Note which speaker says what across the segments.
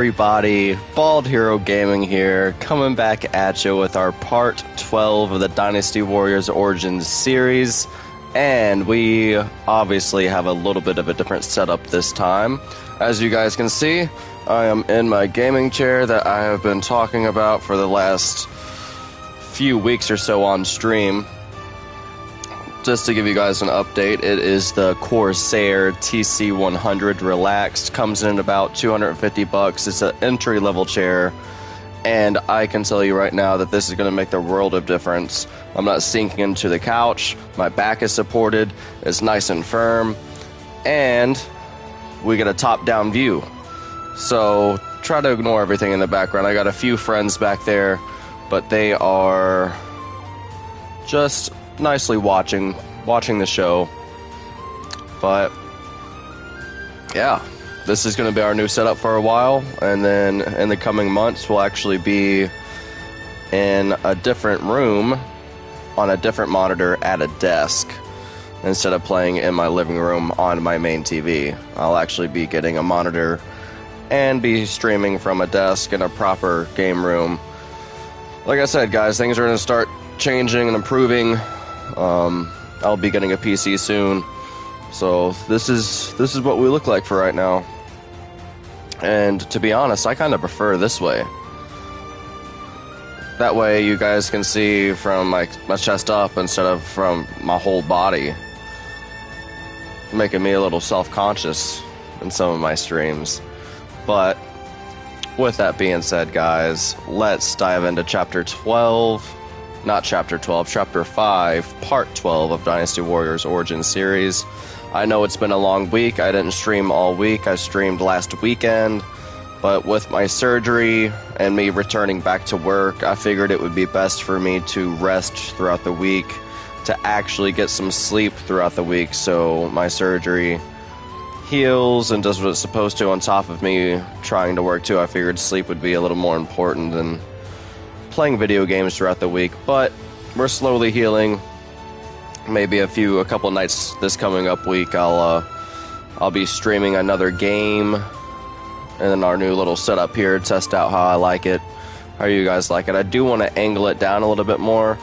Speaker 1: Everybody, Bald Hero Gaming here, coming back at you with our part 12 of the Dynasty Warriors Origins series, and we obviously have a little bit of a different setup this time. As you guys can see, I am in my gaming chair that I have been talking about for the last few weeks or so on stream. Just to give you guys an update, it is the Corsair TC100 Relaxed. Comes in at about 250 bucks. It's an entry-level chair, and I can tell you right now that this is going to make the world of difference. I'm not sinking into the couch. My back is supported. It's nice and firm, and we get a top-down view. So try to ignore everything in the background. I got a few friends back there, but they are just nicely watching the show. But yeah, this is going to be our new setup for a while, and then in the coming months we'll actually be in a different room on a different monitor at a desk instead of playing in my living room on my main TV. I'll actually be getting a monitor and be streaming from a desk in a proper game room. Like I said, guys, things are going to start changing and improving. I'll be getting a PC soon, so this is what we look like for right now. And to be honest, I kind of prefer this way. That way you guys can see from my chest up instead of from my whole body, making me a little self-conscious in some of my streams. But with that being said, guys, let's dive into Chapter 12. Not Chapter 12, Chapter 5, Part 12 of Dynasty Warriors Origins series. I know it's been a long week. I didn't stream all week. I streamed last weekend. But with my surgery and me returning back to work, I figured it would be best for me to rest throughout the week, to actually get some sleep throughout the week so my surgery heals and does what it's supposed to on top of me trying to work too. I figured sleep would be a little more important than playing video games throughout the week, but we're slowly healing. Maybe a couple nights this coming up week, I'll be streaming another game, and then our new little setup here, test out how I like it, how you guys like it. I do want to angle it down a little bit more,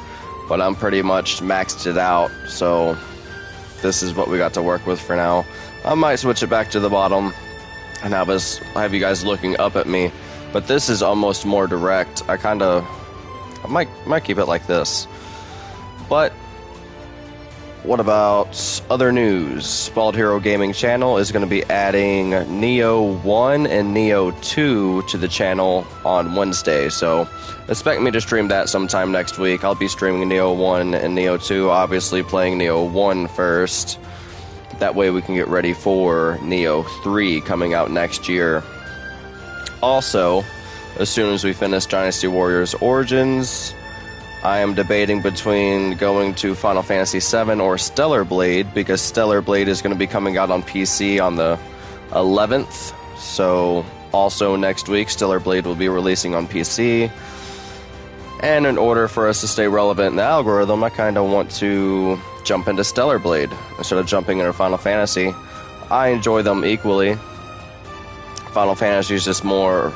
Speaker 1: but I'm pretty much maxed it out, so this is what we got to work with for now. I might switch it back to the bottom and have you guys looking up at me. But this is almost more direct. I might keep it like this. But what about other news? Bald Hero Gaming channel is going to be adding Neo 1 and Neo 2 to the channel on Wednesday. So expect me to stream that sometime next week. I'll be streaming Neo 1 and Neo 2, obviously playing Neo 1 first. That way we can get ready for Neo 3 coming out next year. Also, as soon as we finish Dynasty Warriors Origins, I am debating between going to Final Fantasy VII or Stellar Blade, because Stellar Blade is going to be coming out on PC on the 11th. So, also next week, Stellar Blade will be releasing on PC. And in order for us to stay relevant in the algorithm, I kind of want to jump into Stellar Blade instead of jumping into Final Fantasy. I enjoy them equally. Final Fantasy is just more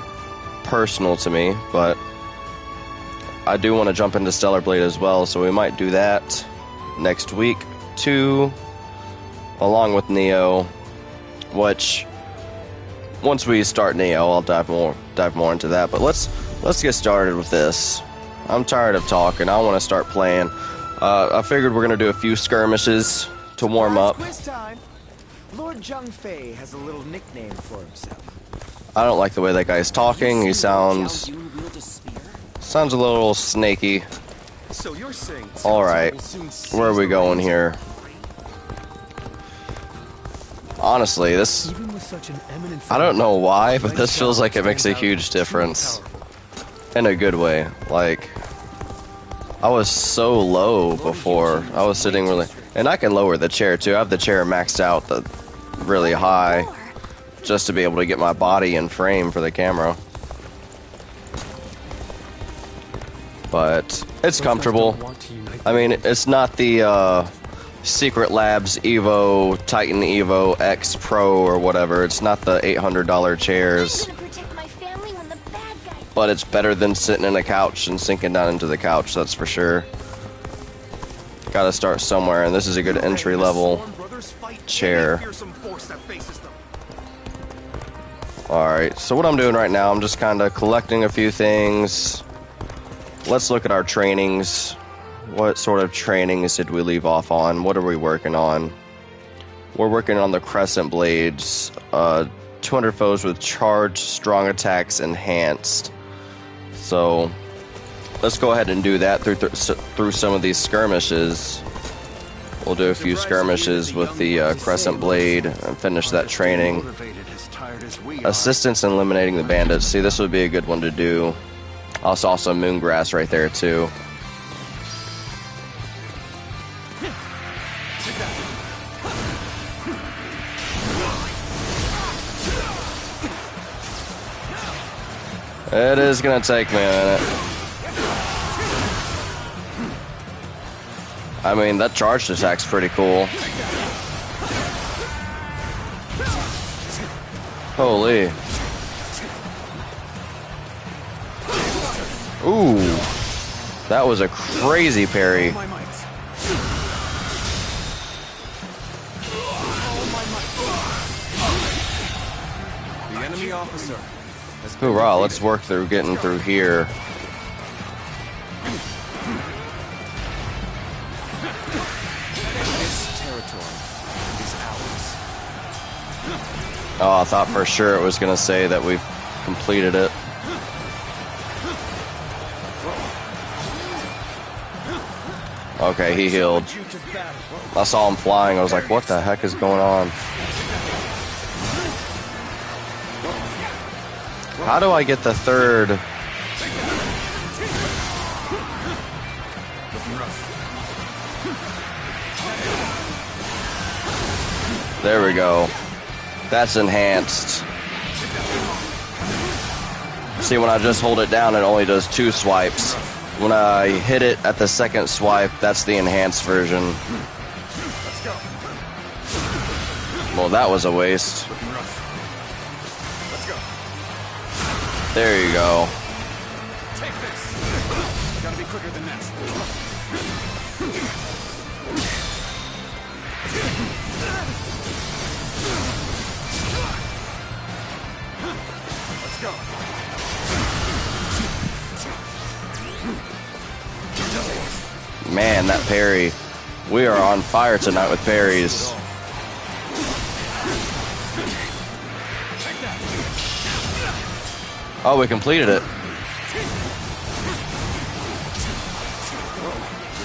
Speaker 1: personal to me, but I do want to jump into Stellar Blade as well, so we might do that next week too, along with Neo, which once we start Neo I'll dive more into that. But let's get started with this. I'm tired of talking. I want to start playing. I figured we're gonna do a few skirmishes to warm up.
Speaker 2: Lord Zhang Fei has a little nickname for himself.
Speaker 1: I don't like the way that guy's talking. He sounds a little snaky.
Speaker 2: So you're saying
Speaker 1: Alright, where are we going here? Honestly, I don't know why, but this feels like it makes a huge difference. In a good way. Like, I was so low before. I was sitting really... And I can lower the chair too. I have the chair maxed out really high, just to be able to get my body in frame for the camera. But it's comfortable. I mean, it's not the Secret Labs Evo, Titan Evo X Pro or whatever. It's not the $800 chairs. But it's better than sitting in a couch and sinking down into the couch, that's for sure. Gotta start somewhere, and this is a good entry level chair. Alright, so what I'm doing right now, I'm just kind of collecting a few things. Let's look at our trainings. What sort of trainings did we leave off on? What are we working on? We're working on the Crescent Blades. 200 foes with charged, strong attacks, enhanced. So, let's go ahead and do that through some of these skirmishes. We'll do a few skirmishes with the Crescent Blade and finish that training. Assistance in eliminating the bandits. See, this would be a good one to do. I saw some Moongrass right there, too. It is gonna take me a minute. I mean, that charged attack's pretty cool. Holy. Ooh. That was a crazy parry.
Speaker 2: The enemy officer.
Speaker 1: Hoorah, let's work through getting through here.
Speaker 2: This territory is ours.
Speaker 1: Oh, I thought for sure it was going to say that we've completed it. Okay, he healed. I saw him flying. I was like, what the heck is going on? How do I get the third? There we go. That's enhanced. See, when I just hold it down, it only does 2 swipes. When I hit it at the second swipe, that's the enhanced version. Well, that was a waste. There you go.
Speaker 2: Take this. Gotta be quicker than that. Let's go.
Speaker 1: Man, that parry. We are on fire tonight with parries. Oh, we completed it.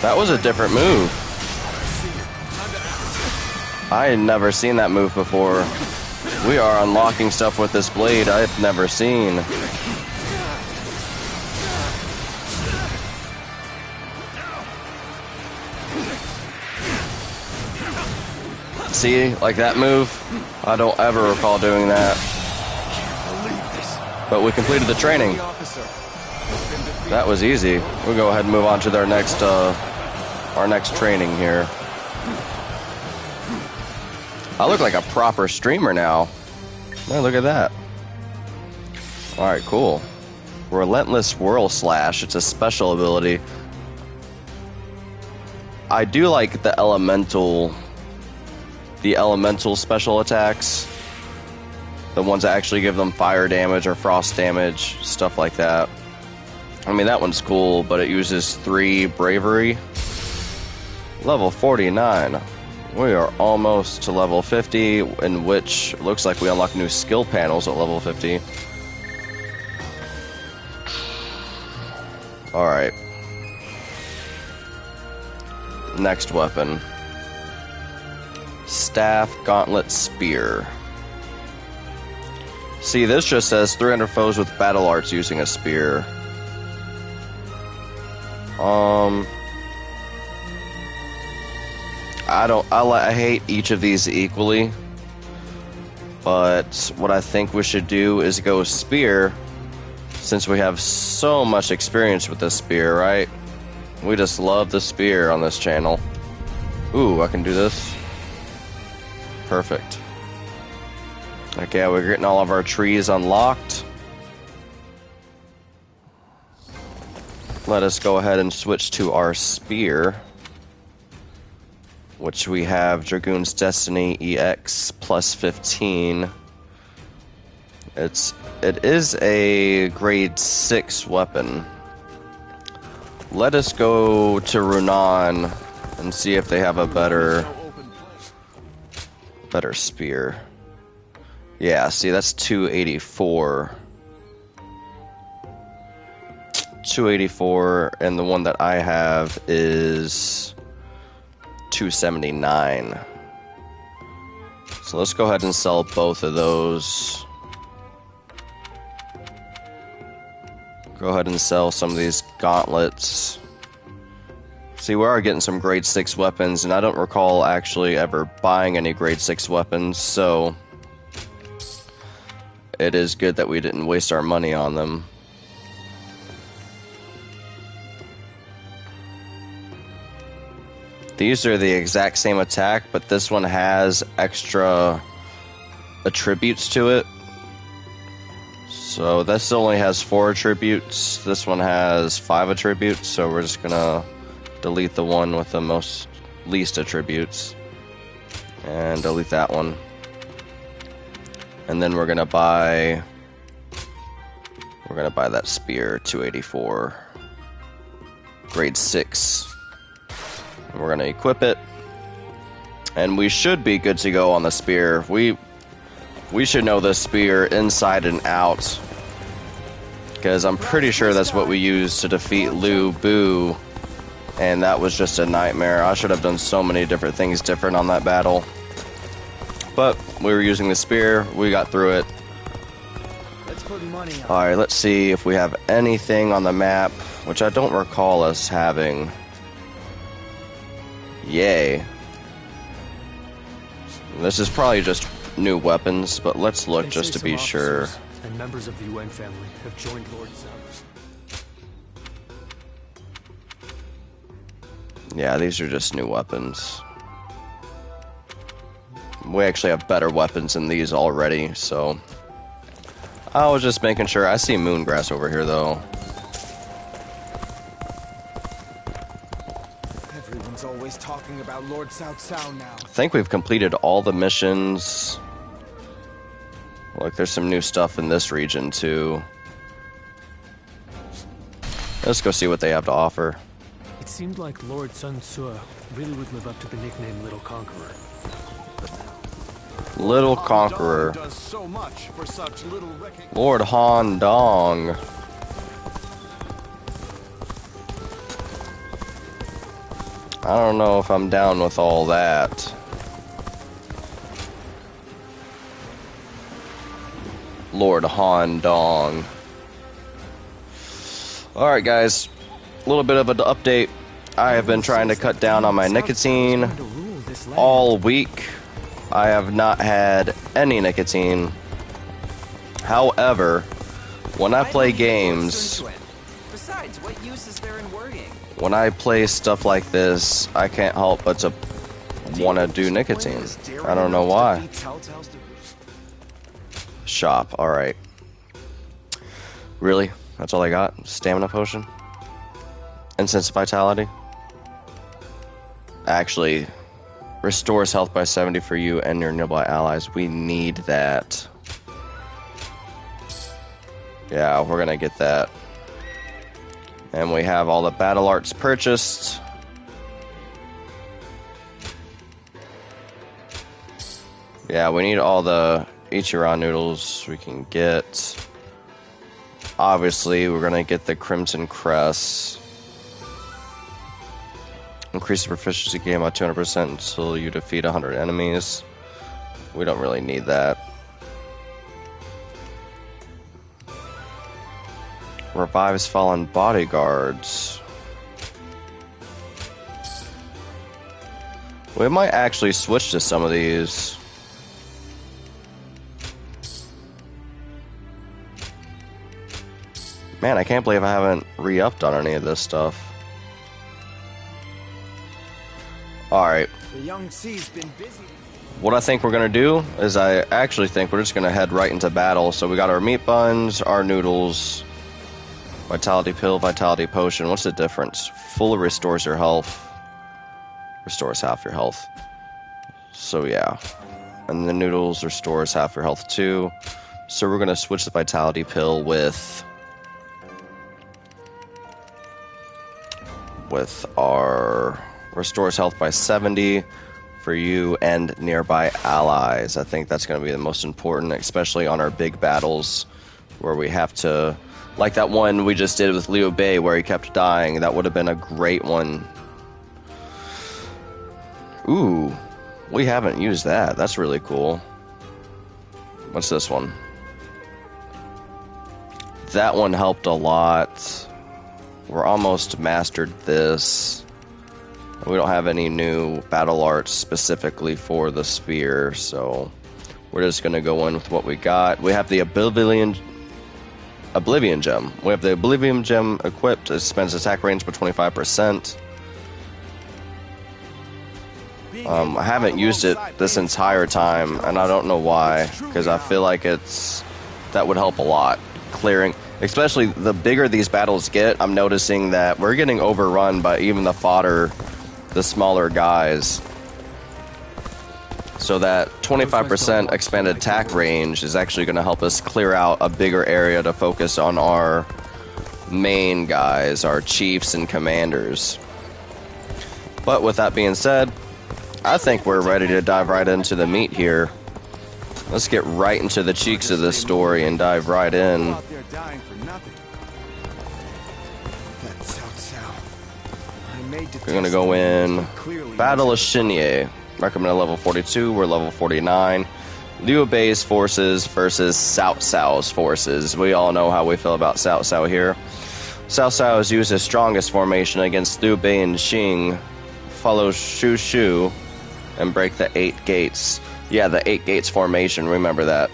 Speaker 1: That was a different move. I had never seen that move before. We are unlocking stuff with this blade I've never seen. See, like that move, I don't ever recall doing that. But we completed the training. That was easy. We'll go ahead and move on to our next training here. I look like a proper streamer now. Man, look at that. Alright, cool. Relentless Whirl Slash. It's a special ability. I do like the elemental special attacks. The ones that actually give them fire damage or frost damage, stuff like that. I mean, that one's cool, but it uses 3 bravery. Level 49. We are almost to level 50, in which looks like we unlock new skill panels at level 50. Alright. Next weapon. Staff, Gauntlet, Spear. See, this just says 300 foes with battle arts using a spear. I hate each of these equally, but what I think we should do is go spear, since we have so much experience with this spear, right? We just love the spear on this channel. Ooh, I can do this. Perfect. Okay, we're getting all of our trees unlocked. let us go ahead and switch to our spear, which we have Dragoon's Destiny EX plus 15. It is a grade 6 weapon. Let us go to Runan and see if they have a better spear. Yeah, see, that's 284. 284, and the one that I have is 279. So let's go ahead and sell both of those. Go ahead and sell some of these gauntlets. See, we are getting some grade 6 weapons, and I don't recall actually ever buying any grade 6 weapons, so it is good that we didn't waste our money on them. These are the exact same attack, but this one has extra attributes to it. So this only has 4 attributes. This one has 5 attributes, so we're just gonna delete the one with the least attributes. And delete that one. And then we're gonna buy that spear, 284. Grade 6. And we're gonna equip it. And we should be good to go on the spear. We should know the spear inside and out, because I'm pretty sure that's what we used to defeat Lu Bu, and that was just a nightmare. I should have done so many different things different on that battle, but we were using the spear. We got through it. Alright, let's see if we have anything on the map, which I don't recall us having. Yay. This is probably just new weapons, but let's look just to be sure.
Speaker 3: And members of the UN family have joined Lord South.
Speaker 1: Yeah, these are just new weapons. We actually have better weapons than these already, so I was just making sure. I see moongrass over here, though.
Speaker 2: Everyone's always talking about Lord South Sound now.
Speaker 1: I think we've completed all the missions. Look, there's some new stuff in this region, too. Let's go see what they have to offer.
Speaker 3: It seemed like Lord Sun Tzu really would live up to the nickname Little Conqueror.
Speaker 1: Little Conqueror.
Speaker 2: Does so much for such little
Speaker 1: Lord Han Dong. I don't know if I'm down with all that. Lord Han Dong. Alright guys, a little bit of an update. I have been trying to cut down on my nicotine all week. I have not had any nicotine. However, when I play games,
Speaker 2: Besides, what use is there in worrying?
Speaker 1: when I play stuff like this, I can't help but to want to do nicotine. I don't know why. Shop, alright. Really? That's all I got? Stamina potion? Incense vitality? Actually, restores health by 70 for you and your nearby allies. We need that. Yeah, we're gonna get that. And we have all the battle arts purchased. Yeah, we need all the Ichiran noodles we can get. Obviously, we're gonna get the Crimson Crest. Increase the proficiency gain by 200% until you defeat 100 enemies. We don't really need that. Revives fallen bodyguards. We might actually switch to some of these. Man, I can't believe I haven't re-upped on any of this stuff. Alright.
Speaker 2: The young C's been busy.
Speaker 1: What I think we're going to do is I actually think we're just going to head right into battle. So we got our meat buns, our noodles. Vitality pill, vitality potion. What's the difference? Fully restores your health. Restores half your health. So yeah. And the noodles restores half your health too. So we're gonna switch the vitality pill with our restores health by 70 for you and nearby allies. I think that's gonna be the most important, especially on our big battles where we have to, like that one we just did with Liu Bei where he kept dying. That would have been a great one. Ooh, we haven't used that. That's really cool. What's this one? That one helped a lot. We're almost mastered this. We don't have any new battle arts specifically for the spear, so we're just going to go in with what we got. We have the Oblivion Gem. We have the Oblivion Gem equipped. It spends attack range by 25%. I haven't used it this entire time, and I don't know why, because I feel like that would help a lot. Clearing, especially the bigger these battles get, I'm noticing that we're getting overrun by even the smaller guys. So that 25% expanded attack range is actually going to help us clear out a bigger area to focus on our main guys, our chiefs and commanders. But with that being said, I think we're ready to dive right into the meat here. Let's get right into the cheeks of this story and dive right in. We're gonna go in Battle of Xinye. Recommended level 42, we're level 49. Liu Bei's forces versus Cao Cao's forces. We all know how we feel about Cao Cao here. Cao Cao has used his strongest formation against Liu Bei and Xing. Follow Shu Shu and break the 8 gates. Yeah, the 8 gates formation, remember that.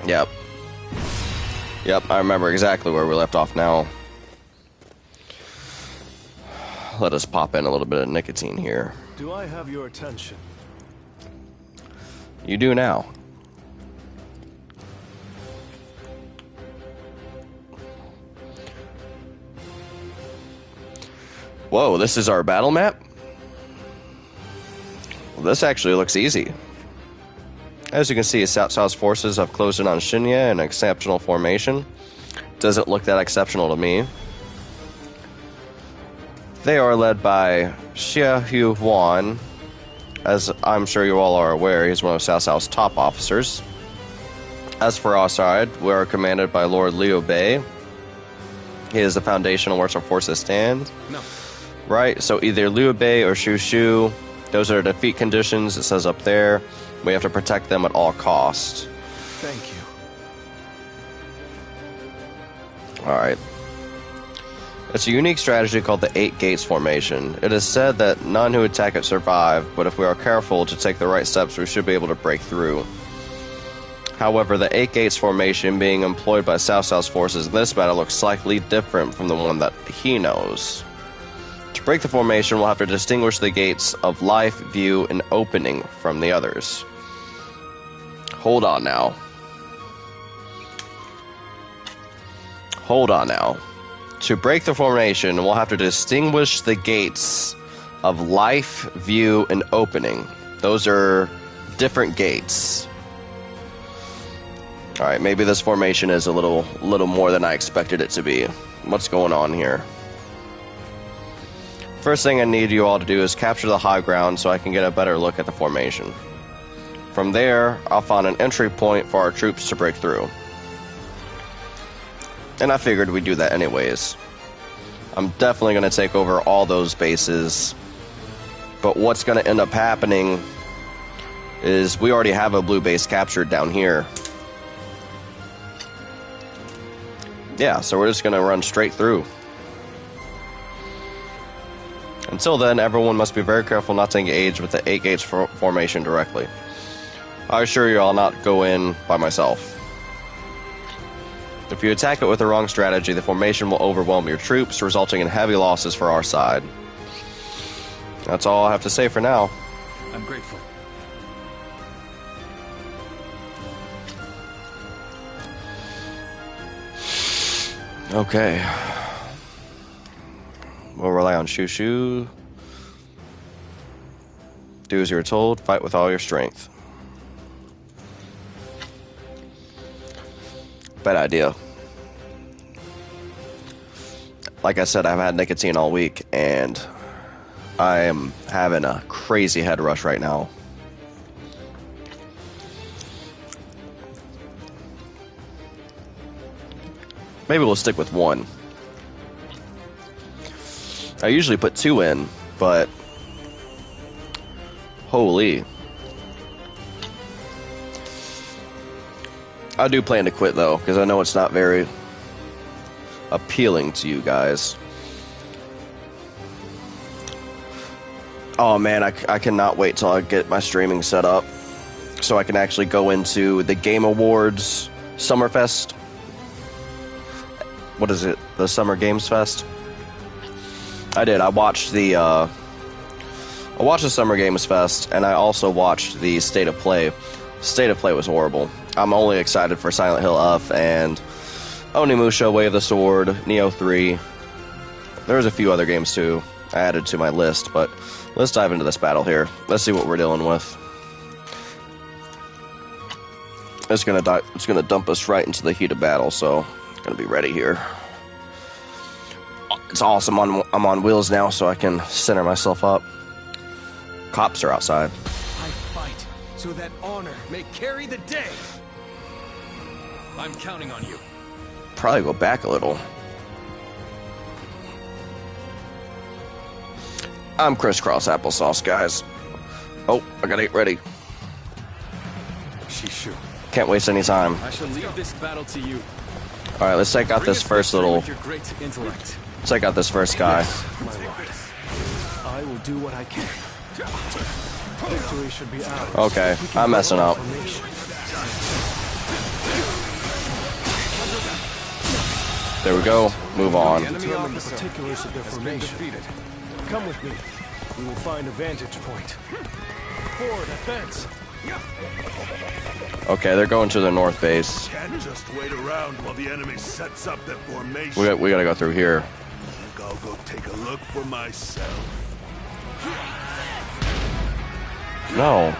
Speaker 1: Yep, I remember exactly where we left off now. Let us pop in a little bit of nicotine here.
Speaker 3: Do I have your attention?
Speaker 1: You do now. Whoa, this is our battle map? Well, this actually looks easy. As you can see, Cao Cao's forces have closed in on Xinye in an exceptional formation. Doesn't look that exceptional to me. They are led by Xie Hu Huan. As I'm sure you all are aware, he's one of Cao Cao's top officers. As for our side, we are commanded by Lord Liu Bei. He is the foundation on which our forces stand.
Speaker 3: No.
Speaker 1: Right, so either Liu Bei or Shu Shu. Those are defeat conditions, it says up there. We have to protect them at all costs.
Speaker 3: Thank you.
Speaker 1: Alright. It's a unique strategy called the 8 Gates formation. It is said that none who attack it survive, but if we are careful to take the right steps, we should be able to break through. However, the 8 Gates formation being employed by Cao Cao's forces in this battle looks slightly different from the one that he knows. To break the formation, we'll have to distinguish the gates of life, view, and opening from the others. Hold on now. To break the formation, we'll have to distinguish the gates of life, view, and opening. Those are different gates. Alright, maybe this formation is a little more than I expected it to be. What's going on here? First thing I need you all to do is capture the high ground so I can get a better look at the formation. From there, I'll find an entry point for our troops to break through. And I figured we'd do that anyways. I'm definitely going to take over all those bases. But what's going to end up happening is we already have a blue base captured down here. Yeah, so we're just going to run straight through. Until then, everyone must be very careful not to engage with the 8 Gates formation directly. I assure you I'll not go in by myself. If you attack it with the wrong strategy, the formation will overwhelm your troops, resulting in heavy losses for our side. That's all I have to say for now.
Speaker 3: I'm grateful.
Speaker 1: Okay. We'll rely on Shoo Shoo. Do as you're told, fight with all your strength. Bad idea. Like I said, I've had nicotine all week, and I am having a crazy head rush right now. Maybe we'll stick with one. I usually put 2 in, but holy. I do plan to quit though, because I know it's not very appealing to you guys. Oh man, I cannot wait till I get my streaming set up so I can actually go into the Game Awards Summerfest. What is it? The Summer Games Fest? I did. I watched the Summer Games Fest, and I also watched the State of Play. State of Play was horrible. I'm only excited for Silent Hill Up and Onimusha Way of the Sword, Neo 3. There's a few other games too I added to my list, but let's dive into this battle here. Let's see what we're dealing with. It's gonna dump us right into the heat of battle, so gonna be ready here. It's awesome. I'm on wheels now, so I can center myself up. Cops are outside.
Speaker 2: I fight so that honor may carry the day.
Speaker 3: I'm counting on you.
Speaker 1: Probably go back a little. I'm crisscross applesauce, guys. Oh, I got 8 ready.
Speaker 3: Shishu.
Speaker 1: Can't waste any time.
Speaker 3: I shall leave this battle to you.
Speaker 1: All right, let's take out this first little.
Speaker 3: Your great intellect.
Speaker 1: Let's take out this first guy.
Speaker 3: My lord. I will do what I can. Victory should be ours.
Speaker 1: Okay, I'm messing up. There we go. Move on.
Speaker 3: Determine the particulars of their formation. Come with me. We will find a vantage point. Forward, advance.
Speaker 1: Okay, they're going to the north base.
Speaker 4: Can't just wait around while the enemy sets up their formation.
Speaker 1: We gotta go through here.
Speaker 4: I think I'll go take a look for myself.
Speaker 1: No.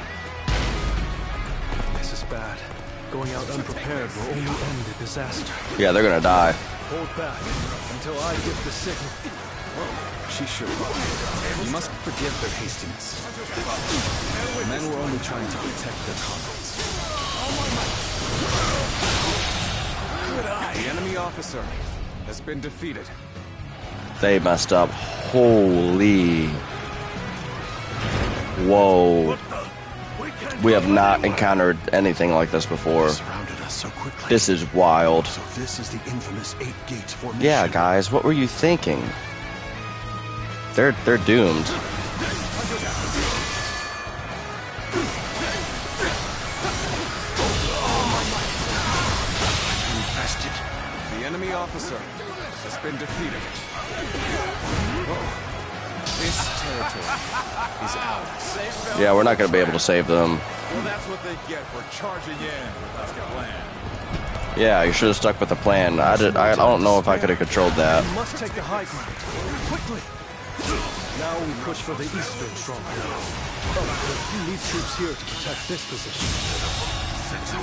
Speaker 3: This is bad. Going out unprepared will only end the disaster.
Speaker 1: Yeah, they're gonna die.
Speaker 3: Hold back until I give the signal. She should. You must forgive their hastiness. The men were only trying to protect their comrades. The enemy officer has been defeated.
Speaker 1: They messed up. Holy. Whoa. We have not encountered anything like this before.
Speaker 4: Surrounded us so quickly.
Speaker 1: This is wild.
Speaker 4: So this is the infamous 8 gates formation.
Speaker 1: Yeah, guys, what were you thinking? They're doomed.
Speaker 3: The enemy officer has been defeated. This territory is ours.
Speaker 1: Yeah, we're not going to be able to save them.
Speaker 5: Well, that's what they get for charging in without a plan.
Speaker 1: Yeah, you should have stuck with the plan. I don't know if I could have controlled that.
Speaker 3: We must take the high ground. Quickly. Now we push for the eastern stronghold. You need troops here to protect this position.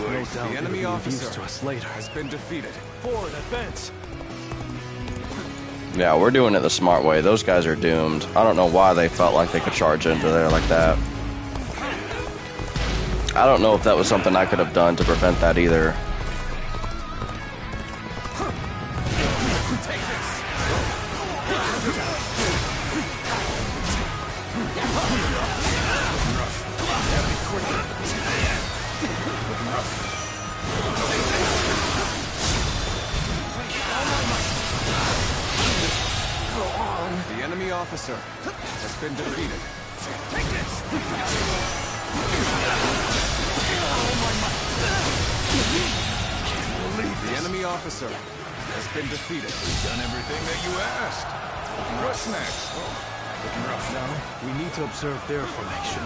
Speaker 3: No doubt the enemy officer to us later has been defeated. Forward, advance.
Speaker 1: Yeah, we're doing it the smart way. Those guys are doomed. I don't know why they felt like they could charge into there like that. I don't know if that was something I could have done to prevent that either.
Speaker 3: The enemy officer has been defeated. Take this. The enemy officer has been defeated.
Speaker 5: We've done everything that you asked. What's next? Looking rough.
Speaker 3: Now, we need to observe their formation.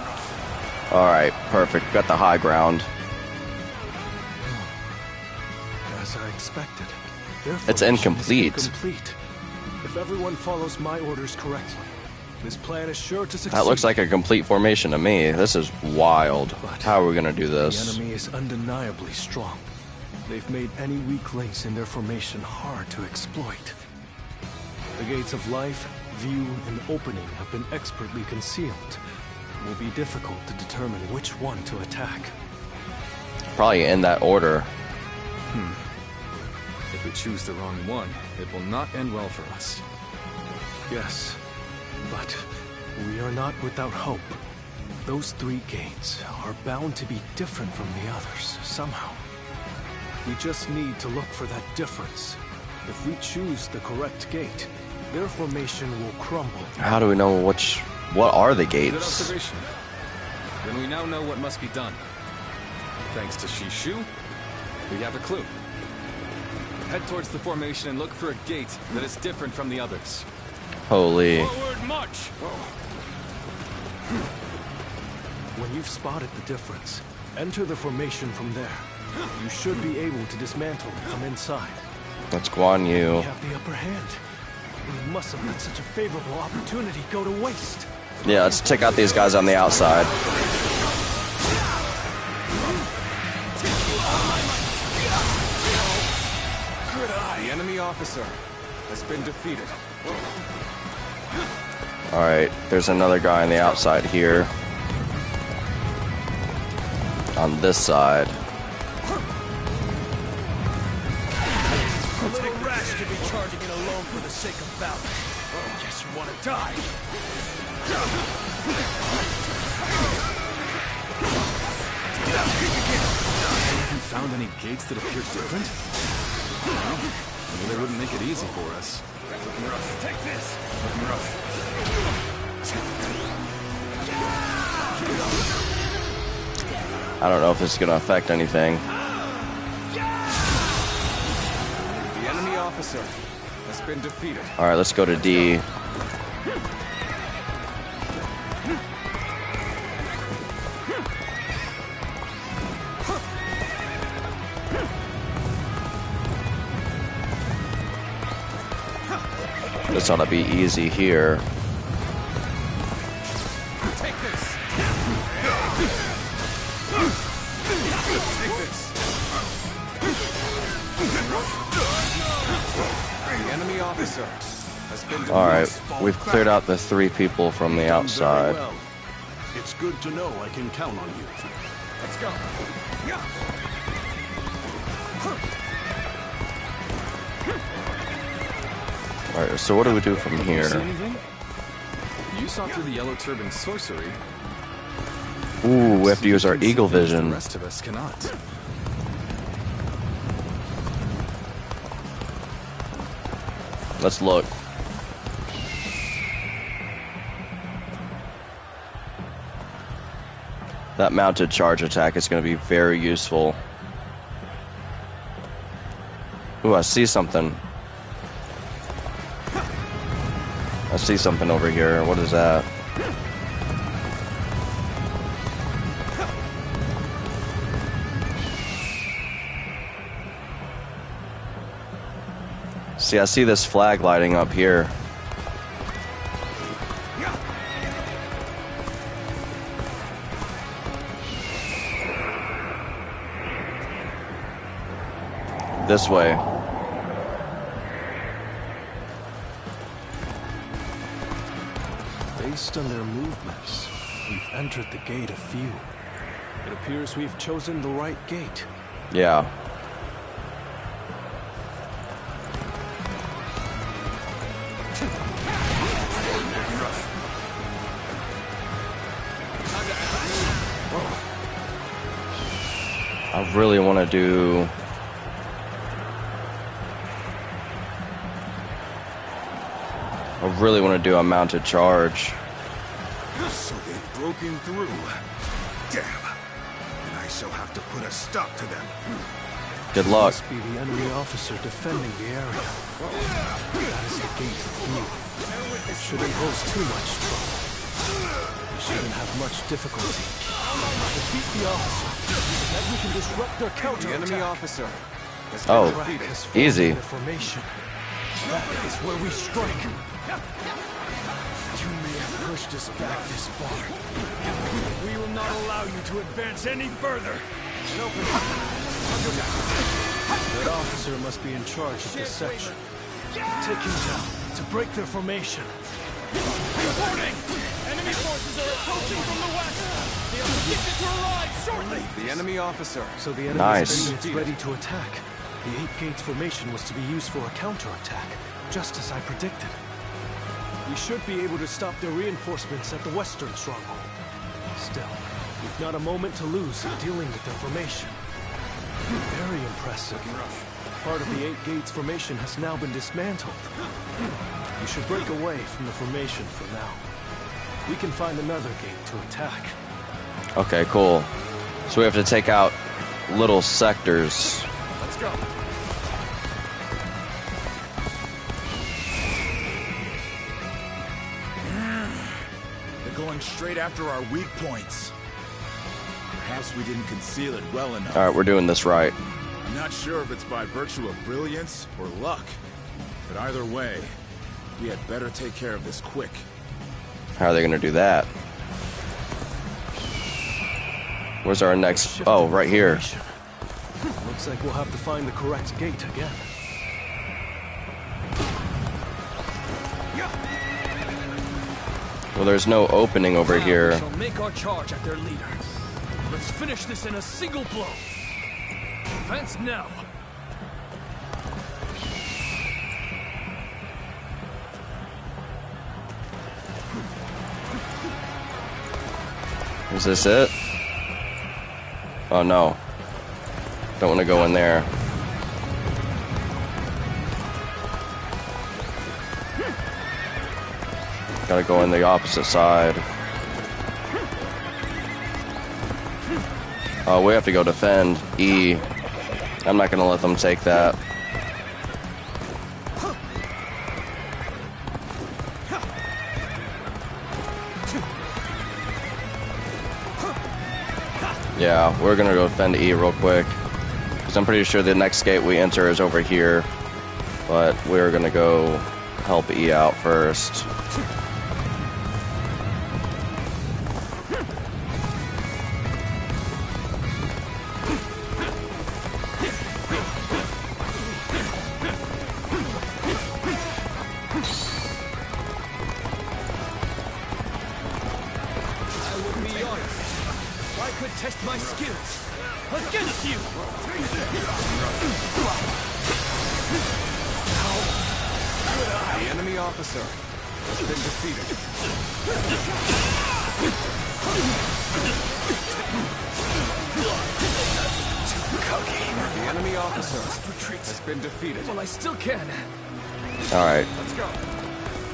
Speaker 1: Alright, perfect. Got the high ground.
Speaker 3: As I expected. Their
Speaker 1: It's
Speaker 3: formation is
Speaker 1: incomplete.
Speaker 3: incomplete. If everyone follows my orders correctly, this plan is sure to succeed.
Speaker 1: That looks like a complete formation to me. This is wild.
Speaker 3: But
Speaker 1: How are we gonna do
Speaker 3: the
Speaker 1: this?
Speaker 3: enemy is undeniably strong. They've made any weak links in their formation hard to exploit. The gates of life, view, and opening have been expertly concealed. It will be difficult to determine which one to attack.
Speaker 1: Probably in that order.
Speaker 5: If we choose the wrong one, it will not end well for us.
Speaker 3: Yes, but we are not without hope. Those 3 gates are bound to be different from the others, somehow. We just need to look for that difference. If we choose the correct gate, their formation will crumble.
Speaker 1: How do we know what are the
Speaker 5: Good
Speaker 1: gates?
Speaker 5: observation. Then we now know what must be done. Thanks to Shishu, we have a clue. Head towards the formation and look for a gate that is different from the others.
Speaker 1: Holy.
Speaker 5: Forward march!
Speaker 3: When you've spotted the difference, enter the formation from there. You should be able to dismantle it from inside.
Speaker 1: That's Guan
Speaker 3: We
Speaker 1: Yu.
Speaker 3: have the upper hand. We mustn't let such a favorable opportunity go to waste.
Speaker 1: Yeah, let's take out these guys on the outside.
Speaker 5: The enemy officer has been defeated.
Speaker 1: Alright, there's another guy on the outside here. On this side.
Speaker 2: A little rash to be charging it alone for the sake of valor. Guess you want to die.
Speaker 5: Have you found any gates that appear different? Well, they wouldn't make it easy for us. Looking rough. Take this! Looking rough.
Speaker 1: I don't know if this is gonna affect anything.
Speaker 5: The enemy officer has been defeated.
Speaker 1: Alright, let's go to D. This ought to be easy here.
Speaker 5: Take this! Take this! The enemy officer has been defeated.
Speaker 1: Alright, we've cleared out the 3 people from the
Speaker 4: Done very
Speaker 1: outside.
Speaker 4: well. It's good to know I can count on you.
Speaker 5: Let's go.
Speaker 1: Alright, so what do we do from
Speaker 5: You see
Speaker 1: here?
Speaker 5: anything? You saw through the yellow turban sorcery.
Speaker 1: Ooh, we have to use our
Speaker 5: You can see
Speaker 1: eagle
Speaker 5: things
Speaker 1: vision.
Speaker 5: The rest of us cannot.
Speaker 1: Let's look. That mounted charge attack is going to be very useful. Ooh, I see something. I see something over here. What is that? See, I see this flag lighting up here. This way.
Speaker 3: Based on their movements, we've entered the gate of view. It appears we've chosen the right gate.
Speaker 1: Yeah. I really want to do... I really want to do a mounted charge.
Speaker 4: So they've broken through. Damn. And I shall have to put a stop to them.
Speaker 1: Good luck.
Speaker 3: Must be the enemy officer defending the area. That is the gate of view. It shouldn't pose too much trouble. We shouldn't have much difficulty. Defeat the officer, and then we can disrupt their
Speaker 5: The
Speaker 3: counterattack.
Speaker 5: enemy officer
Speaker 1: Oh,
Speaker 3: Crack has formed
Speaker 1: easy.
Speaker 3: in the formation. That is where we strike.
Speaker 2: You may have pushed us back this far. We will not allow you to advance any further.
Speaker 3: That officer must be in charge of this section. Take him down to break their formation.
Speaker 2: Reporting! Enemy forces are approaching from the west. They are predicted to arrive shortly.
Speaker 5: The enemy officer.
Speaker 3: So the enemy
Speaker 1: Nice.
Speaker 3: is ready to attack. The 8 gates formation was to be used for a counterattack, just as I predicted. We should be able to stop their reinforcements at the western stronghold. Still, we've not a moment to lose in dealing with their formation. Very impressive. Part of the 8 gates formation has now been dismantled. We should break away from the formation for now. We can find another gate to attack.
Speaker 1: Okay, cool. So we have to take out little sectors.
Speaker 5: Let's go.
Speaker 4: They're going straight after our weak points. Perhaps we didn't conceal it well enough.
Speaker 1: All right, we're doing this right.
Speaker 4: I'm not sure if it's by virtue of brilliance or luck. But either way, we had better take care of this quick.
Speaker 1: How are they going to do that? Where's our next... Oh, right here.
Speaker 3: Looks like we'll have to find the correct gate again.
Speaker 1: Well, there's no opening over
Speaker 2: Now
Speaker 1: here.
Speaker 2: We shall make our charge at their leader. Let's finish this in a single blow. Advance now.
Speaker 1: Is this it? Oh no. Don't want to go in there. Gotta go in the opposite side. Oh, we have to go defend E. I'm not gonna let them take that. Yeah, we're gonna go defend E real quick. Because I'm pretty sure the next gate we enter is over here. But we're gonna go help E out first.
Speaker 2: Test my skills against you.
Speaker 5: The enemy officer has been defeated. The enemy officer has been defeated.
Speaker 2: Well, I still can.
Speaker 1: Alright,
Speaker 5: Let's go.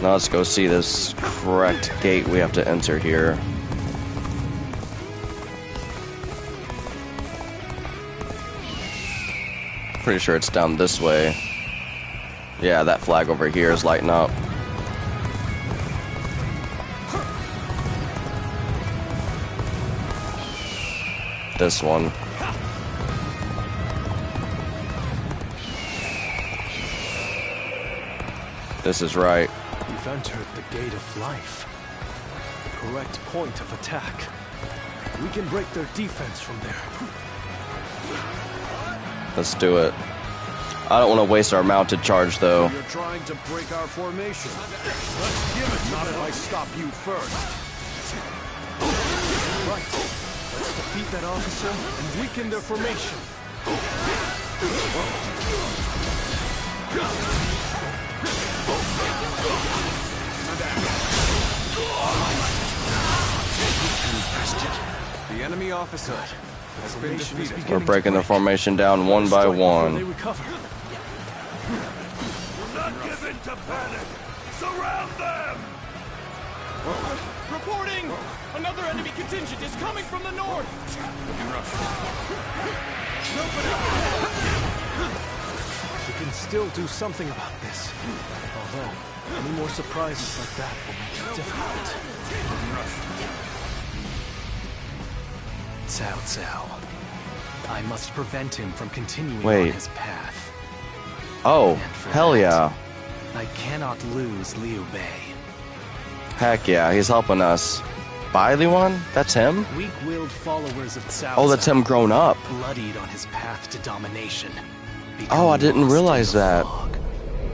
Speaker 1: now let's go see this correct gate we have to enter here. Pretty sure it's down this way. Yeah, that flag over here is lighting up. This one. This is right.
Speaker 3: We've entered the gate of life. The correct point of attack. We can break their defense from there.
Speaker 1: Let's do it. I don't want to waste our mounted charge though.
Speaker 2: You're trying to break our formation. Let's give it. Not if I stop you first.
Speaker 3: Right. Let's defeat that officer and weaken their formation.
Speaker 5: The enemy officer has been
Speaker 3: Formation is
Speaker 5: defeated.
Speaker 1: We're
Speaker 3: beginning
Speaker 1: breaking
Speaker 3: to
Speaker 1: the
Speaker 3: break.
Speaker 1: formation down one by
Speaker 3: Strike before They
Speaker 1: one.
Speaker 3: recover.
Speaker 2: Do not give in to panic. Surround them. Reporting. Another enemy contingent is coming from the north.
Speaker 3: We can still do something about this. Although, any more surprises like that will make it difficult. Cao Cao. I must prevent him from continuing
Speaker 1: Wait.
Speaker 3: on his path.
Speaker 1: Oh,
Speaker 3: And for
Speaker 1: hell
Speaker 3: that,
Speaker 1: yeah.
Speaker 3: I cannot lose Liu Bei.
Speaker 1: Heck yeah, he's helping us. Bailey one? That's him?
Speaker 3: Weak-willed followers of Cao
Speaker 1: Oh, that's him grown up.
Speaker 3: bloodied on his path to domination.
Speaker 1: Oh, I didn't
Speaker 3: Become
Speaker 1: realize
Speaker 3: lost in the
Speaker 1: that.
Speaker 3: fog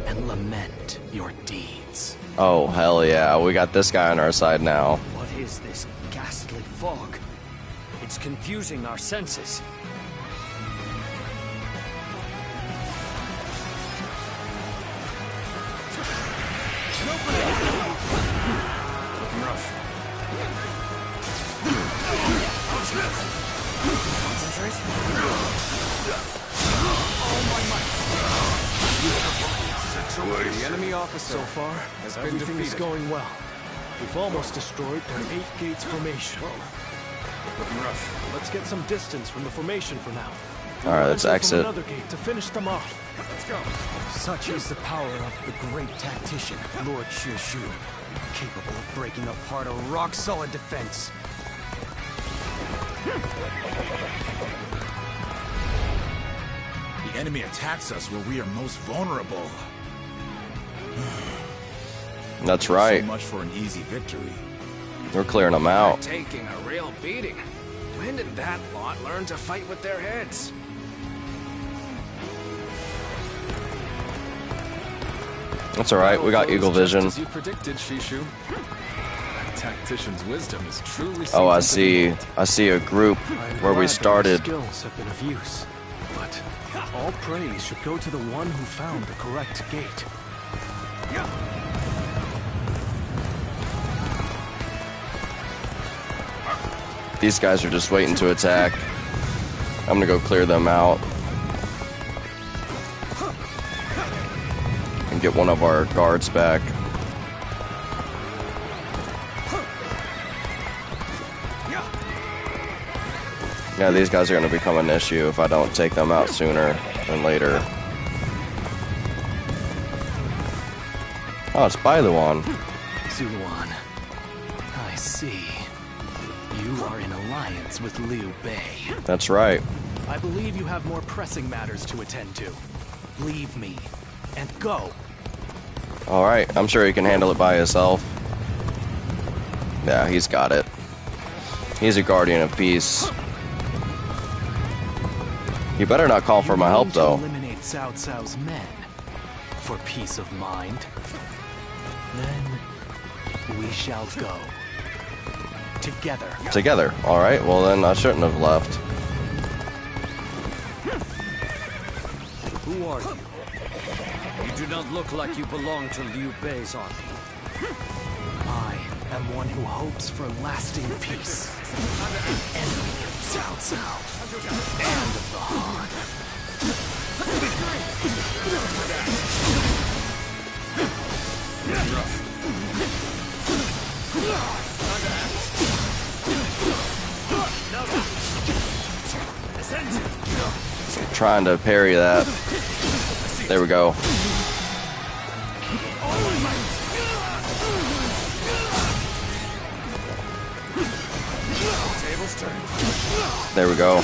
Speaker 3: and lament your deeds.
Speaker 1: Oh, hell yeah. We got this guy on our side now.
Speaker 2: What is this ghastly fog? It's confusing our senses.
Speaker 5: Looking rough.
Speaker 2: Concentrate.
Speaker 5: The enemy officer
Speaker 3: So far,
Speaker 5: has been
Speaker 3: everything is
Speaker 5: defeated.
Speaker 3: going well. We've almost destroyed their 8 gates formation.
Speaker 5: Looking rough.
Speaker 3: Let's get some distance from the formation for now.
Speaker 1: Alright, let's
Speaker 3: Enter
Speaker 1: exit.
Speaker 3: from another gate to finish them off.
Speaker 5: Let's go.
Speaker 2: Such is the power of the great tactician, Lord Shu, capable of breaking apart a rock-solid defense.
Speaker 4: The enemy attacks us where we are most vulnerable.
Speaker 1: That's right.
Speaker 4: So much for an easy victory.
Speaker 1: We're clearing them out.
Speaker 2: Taking a real beating. When did that lot learn to fight with their heads?
Speaker 1: That's alright, we got Eagle Vision.
Speaker 5: As you predicted, Shishu. That tactician's wisdom is truly
Speaker 1: Oh, I
Speaker 5: something to
Speaker 1: see.
Speaker 5: behold.
Speaker 1: I see a group
Speaker 3: I'm
Speaker 1: where we
Speaker 3: glad that
Speaker 1: started.
Speaker 3: my skills have been of use, but all praise should go to the one who found the correct gate.
Speaker 1: These guys are just waiting to attack. I'm gonna go clear them out. And get one of our guards back. Yeah, these guys are gonna become an issue if I don't take them out sooner than later. Oh, it's Bailuan.
Speaker 3: Zuluan, I see. You are in alliance with Liu Bei.
Speaker 1: That's right.
Speaker 3: I believe you have more pressing matters to attend to. Leave me and go.
Speaker 1: Alright, I'm sure he can handle it by himself. Yeah, he's got it. He's a guardian of peace. You better not call for my help,
Speaker 3: You
Speaker 1: though.
Speaker 3: aim to eliminate Cao Cao's men for peace of mind. Then we shall go together.
Speaker 1: Together. Alright, well then I shouldn't have left.
Speaker 2: Who are you? You do not look like you belong to Liu Bei's army.
Speaker 3: I am one who hopes for lasting peace. Enemy of Cao Cao and of the Han.
Speaker 1: Trying to parry that. There we go.
Speaker 5: Tables turn.
Speaker 1: There we go.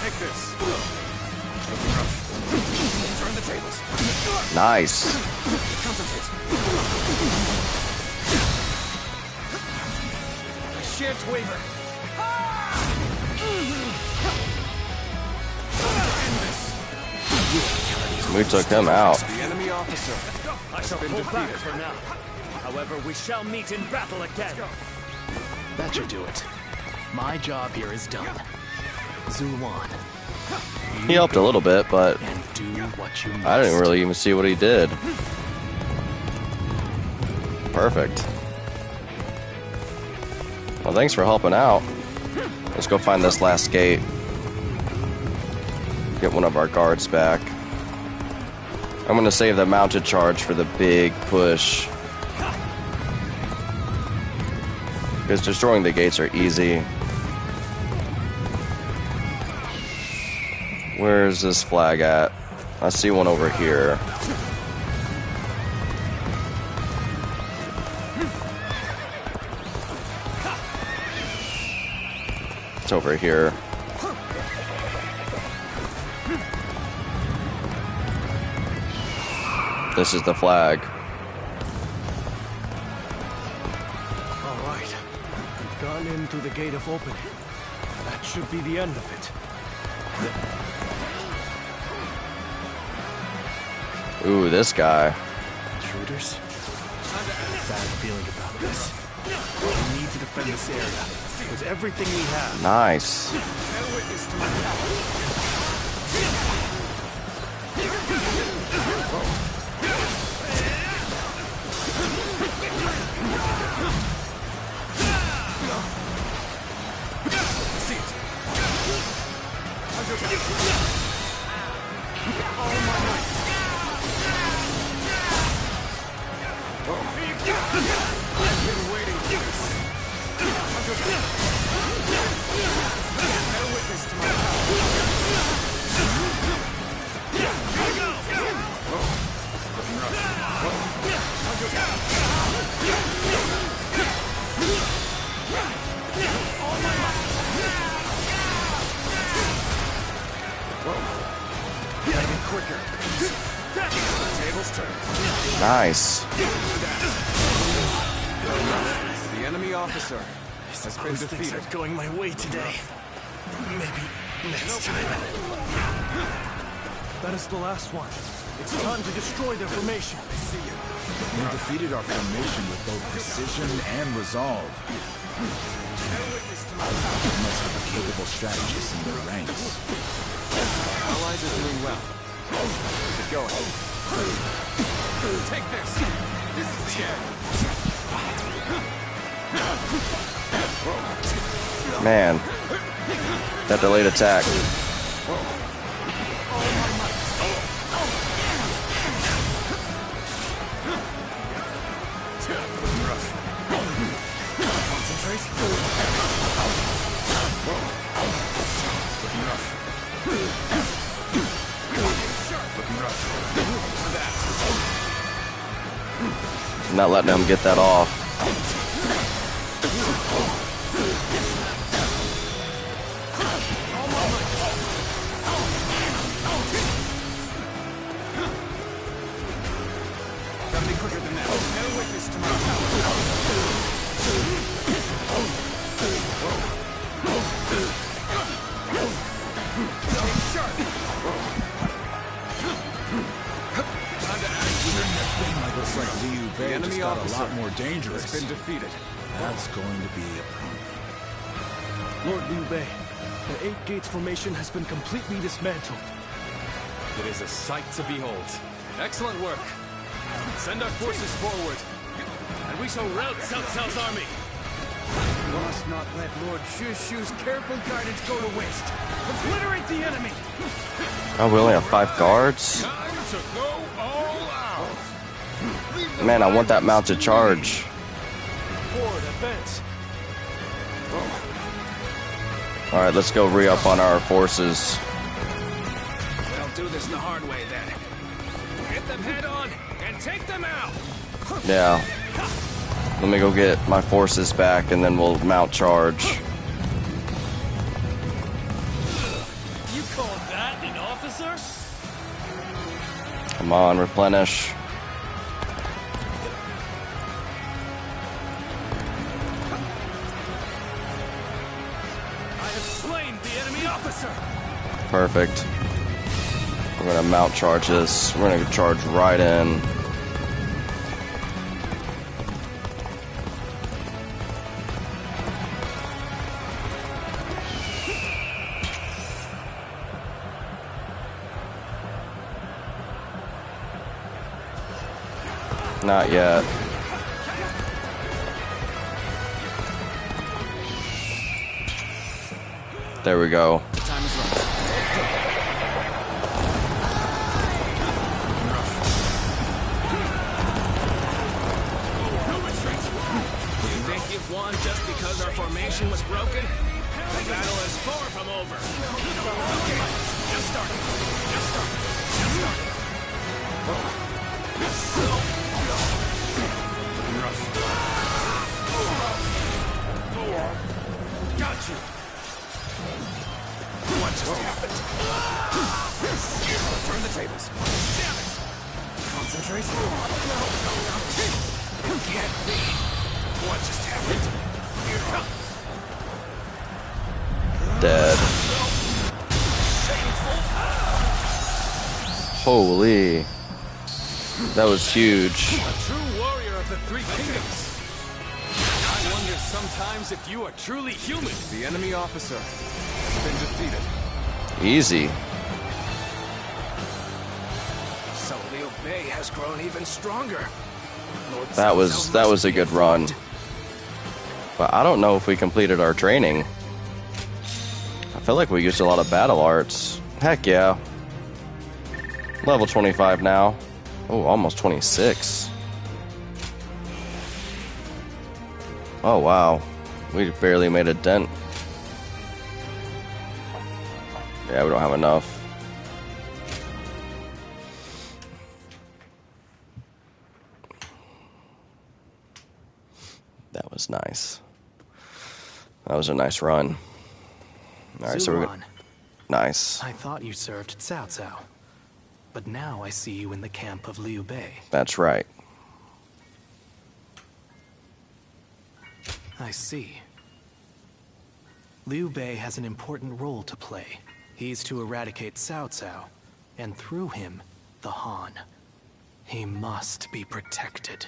Speaker 5: Take this. Looking rough. Turn the tables.
Speaker 1: Nice.
Speaker 5: Concentrate.
Speaker 2: I shan't waver.
Speaker 1: We took him out.
Speaker 5: The enemy officer
Speaker 2: I shall pull back for now. However, we shall meet in battle again.
Speaker 3: That should do it. My job here is done. Zuluan,
Speaker 1: He helped a little bit, but
Speaker 3: and do what you must.
Speaker 1: I didn't really even see what he did. Perfect. Well, thanks for helping out. Let's go find this last gate. Get one of our guards back. I'm going to save the mounted charge for the big push. Because destroying the gates are easy. Where's this flag at? I see one over here. It's over here. This is the flag.
Speaker 3: All right. We've gone in through the gate of opening. That should be the end of it.
Speaker 1: Ooh, this guy.
Speaker 3: Intruders? Bad feeling about this. We need to defend this area with everything we have.
Speaker 1: Nice. Nice.
Speaker 5: The enemy officer has been
Speaker 3: Things
Speaker 5: defeated.
Speaker 3: are going my way today. Maybe next time. That is the last one. It's time to destroy their formation.
Speaker 4: We defeated our formation with both precision and resolve. They must have a capable strategist in their ranks.
Speaker 5: Allies are doing well. Keep going. Take this. This is the end.
Speaker 1: Man. That delayed attack. Not letting him get that off.
Speaker 5: Gotta be quicker than that. No witness to my
Speaker 4: Looks like Liu Bei
Speaker 5: enemy
Speaker 4: just got a
Speaker 5: officer
Speaker 4: lot more dangerous.
Speaker 5: has been defeated.
Speaker 4: That's going to be a problem.
Speaker 3: Lord Liu Bei, the 8 Gates formation has been completely dismantled.
Speaker 5: It is a sight to behold. Excellent work. Send our forces forward, and we shall rout Cao Cao's army.
Speaker 2: We must not let Lord Shushu's careful guidance go to waste. Obliterate the enemy!
Speaker 1: Oh, we only have 5 guards?
Speaker 2: Time to go all out!
Speaker 1: Man, I want that mounted charge.
Speaker 3: Forward, advance.
Speaker 1: Alright, let's go re-up on our forces.
Speaker 2: We'll do this the hard way then. Hit them head on and take them out!
Speaker 1: Yeah. Let me go get my forces back and then we'll mount charge.
Speaker 2: You call that an officer?
Speaker 1: Come on, replenish.
Speaker 2: I have slain the enemy officer!
Speaker 1: Perfect. We're gonna mount charge this. We're gonna charge right in. Not yet. There we go.
Speaker 5: Time is right.
Speaker 2: You think you've won just because our formation was broken? The battle is far from over. Okay, just starting. Just starting. Just starting. Got you. say this. Damn it! Concentrate. No. Can't be. What just happened? Here it comes.
Speaker 1: Dead.
Speaker 2: Shameful.
Speaker 1: Holy. That was huge.
Speaker 5: A true warrior of the Three Kingdoms. I wonder sometimes if you are truly human.
Speaker 2: The enemy officer has been defeated.
Speaker 1: Easy.
Speaker 2: So Liu Bei has grown even stronger. Lord
Speaker 1: That was
Speaker 2: Cao must
Speaker 1: a
Speaker 2: be
Speaker 1: good run.
Speaker 2: informed.
Speaker 1: But I don't know if we completed our training. I feel like we used a lot of battle arts. Heck yeah. Level 25 now. Oh, almost 26. Oh, wow. We barely made a dent. Yeah, we don't have enough. That was nice. That was a nice run. Alright, so we're
Speaker 3: Zuron,
Speaker 1: nice.
Speaker 3: I thought you served Cao Cao, but now I see you in the camp of Liu Bei.
Speaker 1: That's right.
Speaker 3: I see. Liu Bei has an important role to play. He's to eradicate Cao Cao, and through him, the Han. He must be protected.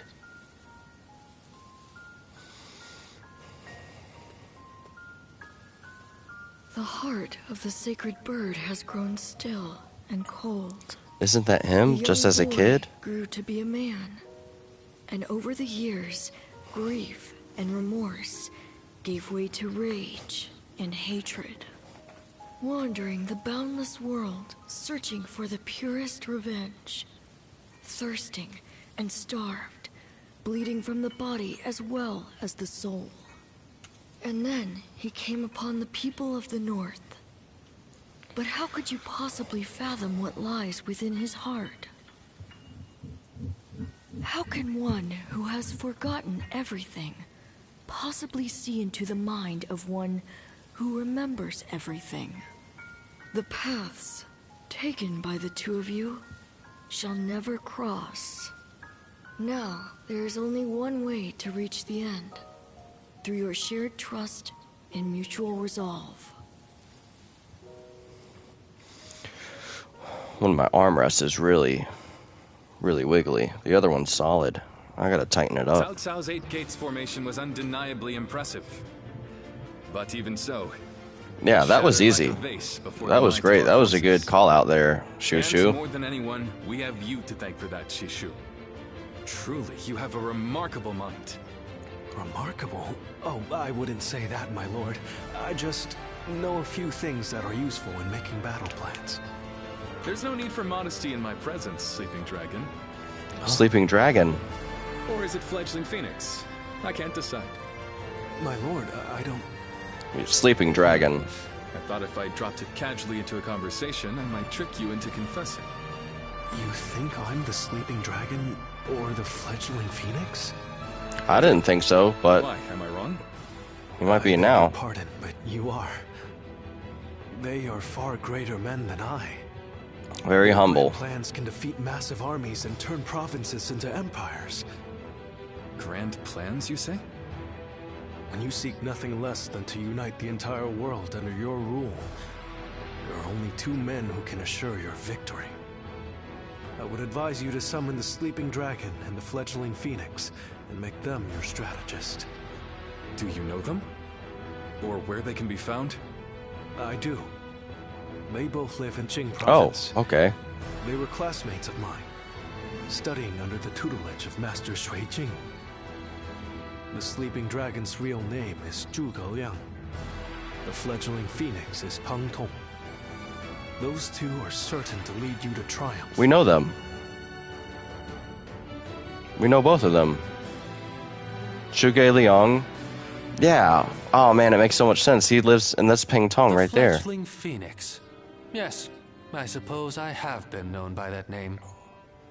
Speaker 6: The heart of the sacred bird has grown still and cold.
Speaker 1: Isn't that him,
Speaker 6: The
Speaker 1: just
Speaker 6: young
Speaker 1: as a
Speaker 6: boy
Speaker 1: kid?
Speaker 6: grew to be a man. And over the years, grief and remorse gave way to rage and hatred. Wandering the boundless world, searching for the purest revenge. Thirsting and starved, bleeding from the body as well as the soul. And then he came upon the people of the North. But how could you possibly fathom what lies within his heart? How can one who has forgotten everything possibly see into the mind of one who remembers everything? The paths taken by the two of you shall never cross. Now, there is only one way to reach the end. Through your shared trust and mutual resolve.
Speaker 1: One of my armrests is really wiggly. The other one's solid. I gotta tighten it up.
Speaker 5: Cao Cao's 8 gates formation was undeniably impressive. But even so,
Speaker 1: Yeah, that was
Speaker 5: shattered
Speaker 1: easy.
Speaker 5: like a vase before
Speaker 1: That
Speaker 5: the
Speaker 1: was
Speaker 5: might
Speaker 1: great.
Speaker 5: of our
Speaker 1: That was a good
Speaker 5: forces.
Speaker 1: call out there,
Speaker 5: And
Speaker 1: Shushu.
Speaker 5: more than anyone, we have you to thank for that, Shishu. Truly, you have a remarkable mind.
Speaker 3: Remarkable? Oh, I wouldn't say that, my lord. I just know a few things that are useful in making battle plans.
Speaker 5: There's no need for modesty in my presence, Sleeping Dragon.
Speaker 1: Sleeping Dragon.
Speaker 5: Or is it Fledgling Phoenix? I can't decide.
Speaker 3: My lord, I don't...
Speaker 1: Sleeping Dragon.
Speaker 5: I thought if I dropped it casually into a conversation, I might trick you into confessing.
Speaker 3: You think I'm the Sleeping Dragon or the Fledgling Phoenix?
Speaker 1: I didn't think so, but
Speaker 5: Why? Am I wrong?
Speaker 1: you might be
Speaker 3: I beg
Speaker 1: now.
Speaker 3: your pardon, but you are. They are far greater men than I.
Speaker 1: Very
Speaker 3: Their
Speaker 1: humble.
Speaker 3: grand plans can defeat massive armies and turn provinces into empires.
Speaker 5: Grand plans, you say?
Speaker 3: When you seek nothing less than to unite the entire world under your rule, there are only two men who can assure your victory. I would advise you to summon the Sleeping Dragon and the Fledgling Phoenix, and make them your strategist.
Speaker 5: Do you know them? Or where they can be found?
Speaker 3: I do. They both live in Qing
Speaker 1: Oh,
Speaker 3: province.
Speaker 1: okay.
Speaker 3: They were classmates of mine, studying under the tutelage of Master Shui Jing. The Sleeping Dragon's real name is Zhuge Liang. The Fledgling Phoenix is Peng Tong. Those two are certain to lead you to triumph.
Speaker 1: We know them. We know both of them. Zhuge Liang. Yeah. Oh man, it makes so much sense. He lives, and that's Ping Tong right there.
Speaker 7: Fledgling Phoenix. Yes, I suppose I have been known by that name.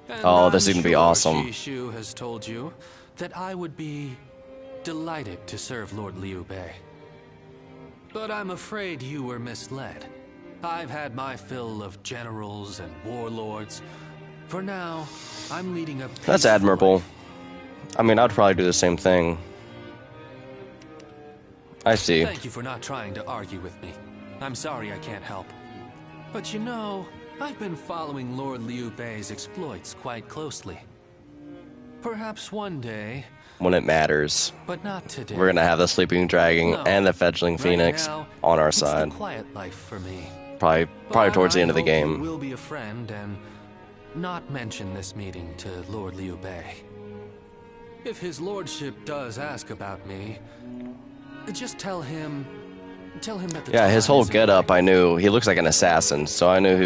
Speaker 7: And
Speaker 1: Oh, this is
Speaker 7: I'm
Speaker 1: gonna be
Speaker 7: sure
Speaker 1: awesome.
Speaker 7: Shishu has told you that I would be delighted to serve Lord Liu Bei. But I'm afraid you were misled. I've had my fill of generals and warlords. For now, I'm leading a
Speaker 1: That's
Speaker 7: peaceful
Speaker 1: admirable.
Speaker 7: life.
Speaker 1: I mean, I'd probably do the same thing. I see.
Speaker 7: Thank you for not trying to argue with me. I'm sorry I can't help. But you know, I've been following Lord Liu Bei's exploits quite closely. Perhaps one day,
Speaker 1: When it matters.
Speaker 7: but not today.
Speaker 1: We're gonna have the Sleeping Dragon
Speaker 7: No.
Speaker 1: and the Fledgling
Speaker 7: Right
Speaker 1: Phoenix
Speaker 7: now,
Speaker 1: on our
Speaker 7: it's
Speaker 1: side.
Speaker 7: the quiet life for me.
Speaker 1: Probably
Speaker 7: But
Speaker 1: towards the
Speaker 7: I
Speaker 1: end of the
Speaker 7: hope you
Speaker 1: game.
Speaker 7: will be a friend and not mention this meeting to Lord Liu Bei. If his lordship does ask about me, just tell him that the
Speaker 1: Yeah, his
Speaker 7: time
Speaker 1: whole
Speaker 7: isn't
Speaker 1: getup,
Speaker 7: right.
Speaker 1: I knew he looks like an assassin, so I knew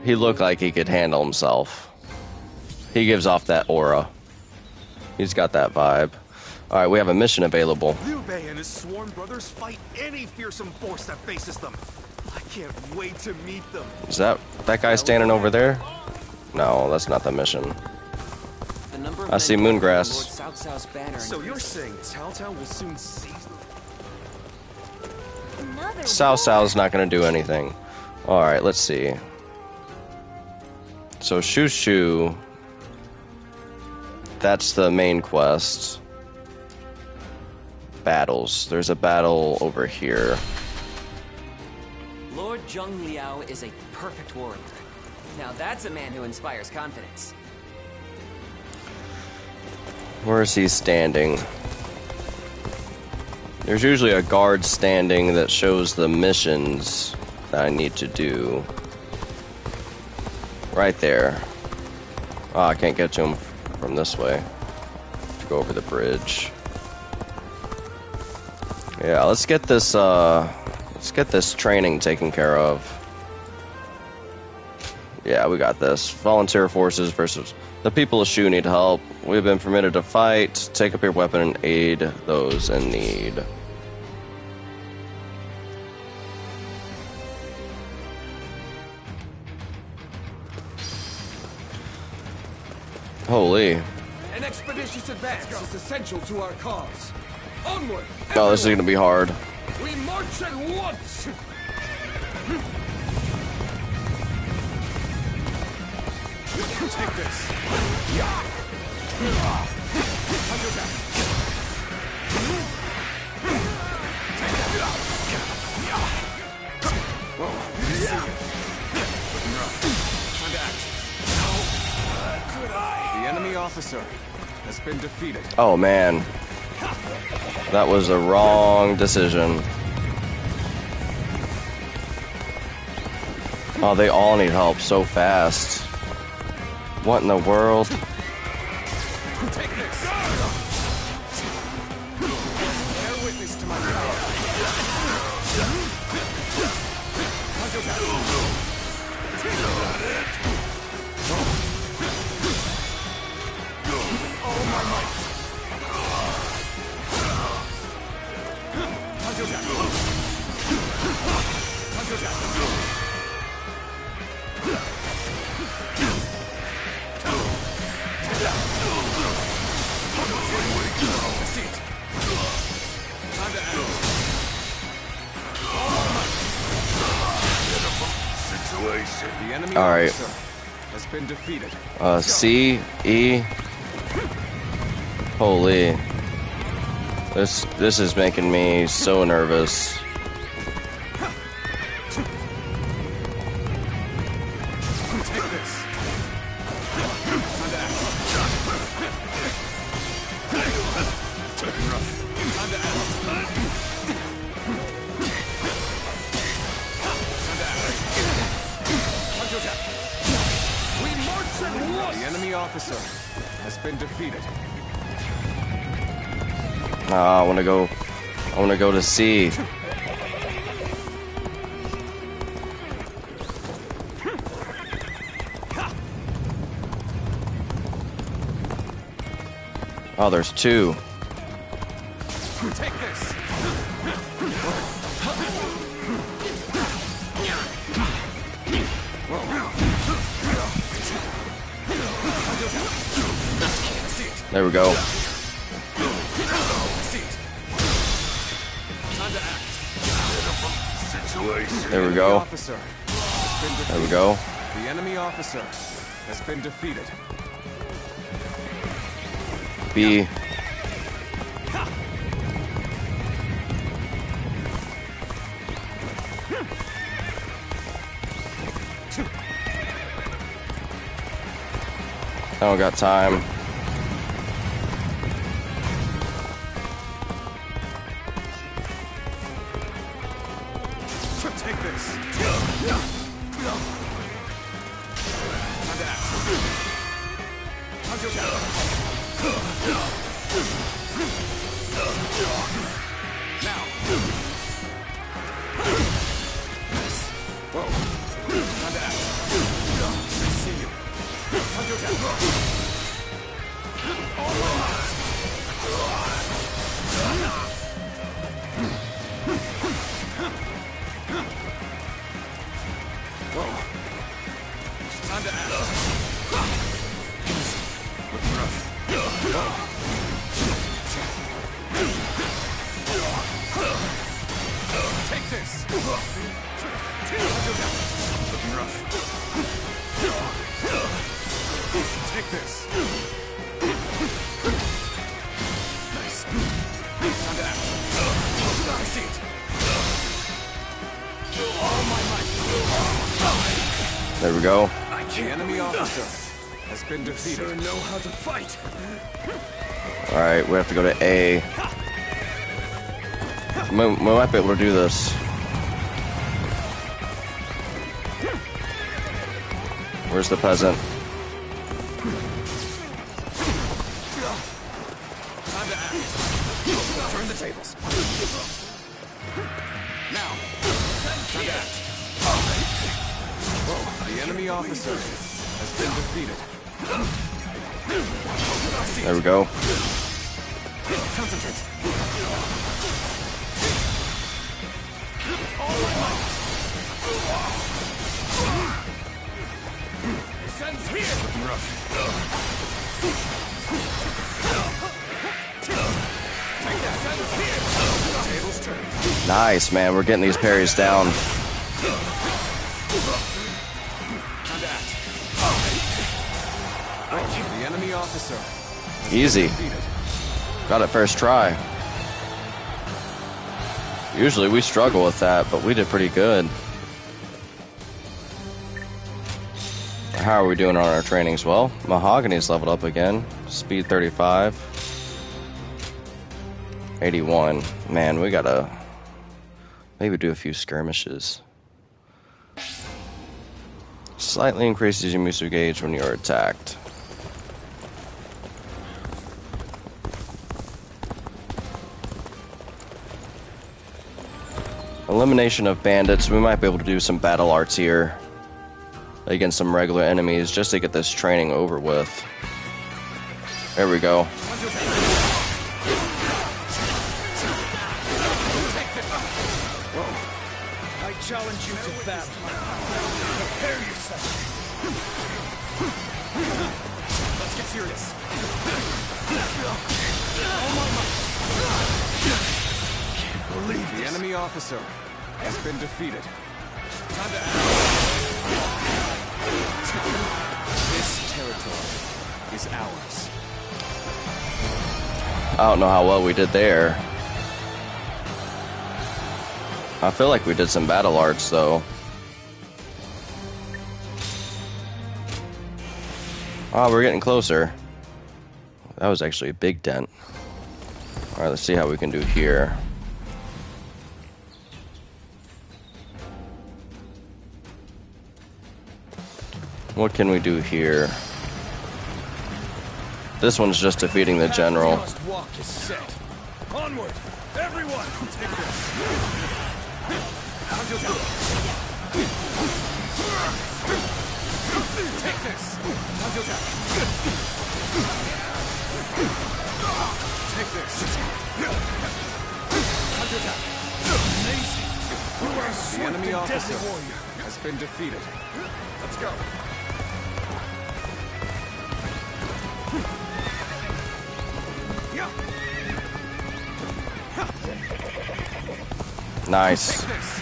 Speaker 1: he looked like he could handle himself. He gives off that aura. He's got that vibe. All right, we have a mission available.
Speaker 3: Liu Bei and his sworn brothers fight any fearsome force that faces them. I can't wait to meet them.
Speaker 1: Is that guy standing over there? No, that's not the mission.
Speaker 8: The number of
Speaker 1: I see
Speaker 8: men
Speaker 1: Moongrass.
Speaker 8: Lord Cao Cao's banner
Speaker 3: So you're
Speaker 8: increases.
Speaker 3: saying Cao Cao will soon seize them?
Speaker 1: Cao Cao's not gonna do anything. All right, let's see. So Shu Shu, that's the main quest. Battles. There's a battle over here.
Speaker 8: Lord Zheng Liao is a perfect warrior. Now that's a man who inspires confidence.
Speaker 1: Where is he standing? There's usually a guard standing that shows the missions that I need to do. Right there. Oh, I can't get to him from this way. To go over the bridge. Yeah, let's get this training taken care of. Yeah, we got this. Volunteer forces versus the people of Shu need help. We've been permitted to fight. Take up your weapon and aid those in need. Holy.
Speaker 2: An expeditious advance is essential to our cause. Onward!
Speaker 1: Oh, this is gonna be hard.
Speaker 2: We march at once!
Speaker 3: Take this.
Speaker 5: The enemy officer has been defeated.
Speaker 1: Oh man. That was the wrong decision. Oh, they all need help so fast. What in the world?
Speaker 5: Take this! Bear witness to my power. The enemy
Speaker 1: All right.
Speaker 5: officer has been defeated.
Speaker 1: C, E. Holy. This is making me so nervous.
Speaker 5: Take this. The enemy officer has been defeated.
Speaker 1: I want to go to C. Oh, there's two.
Speaker 5: Take this.
Speaker 1: There we go. There we go.
Speaker 5: Officer has been
Speaker 1: There we
Speaker 5: defeated.
Speaker 1: go.
Speaker 5: The enemy officer has been defeated.
Speaker 1: B. I don't got time.
Speaker 5: Take this. Now. Whoa. Time to act. I see you. Counter attack. All my might. Whoa. Time to act. Looking rough. Whoa. Take this. Looking rough. Take this. Nice. Time to act. I see it. All my might.
Speaker 1: There we go.
Speaker 5: The enemy officer has been defeated.
Speaker 3: Sure know how to fight.
Speaker 1: Alright, we have to go to A. We might be able to do this. Where's the peasant?
Speaker 5: Time to act. Turn the tables. Now. Time to act. Whoa, the enemy officer has been defeated.
Speaker 1: There we go.
Speaker 5: Concentrate. Sense here. Looking rough. Take that. Sense here. Tables turn.
Speaker 1: Nice, man. We're getting these parries down.
Speaker 5: Time to act. The enemy officer has
Speaker 1: Easy.
Speaker 5: been defeated.
Speaker 1: Got it first try. Usually we struggle with that, but we did pretty good. How are we doing on our trainings? Well, Mahogany's leveled up again. Speed 35. 81. Man, we gotta maybe do a few skirmishes. Slightly increases your Musu gauge when you're attacked. Elimination of bandits. We might be able to do some battle arts here against some regular enemies just to get this training over with. There we go.
Speaker 3: I challenge you to battle. Prepare yourself.
Speaker 5: Let's get serious.
Speaker 3: Believe
Speaker 5: The enemy officer has been defeated. Time to act. This territory is ours.
Speaker 1: I don't know how well we did there. I feel like we did some battle arts though. Oh, we're getting closer. That was actually a big dent. Alright, let's see how we can do here. What can we do here? This one's just defeating the general.
Speaker 3: Must walk is set. Onward, everyone. Take this.
Speaker 5: Take this. Take this.
Speaker 3: Amazing. You are a
Speaker 5: The
Speaker 3: swift
Speaker 5: enemy
Speaker 3: and deadly
Speaker 5: officer
Speaker 3: warrior.
Speaker 5: has been defeated. Let's go.
Speaker 1: Nice.
Speaker 5: Take this.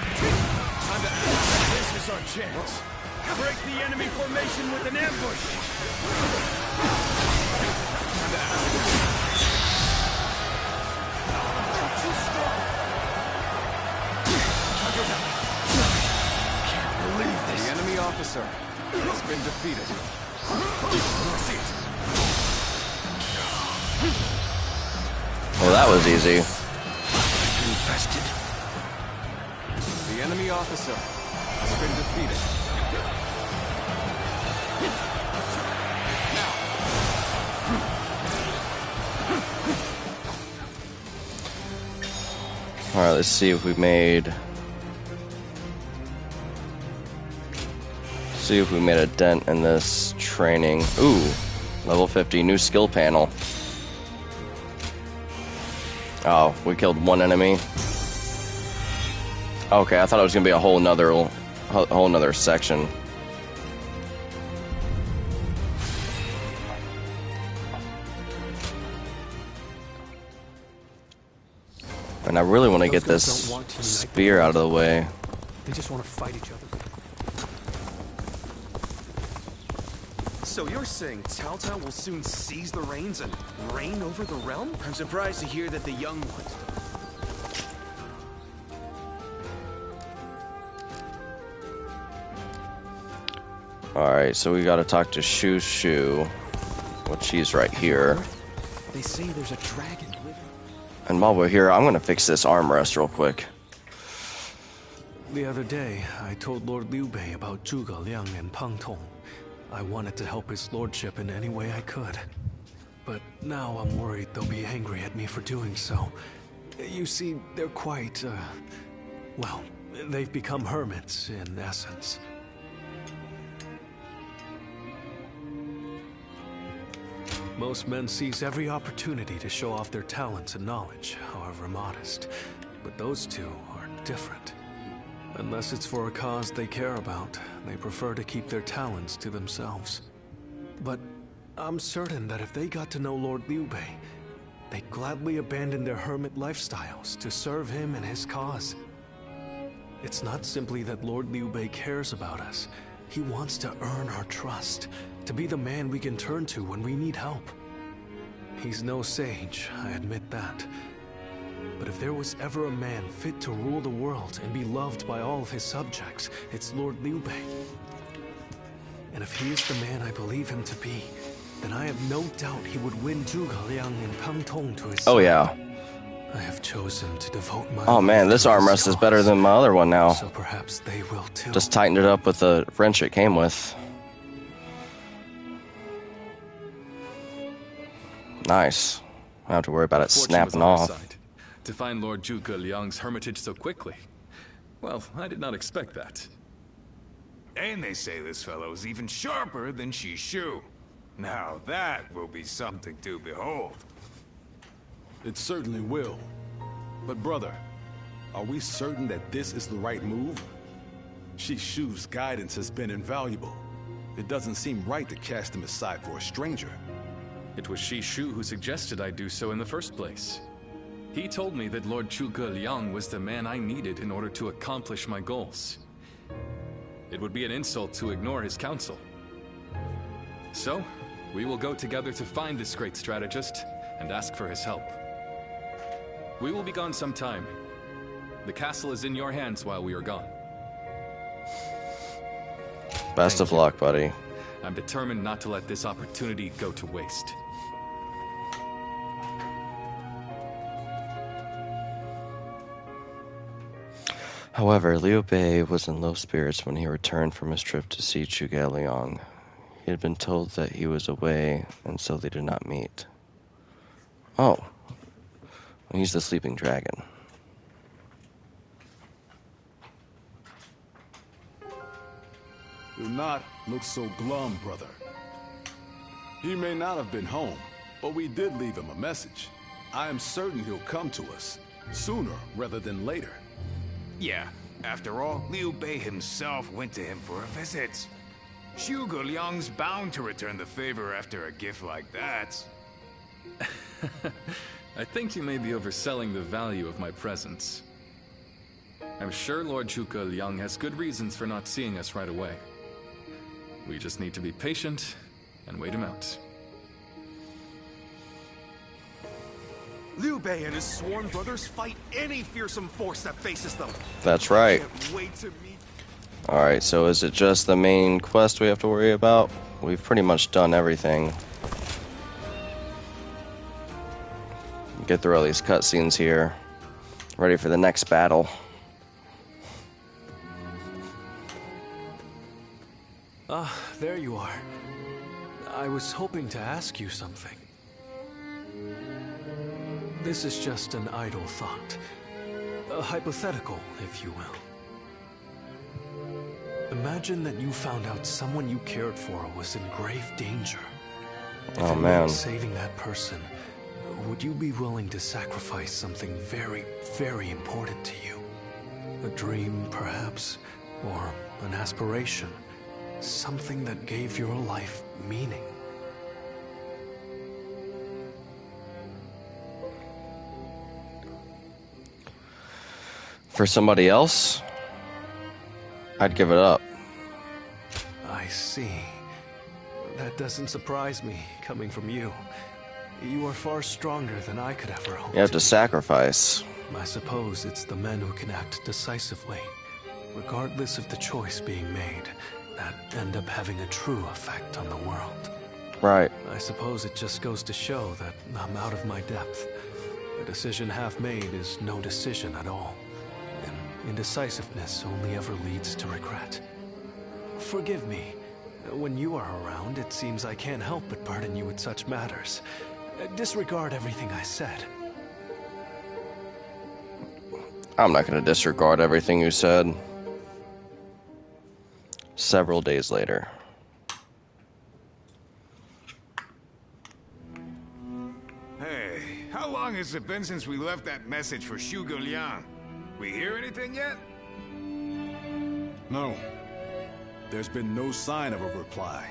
Speaker 2: chance. Break the enemy formation with an ambush.
Speaker 5: The enemy officer has been defeated.
Speaker 1: Well, that was easy.
Speaker 5: The enemy officer has been defeated.
Speaker 1: Alright, let's see if we made... See if we made a dent in this training. Ooh, level 50, new skill panel. Oh, we killed one enemy. Okay, I thought it was gonna be a whole nother section. And I really want to get this spear out of the way.
Speaker 3: They just want to fight each other.
Speaker 2: So you're saying Cao Cao will soon seize the reins and reign over the realm? I'm surprised to hear that the young ones...
Speaker 1: Alright, so we gotta talk to Shu Shu, which she's right here.
Speaker 2: They say there's a dragon living.
Speaker 1: And while we're here, I'm gonna fix this armrest real quick.
Speaker 3: The other day, I told Lord Liu Bei about Zhuge Liang and Pang Tong. I wanted to help his lordship in any way I could. But now I'm worried they'll be angry at me for doing so. You see, they're quite, well, they've become hermits, in essence. Most men seize every opportunity to show off their talents and knowledge, however modest. But those two are different. Unless it's for a cause they care about, they prefer to keep their talents to themselves. But I'm certain that if they got to know Lord Liu Bei, they'd gladly abandon their hermit lifestyles to serve him and his cause. It's not simply that Lord Liu Bei cares about us. He wants to earn our trust, to be the man we can turn to when we need help. He's no sage, I admit that. But if there was ever a man fit to rule the world and be loved by all of his subjects, it's Lord Liu Bei. And if he is the man I believe him to be, then I have no doubt he would win Zhuge Liang and Pang Tong to his side.
Speaker 1: Oh yeah.
Speaker 3: I have chosen to devote my
Speaker 1: Oh man, this armrest is better than my other one now.
Speaker 3: So perhaps they will too.
Speaker 1: Just tightened it up with the wrench it came with. Nice. I don't have to worry about it snapping off.
Speaker 5: To find Lord Zhuge Liang's hermitage so quickly. Well, I did not expect that.
Speaker 9: And they say this fellow is even sharper than Shishu. Now that will be something to behold.
Speaker 4: It certainly will. But brother, are we certain that this is the right move? Shishu's guidance has been invaluable. It doesn't seem right to cast him aside for a stranger.
Speaker 5: It was Shishu who suggested I do so in the first place. He told me that Lord Zhuge Liang was the man I needed in order to accomplish my goals. It would be an insult to ignore his counsel. So, we will go together to find this great strategist and ask for his help. We will be gone some time. The castle is in your hands while we are gone.
Speaker 1: Best of luck, buddy.
Speaker 5: I'm determined not to let this opportunity go to waste.
Speaker 1: However, Liu Bei was in low spirits when he returned from his trip to see Zhuge Liang. He had been told that he was away, and so they did not meet. Oh. He's the sleeping dragon.
Speaker 4: Do not look so glum, brother. He may not have been home, but we did leave him a message. I am certain he'll come to us, sooner rather than later.
Speaker 9: Yeah, after all, Liu Bei himself went to him for a visit. Zhuge Liang's bound to return the favor after a gift like that.
Speaker 5: I think you may be overselling the value of my presence. I'm sure Lord Zhuge Liang has good reasons for not seeing us right away. We just need to be patient and wait him out.
Speaker 3: Liu Bei and his sworn brothers fight any fearsome force that faces them.
Speaker 1: That's right.
Speaker 3: Can't wait to meet.
Speaker 1: Alright, so is it just the main quest we have to worry about? We've pretty much done everything. Get through all these cutscenes here. Ready for the next battle.
Speaker 3: Ah, there you are. I was hoping to ask you something. This is just an idle thought. A hypothetical, if you will. Imagine that you found out someone you cared for was in grave danger. If
Speaker 1: Oh,
Speaker 3: it
Speaker 1: man.
Speaker 3: meant saving that person, would you be willing to sacrifice something very, very important to you? A dream, perhaps? Or an aspiration? Something that gave your life meaning?
Speaker 1: For somebody else, I'd give it up.
Speaker 3: I see. That doesn't surprise me, coming from you. You are far stronger than I could ever hope.
Speaker 1: You have to sacrifice.
Speaker 3: I suppose it's the men who can act decisively, regardless of the choice being made, that end up having a true effect on the world.
Speaker 1: Right.
Speaker 3: I suppose it just goes to show that I'm out of my depth. A decision half made is no decision at all. And indecisiveness only ever leads to regret. Forgive me. When you are around, it seems I can't help but burden you with such matters. Disregard everything I said.
Speaker 1: I'm not going to disregard everything you said. Several days later.
Speaker 9: Hey, how long has it been since we left that message for Zhuge Liang? We hear anything yet?
Speaker 4: No. There's been no sign of a reply.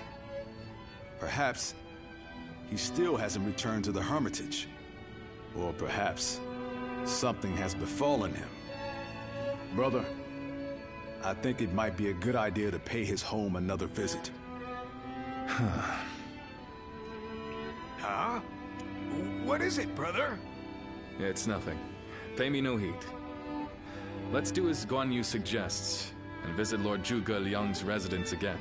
Speaker 4: Perhaps he still hasn't returned to the Hermitage. Or perhaps something has befallen him. Brother, I think it might be a good idea to pay his home another visit.
Speaker 9: Huh? What is it, brother?
Speaker 5: It's nothing. Pay me no heed. Let's do as Guan Yu suggests, and visit Lord Zhuge Liang's residence again.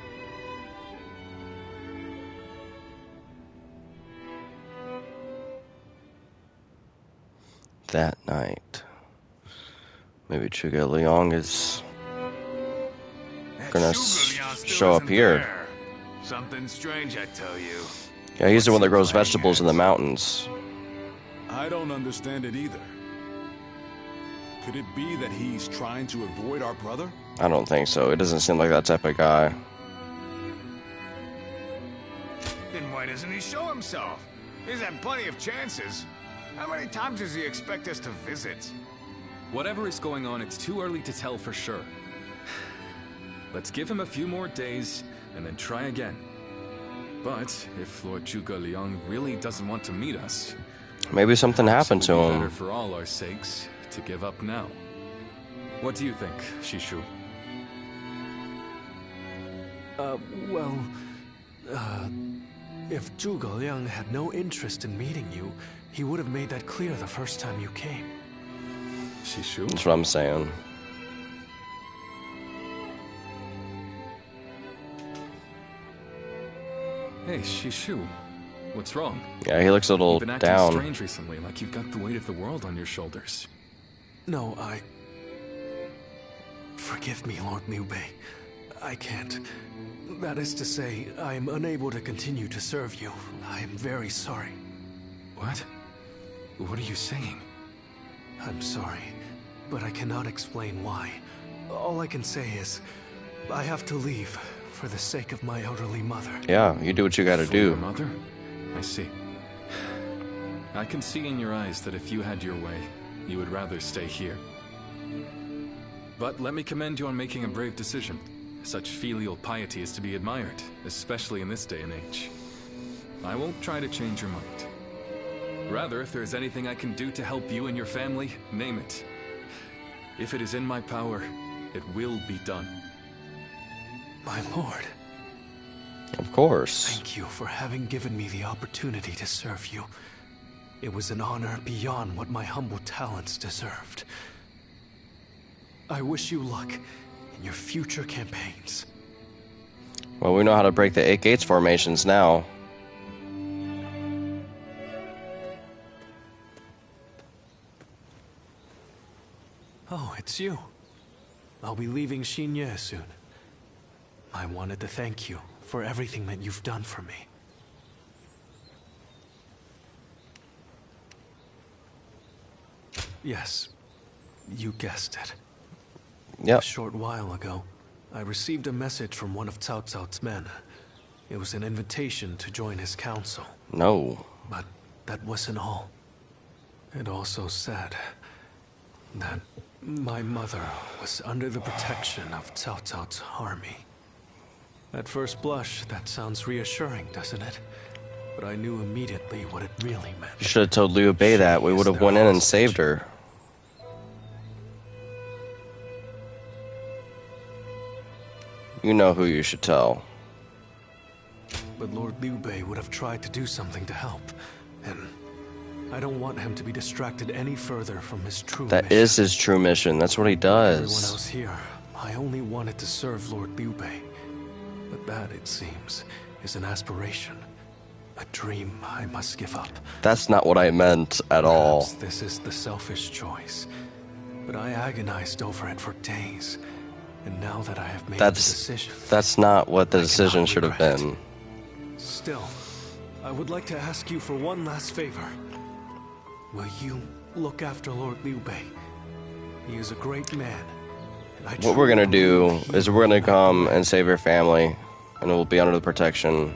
Speaker 1: That night. Maybe Zhuge Liang is
Speaker 9: That
Speaker 1: gonna
Speaker 9: Zhuge Liang still
Speaker 1: show up
Speaker 9: isn't
Speaker 1: here.
Speaker 9: there. Something strange, I tell you.
Speaker 1: Yeah, he's the one that grows
Speaker 9: What's he
Speaker 1: vegetables in the
Speaker 9: playing
Speaker 1: mountains.
Speaker 4: I don't understand it either. Could it be that he's trying to avoid our brother?
Speaker 1: I don't think so. It doesn't seem like that type of guy.
Speaker 9: Then why doesn't he show himself? He's had plenty of chances. How many times does he expect us to visit?
Speaker 5: Whatever is going on, it's too early to tell for sure. Let's give him a few more days, and then try again. But if Lord Zhuge Liang really doesn't want to meet us,
Speaker 1: Maybe something happened to
Speaker 5: it would be better
Speaker 1: him.
Speaker 5: for all our sakes to give up now. What do you think, Shishu?
Speaker 3: If Zhuge Liang had no interest in meeting you, he would have made that clear the first time you came.
Speaker 5: Shishu?
Speaker 1: That's what I'm saying.
Speaker 5: Hey, Shishu. What's wrong?
Speaker 1: Yeah, he looks a little
Speaker 5: You've been acting
Speaker 1: down.
Speaker 5: strange recently, like you've got the weight of the world on your shoulders.
Speaker 3: No, Forgive me, Lord Liu Bei. I can't. That is to say, I am unable to continue to serve you. I am very sorry.
Speaker 5: What? What are you saying?
Speaker 3: I'm sorry, but I cannot explain why. All I can say is, I have to leave for the sake of my elderly mother.
Speaker 1: Yeah, you do what you gotta
Speaker 5: For your
Speaker 1: do.
Speaker 5: mother? I see. I can see in your eyes that if you had your way, you would rather stay here. But let me commend you on making a brave decision. Such filial piety is to be admired, especially in this day and age. I won't try to change your mind. Rather, if there's anything I can do to help you and your family, name it. If it is in my power, it will be done.
Speaker 3: My lord,
Speaker 1: Of course.
Speaker 3: thank you for having given me the opportunity to serve you. It was an honor beyond what my humble talents deserved. I wish you luck in your future campaigns.
Speaker 1: Well, we know how to break the 8 gates formations now.
Speaker 3: Oh, it's you. I'll be leaving Xinye soon. I wanted to thank you for everything that you've done for me. Yes, you guessed it.
Speaker 1: Yep.
Speaker 3: A short while ago, I received a message from one of Cao Cao's men. It was an invitation to join his council.
Speaker 1: No.
Speaker 3: But that wasn't all. It also said that my mother was under the protection of Cao Cao's army. At first blush, that sounds reassuring, doesn't it? But I knew immediately what it really meant.
Speaker 1: You should have told Liu Bei that. We would have went in and saved her. You know who you should tell.
Speaker 3: But Lord Liu Bei would have tried to do something to help. And I don't want him to be distracted any further from his true mission.
Speaker 1: That is his true mission. That's what he
Speaker 3: Everyone
Speaker 1: does.
Speaker 3: else here, I only wanted to serve Lord Liu Bei. But that, it seems, is an aspiration. A dream I must give up.
Speaker 1: That's not what I meant at all.
Speaker 3: Perhaps this is the selfish choice. But I agonized over it for days. And now that I have made the decision,
Speaker 1: That's not what the
Speaker 3: I
Speaker 1: decision
Speaker 3: cannot
Speaker 1: should have
Speaker 3: regret it.
Speaker 1: been.
Speaker 3: Still, I would like to ask you for one last favor. Will you look after Lord Liu Bei? He is a great man. And I
Speaker 1: What we're gonna
Speaker 3: truly
Speaker 1: do
Speaker 3: believe he
Speaker 1: is we're gonna
Speaker 3: will not
Speaker 1: come
Speaker 3: be
Speaker 1: and save your family, and it will be under the protection.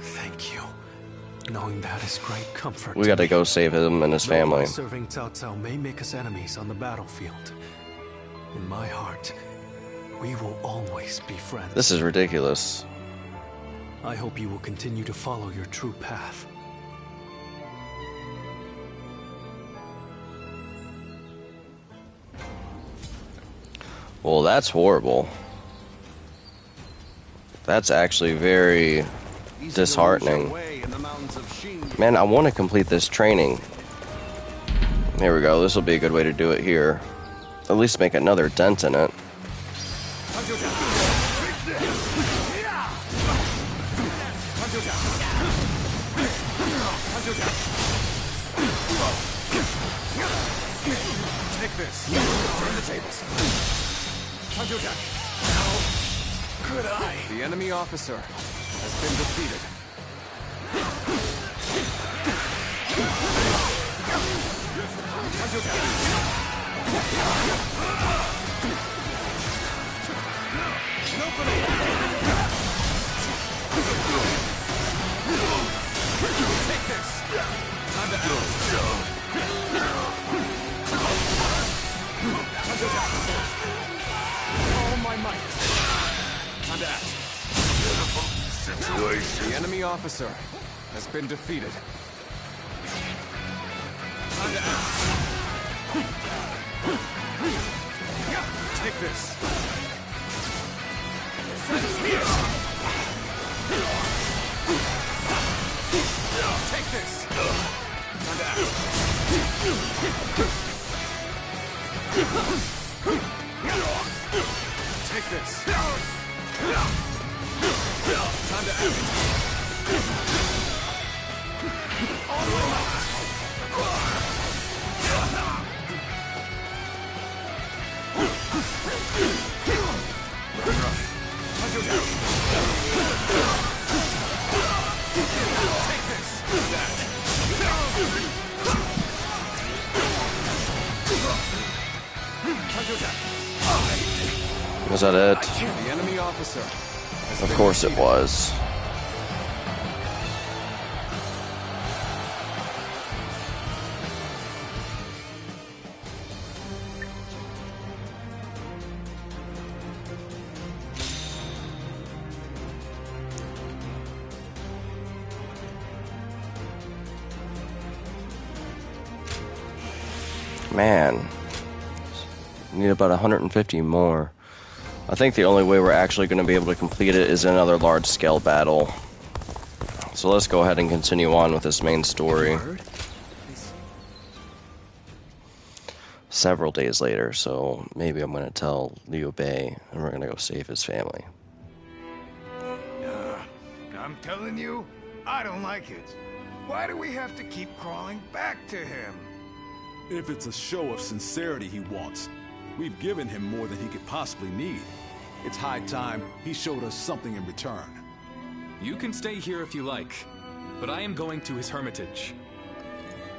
Speaker 3: Thank you. Knowing that is great comfort.
Speaker 1: We gotta go save him and his
Speaker 3: Though
Speaker 1: family.
Speaker 3: serving Cao Cao may make us enemies on the battlefield, in my heart, we will always be friends.
Speaker 1: This is ridiculous.
Speaker 3: I hope you will continue to follow your true path.
Speaker 1: Well, that's horrible. That's actually very disheartening. Man, I want to complete this training. Here we go. This will be a good way to do it here. At least make another dent in it.
Speaker 2: Take this. Turn the tables. How could I?
Speaker 5: The enemy officer has been defeated.
Speaker 2: Take this. Time to act. All my might. Time to act.
Speaker 5: The enemy officer has been defeated.
Speaker 2: Time to act. Take this. Take this. Time to act. Take this. Time to act.
Speaker 1: Was that it?
Speaker 5: The enemy officer has
Speaker 1: Of
Speaker 5: been
Speaker 1: course it
Speaker 5: defeated.
Speaker 1: was. Man. Need about 150 more. I think the only way we're actually going to be able to complete it is another large-scale battle. So let's go ahead and continue on with this main story. Several days later, so maybe I'm going to tell Liu Bei and we're going to go save his family.
Speaker 9: I'm telling you, I don't like it. Why do we have to keep crawling back to him?
Speaker 4: If it's a show of sincerity he wants, we've given him more than he could possibly need. It's high time he showed us something in return.
Speaker 5: You can stay here if you like, but I am going to his hermitage.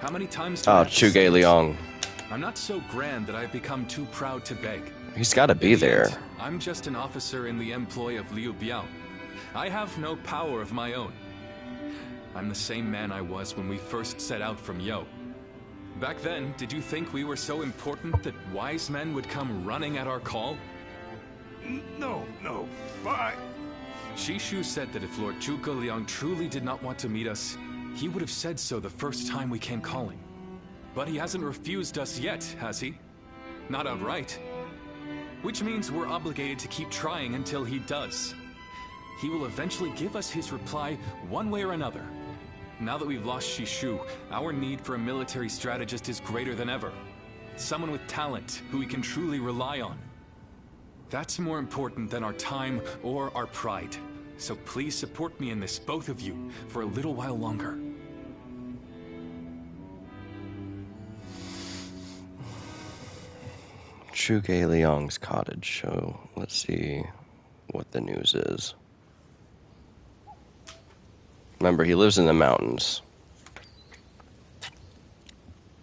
Speaker 5: How many times do I have to
Speaker 1: Chuge
Speaker 5: say it?
Speaker 1: Liang.
Speaker 5: I'm not so grand that I've become too proud to beg.
Speaker 1: He's got to be
Speaker 5: In the
Speaker 1: there.
Speaker 5: end, I'm just an officer in the employ of Liu Biao. I have no power of my own. I'm the same man I was when we first set out from Yo. Back then, did you think we were so important that wise men would come running at our call?
Speaker 9: No, but...
Speaker 5: Shishu said that if Lord Zhuge Liang truly did not want to meet us, he would have said so the first time we came calling. But he hasn't refused us yet, has he? Not outright. Which means we're obligated to keep trying until he does. He will eventually give us his reply one way or another. Now that we've lost Shishu, our need for a military strategist is greater than ever. Someone with talent who we can truly rely on. That's more important than our time or our pride. So please support me in this, both of you, for a little while longer.
Speaker 1: Chuge Liang's cottage. So let's see what the news is. Remember, he lives in the mountains.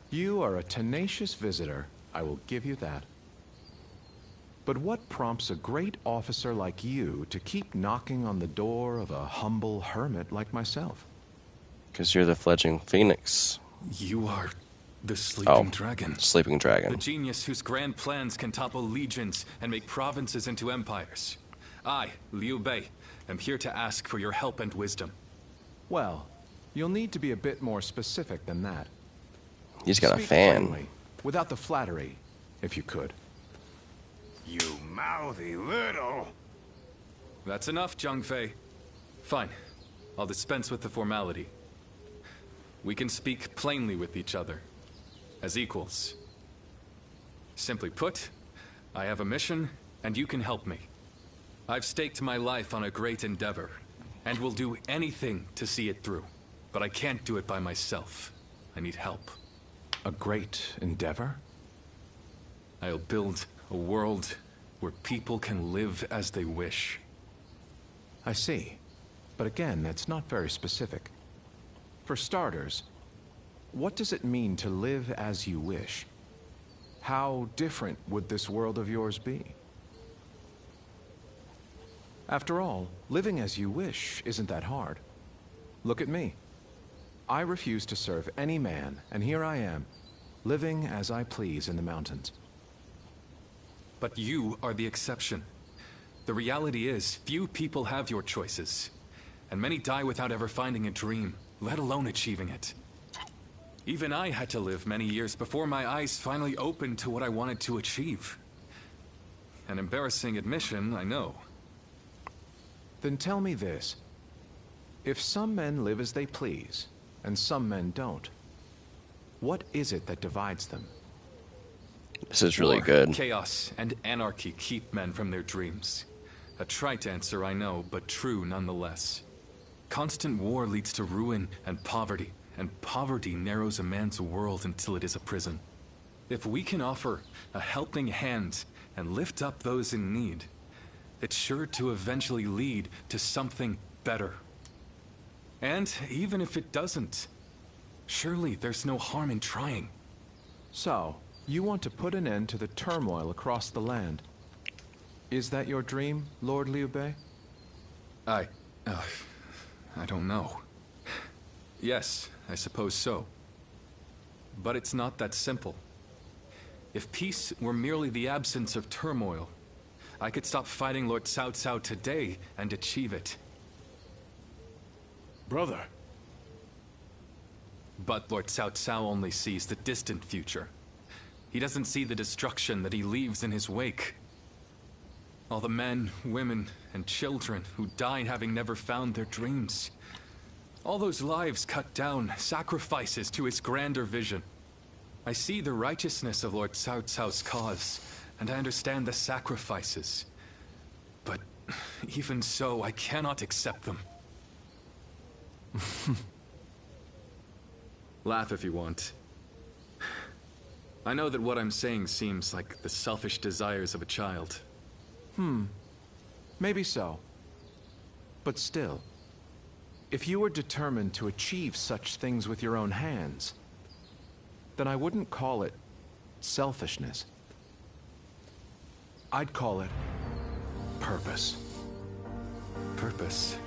Speaker 10: You are a tenacious visitor, I will give you that. But what prompts a great officer like you to keep knocking on the door of a humble hermit like myself?
Speaker 1: Because you're the fledgling phoenix.
Speaker 5: You are the sleeping dragon.
Speaker 1: Sleeping dragon.
Speaker 5: The genius whose grand plans can topple legions and make provinces into empires. I, Liu Bei, am here to ask for your help and wisdom.
Speaker 10: Well, you'll need to be a bit more specific than that.
Speaker 1: He's got
Speaker 10: Speak
Speaker 1: a fan.
Speaker 10: plainly, without the flattery, if you could.
Speaker 9: You mouthy little...
Speaker 5: That's enough, Zhang Fei. Fine. I'll dispense with the formality. We can speak plainly with each other. As equals. Simply put, I have a mission, and you can help me. I've staked my life on a great endeavor, and will do anything to see it through. But I can't do it by myself. I need help.
Speaker 10: A great endeavor?
Speaker 5: I'll build a world where people can live as they wish.
Speaker 10: I see. But again, that's not very specific. For starters, what does it mean to live as you wish? How different would this world of yours be? After all, living as you wish isn't that hard. Look at me. I refuse to serve any man, and here I am, living as I please in the mountains.
Speaker 5: But you are the exception. The reality is, few people have your choices. And many die without ever finding a dream, let alone achieving it. Even I had to live many years before my eyes finally opened to what I wanted to achieve. An embarrassing admission, I know.
Speaker 10: Then tell me this. If some men live as they please, and some men don't, what is it that divides them?
Speaker 1: This is really
Speaker 5: War,
Speaker 1: good.
Speaker 5: Chaos and anarchy keep men from their dreams. A trite answer, I know, but true nonetheless. Constant war leads to ruin and poverty narrows a man's world until it is a prison. If we can offer a helping hand and lift up those in need, it's sure to eventually lead to something better. And even if it doesn't, surely there's no harm in trying.
Speaker 10: So, you want to put an end to the turmoil across the land. Is that your dream, Lord Liu Bei?
Speaker 5: I don't know. Yes, I suppose so. But it's not that simple. If peace were merely the absence of turmoil, I could stop fighting Lord Cao Cao today and achieve it.
Speaker 4: Brother.
Speaker 5: But Lord Cao Cao only sees the distant future. He doesn't see the destruction that he leaves in his wake. All the men, women, and children who died having never found their dreams. All those lives cut down, sacrifices to his grander vision. I see the righteousness of Lord Cao Cao's cause, and I understand the sacrifices. But even so, I cannot accept them. Laugh if you want. I know that what I'm saying seems like the selfish desires of a child.
Speaker 10: Maybe so. But still, if you were determined to achieve such things with your own hands, then I wouldn't call it selfishness. I'd call it purpose.
Speaker 5: Purpose.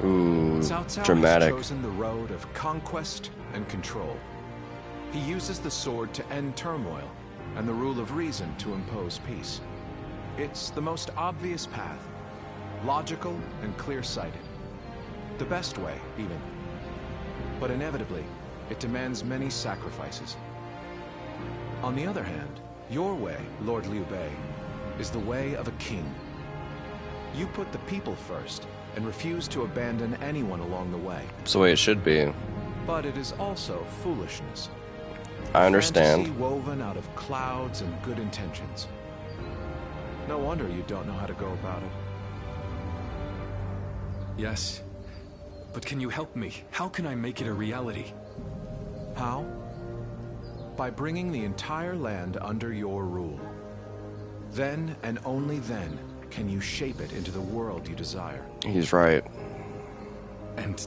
Speaker 1: Ooh,
Speaker 10: Cao Cao
Speaker 1: dramatic.
Speaker 10: has chosen the road of conquest and control. He uses the sword to end turmoil, and the rule of reason to impose peace. It's the most obvious path, logical and clear-sighted. The best way, even. But inevitably, it demands many sacrifices. On the other hand, your way, Lord Liu Bei, is the way of a king. You put the people first, and refuse to abandon anyone along the way.
Speaker 1: It's the way it should be.
Speaker 10: But it is also foolishness.
Speaker 1: I understand.
Speaker 10: Fantasy woven out of clouds and good intentions. No wonder you don't know how to go about it.
Speaker 5: Yes. But can you help me? How can I make it a reality?
Speaker 10: How? By bringing the entire land under your rule. Then, and only then, can you shape it into the world you desire.
Speaker 1: He's right.
Speaker 5: And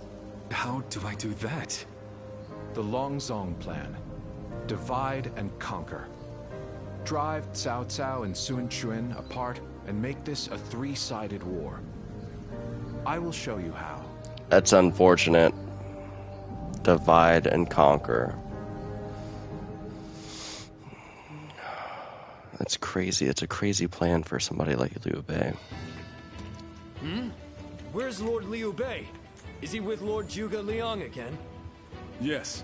Speaker 5: how do I do that?
Speaker 10: The Longzong plan. Divide and conquer. Drive Cao Cao and Sun Quan apart and make this a three-sided war. I will show you how.
Speaker 1: That's unfortunate. Divide and conquer. That's crazy. It's a crazy plan for somebody like Liu Bei.
Speaker 3: Where's Lord Liu Bei? Is he with Lord Zhuge Liang again?
Speaker 4: Yes.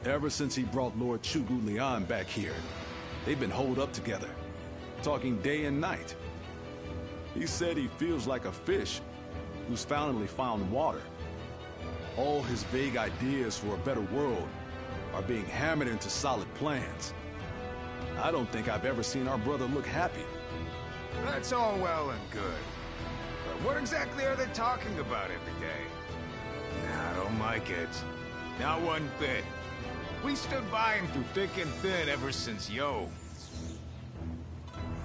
Speaker 4: Ever since he brought Lord Zhuge Liang back here, they've been holed up together, talking day and night. He said he feels like a fish who's finally found water. All his vague ideas for a better world are being hammered into solid plans. I don't think I've ever seen our brother look happy.
Speaker 9: That's all well and good. But what exactly are they talking about every day? Nah, I don't like it. Not one bit. We stood by him through thick and thin ever since Yo.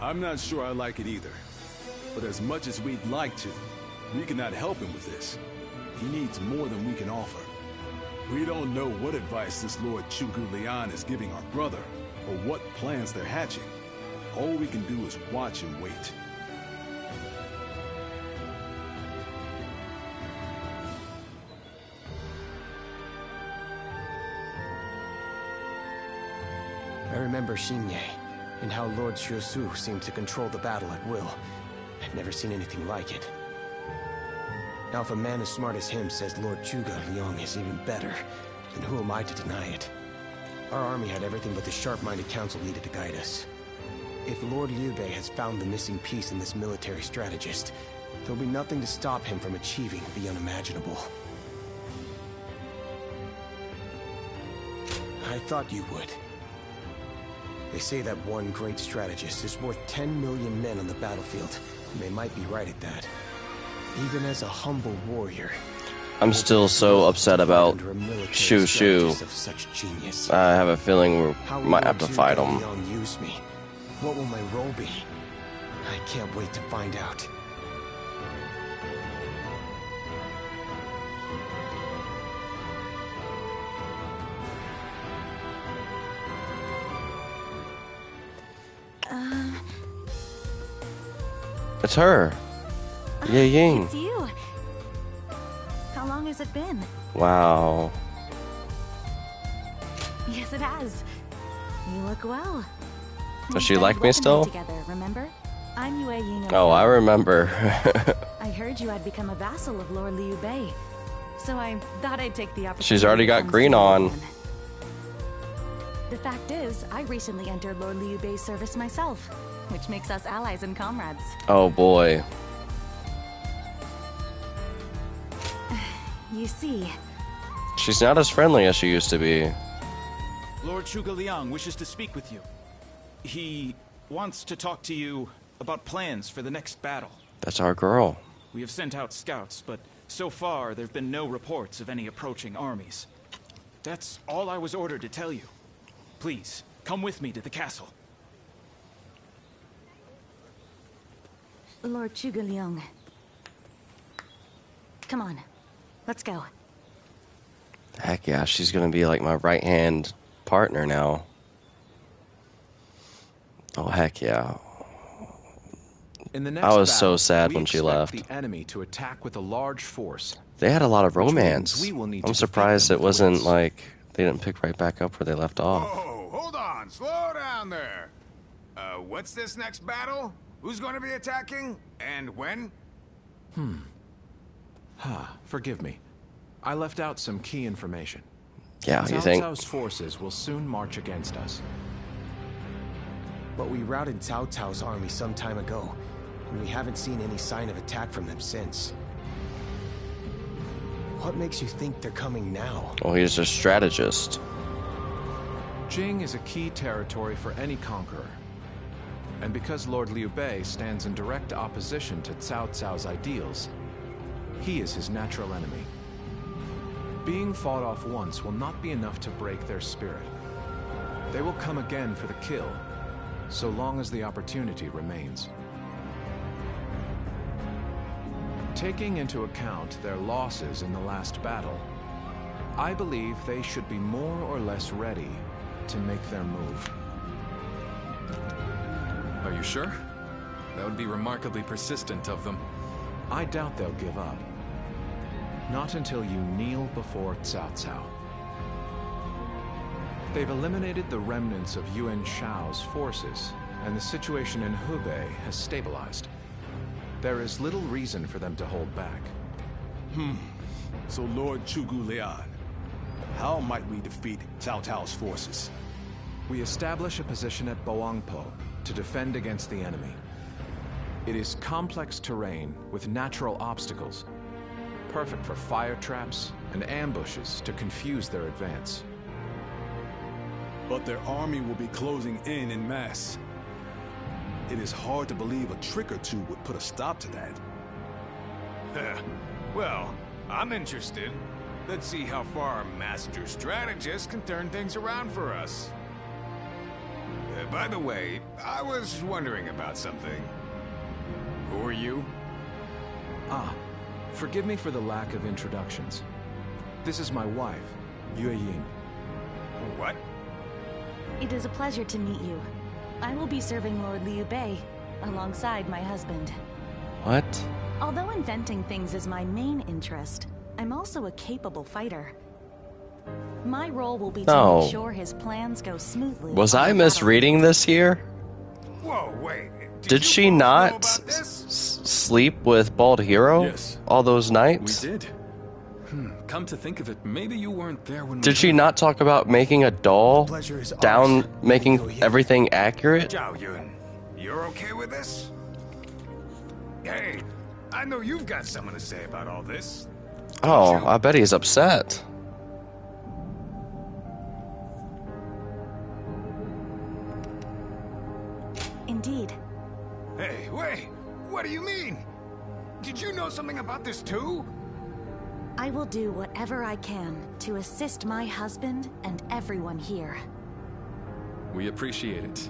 Speaker 4: I'm not sure I like it either. But as much as we'd like to, we cannot help him with this. He needs more than we can offer. We don't know what advice this Lord Zhuge Liang is giving our brother, or what plans they're hatching. All we can do is watch and wait.
Speaker 3: I remember Xinye, and how Lord Xuesu seemed to control the battle at will. I've never seen anything like it. Now if a man as smart as him says Lord Zhuge Liang is even better, then who am I to deny it? Our army had everything but the sharp-minded council needed to guide us. If Lord Liu Bei has found the missing piece in this military strategist, there'll be nothing to stop him from achieving the unimaginable. I thought you would. They say that one great strategist is worth 10 million men on the battlefield, and they might be right at that. Even as a humble warrior,
Speaker 1: I'm still so upset about Shu Shu.
Speaker 3: of such genius.
Speaker 1: I have a feeling we
Speaker 3: How will
Speaker 1: might
Speaker 3: Lord
Speaker 1: have to
Speaker 3: Zhuge
Speaker 1: fight him.
Speaker 3: Liang use me? What will my role be? I can't wait to find out.
Speaker 1: It's her. Ye Ying.
Speaker 11: It's you. How long has it been?
Speaker 1: Wow.
Speaker 11: Yes, it has. You look well.
Speaker 1: Does she like me still?
Speaker 11: Together, remember? I'm Yue Ying.
Speaker 1: Oh, I remember.
Speaker 11: I heard you had become a vassal of Lord Liu Bei, so I thought I'd take the opportunity.
Speaker 1: She's already got
Speaker 11: to come
Speaker 1: green
Speaker 11: see you
Speaker 1: on.
Speaker 11: again. The fact is, I recently entered Lord Liu Bei's service myself, which makes us allies and comrades.
Speaker 1: Oh boy.
Speaker 11: You see,
Speaker 1: She's not as friendly as she used to be.
Speaker 12: Lord Zhuge Liang wishes to speak with you. He wants to talk to you about plans for the next battle.
Speaker 1: That's our girl.
Speaker 12: We have sent out scouts, but so far there have been no reports of any approaching armies. That's all I was ordered to tell you. Please, come with me to the castle.
Speaker 11: Lord Zhuge Liang. Come on, let's go.
Speaker 1: Heck yeah, she's gonna be like my right-hand partner now. Oh heck yeah.
Speaker 10: In the next
Speaker 1: I was so
Speaker 10: battle,
Speaker 1: sad
Speaker 10: we
Speaker 1: when she
Speaker 10: expect
Speaker 1: left.
Speaker 10: the enemy to attack with a large force.
Speaker 1: They had a lot of
Speaker 10: Which means
Speaker 1: romance.
Speaker 10: we will need
Speaker 1: I'm
Speaker 10: to
Speaker 1: surprised
Speaker 10: defeat
Speaker 1: it
Speaker 10: them with
Speaker 1: wasn't
Speaker 10: wits.
Speaker 1: like they didn't pick right back up where they left off.
Speaker 9: Oh, hold on. Slow down there. What's this next battle? Who's going to be attacking? And when?
Speaker 10: Forgive me. I left out some key information.
Speaker 1: Yeah, you
Speaker 10: Cao
Speaker 1: think?
Speaker 10: Cao's forces will soon march against us.
Speaker 13: But we routed Cao Cao's army some time ago, and we haven't seen any sign of attack from them since. What makes you think they're coming now?
Speaker 1: Well, he's a strategist.
Speaker 10: Jing is a key territory for any conqueror. And because Lord Liu Bei stands in direct opposition to Cao Cao's ideals, he is his natural enemy. Being fought off once will not be enough to break their spirit. They will come again for the kill, so long as the opportunity remains. Taking into account their losses in the last battle, I believe they should be more or less ready to make their move.
Speaker 5: Are you sure? That would be remarkably persistent of them.
Speaker 10: I doubt they'll give up. Not until you kneel before Cao Cao. They've eliminated the remnants of Yuan Shao's forces, and the situation in Hubei has stabilized. There is little reason for them to hold back.
Speaker 4: So Lord Zhuge Liang, how might we defeat Cao Cao's forces?
Speaker 10: We establish a position at Boangpo to defend against the enemy. It is complex terrain with natural obstacles, perfect for fire traps and ambushes to confuse their advance.
Speaker 4: But their army will be closing in mass. It is hard to believe a trick or two would put a stop to that.
Speaker 9: Well, I'm interested. Let's see how far our master strategist can turn things around for us. By the way, I was wondering about something. Who are you?
Speaker 10: Forgive me for the lack of introductions. This is my wife, Yue Ying.
Speaker 9: What?
Speaker 11: It is a pleasure to meet you. I will be serving Lord Liu Bei alongside my husband.
Speaker 1: What?
Speaker 11: Although inventing things is my main interest, I'm also a capable fighter. My role will be to
Speaker 1: No.
Speaker 11: make sure his plans go smoothly.
Speaker 1: Was
Speaker 11: on
Speaker 1: I
Speaker 11: the
Speaker 1: misreading this here?
Speaker 9: Whoa, wait.
Speaker 1: Did
Speaker 9: you
Speaker 1: she
Speaker 9: both know
Speaker 1: not
Speaker 9: about this?
Speaker 1: sleep with Bald Hero
Speaker 4: Yes.
Speaker 1: all those
Speaker 5: We
Speaker 1: nights?
Speaker 5: did. Come to think of it, maybe you weren't there when we
Speaker 1: Did she not talk about making a doll
Speaker 13: Pleasure is
Speaker 1: down,
Speaker 13: ours.
Speaker 1: making
Speaker 13: Yue Ying.
Speaker 1: everything accurate?
Speaker 9: Zhao Yun, you're okay with this? Hey, I know you've got something to say about all this.
Speaker 1: Oh, I bet he's upset.
Speaker 11: Indeed.
Speaker 9: Hey, wait! What do you mean? Did you know something about this too?
Speaker 11: I will do whatever I can to assist my husband and everyone here.
Speaker 5: We appreciate it.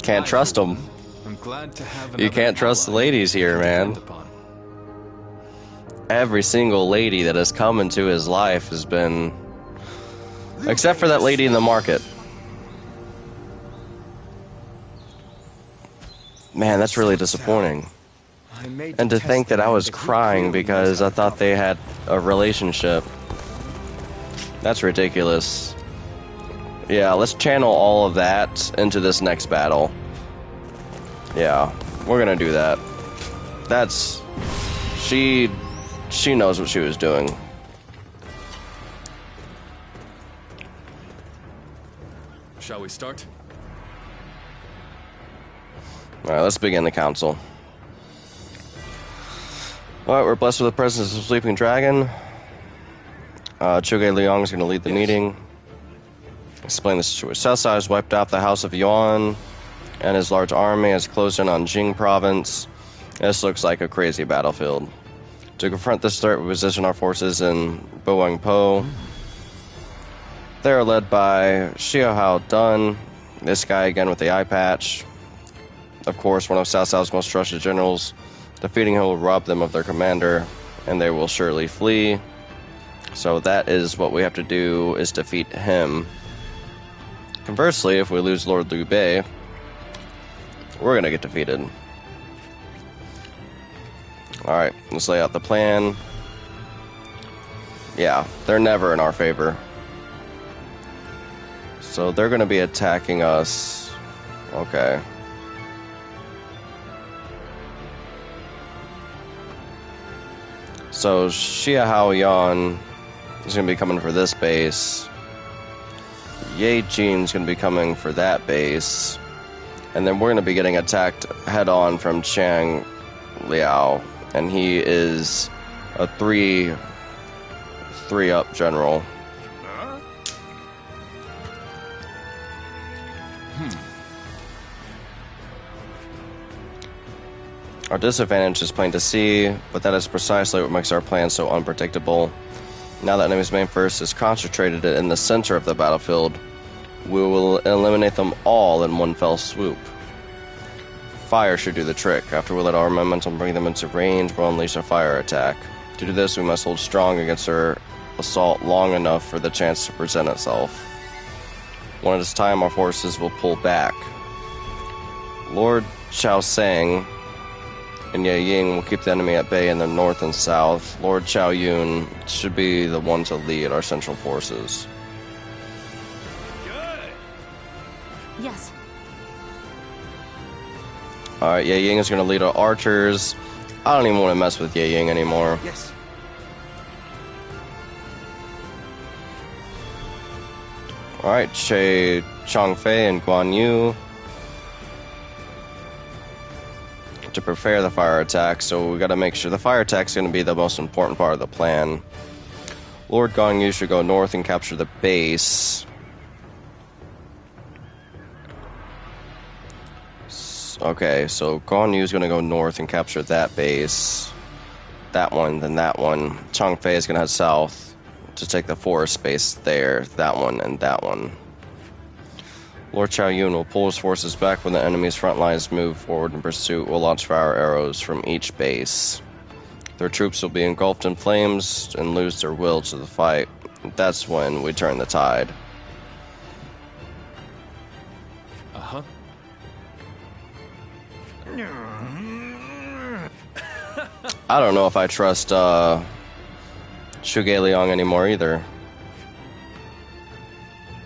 Speaker 1: Can't trust him.
Speaker 5: I'm glad to have
Speaker 1: You
Speaker 5: another
Speaker 1: can't trust the
Speaker 5: ally
Speaker 1: ladies
Speaker 5: we
Speaker 1: here,
Speaker 5: can
Speaker 1: man.
Speaker 5: depend upon.
Speaker 1: Every single lady that has come into his life has been... Except for that lady in the market. Man, that's really disappointing.
Speaker 13: I made
Speaker 1: And to
Speaker 13: test
Speaker 1: think
Speaker 13: the
Speaker 1: that I
Speaker 13: man,
Speaker 1: was
Speaker 13: but he
Speaker 1: crying
Speaker 13: clearly
Speaker 1: because
Speaker 13: knows
Speaker 1: I
Speaker 13: how to
Speaker 1: thought they
Speaker 13: cover.
Speaker 1: had a relationship. That's ridiculous. Yeah, let's channel all of that into this next battle. Yeah, we're gonna do that. That's... She knows what she was doing.
Speaker 5: Shall we start?
Speaker 1: Alright, let's begin the council. Alright, we're blessed with the presence of the Sleeping Dragon. Chuge Liang is going to lead the meeting. Explain the situation. Southside has wiped out the House of Yuan, and his large army has closed in on Jing province. This looks like a crazy battlefield. To confront this threat, we position our forces in Boangpo. They are led by Xiahao Dun, this guy again with the eye patch. Of course, one of Cao Cao's most trusted generals. Defeating him will rob them of their commander, and they will surely flee. So that is what we have to do, is defeat him. Conversely, if we lose Lord Liu Bei, we're going to get defeated. Alright, let's lay out the plan. Yeah, they're never in our favor. So they're going to be attacking us. Okay. So Xiahao Yan is going to be coming for this base. Ye Jin's going to be coming for that base. And then we're going to be getting attacked head-on from Chang Liao. And he is a 3-up general. Our disadvantage is plain to see, but that is precisely what makes our plan so unpredictable. Now that enemy's main force is concentrated in the center of the battlefield, we will eliminate them all in one fell swoop. Fire should do the trick. After we let our momentum bring them into range, we'll unleash a fire attack. To do this, we must hold strong against their assault long enough for the chance to present itself. One at a time, our forces will pull back. Lord Chao Sang and Ye Ying will keep the enemy at bay in the north and south. Lord Chao Yun should be the one to lead our central forces.
Speaker 11: Yes.
Speaker 1: Alright, Ye Ying is going to lead our archers. I don't even want to mess with Ye Ying anymore.
Speaker 13: Yes.
Speaker 1: Alright, Changfei and Guan Yu to prepare the fire attack, so we got to make sure the fire attack is going to be the most important part of the plan. Lord Gong Yu should go north and capture the base. Okay, so Gong Yu is going to go north and capture that base. That one, then that one. Changfei is going to head south to take the forest base there. That one and that one. Lord Chao Yun will pull his forces back when the enemy's front lines move forward in pursuit. Will launch fire arrows from each base. Their troops will be engulfed in flames and lose their will to the fight. That's when we turn the tide.
Speaker 5: Uh-huh.
Speaker 1: I don't know if I trust Chuge Liang anymore either.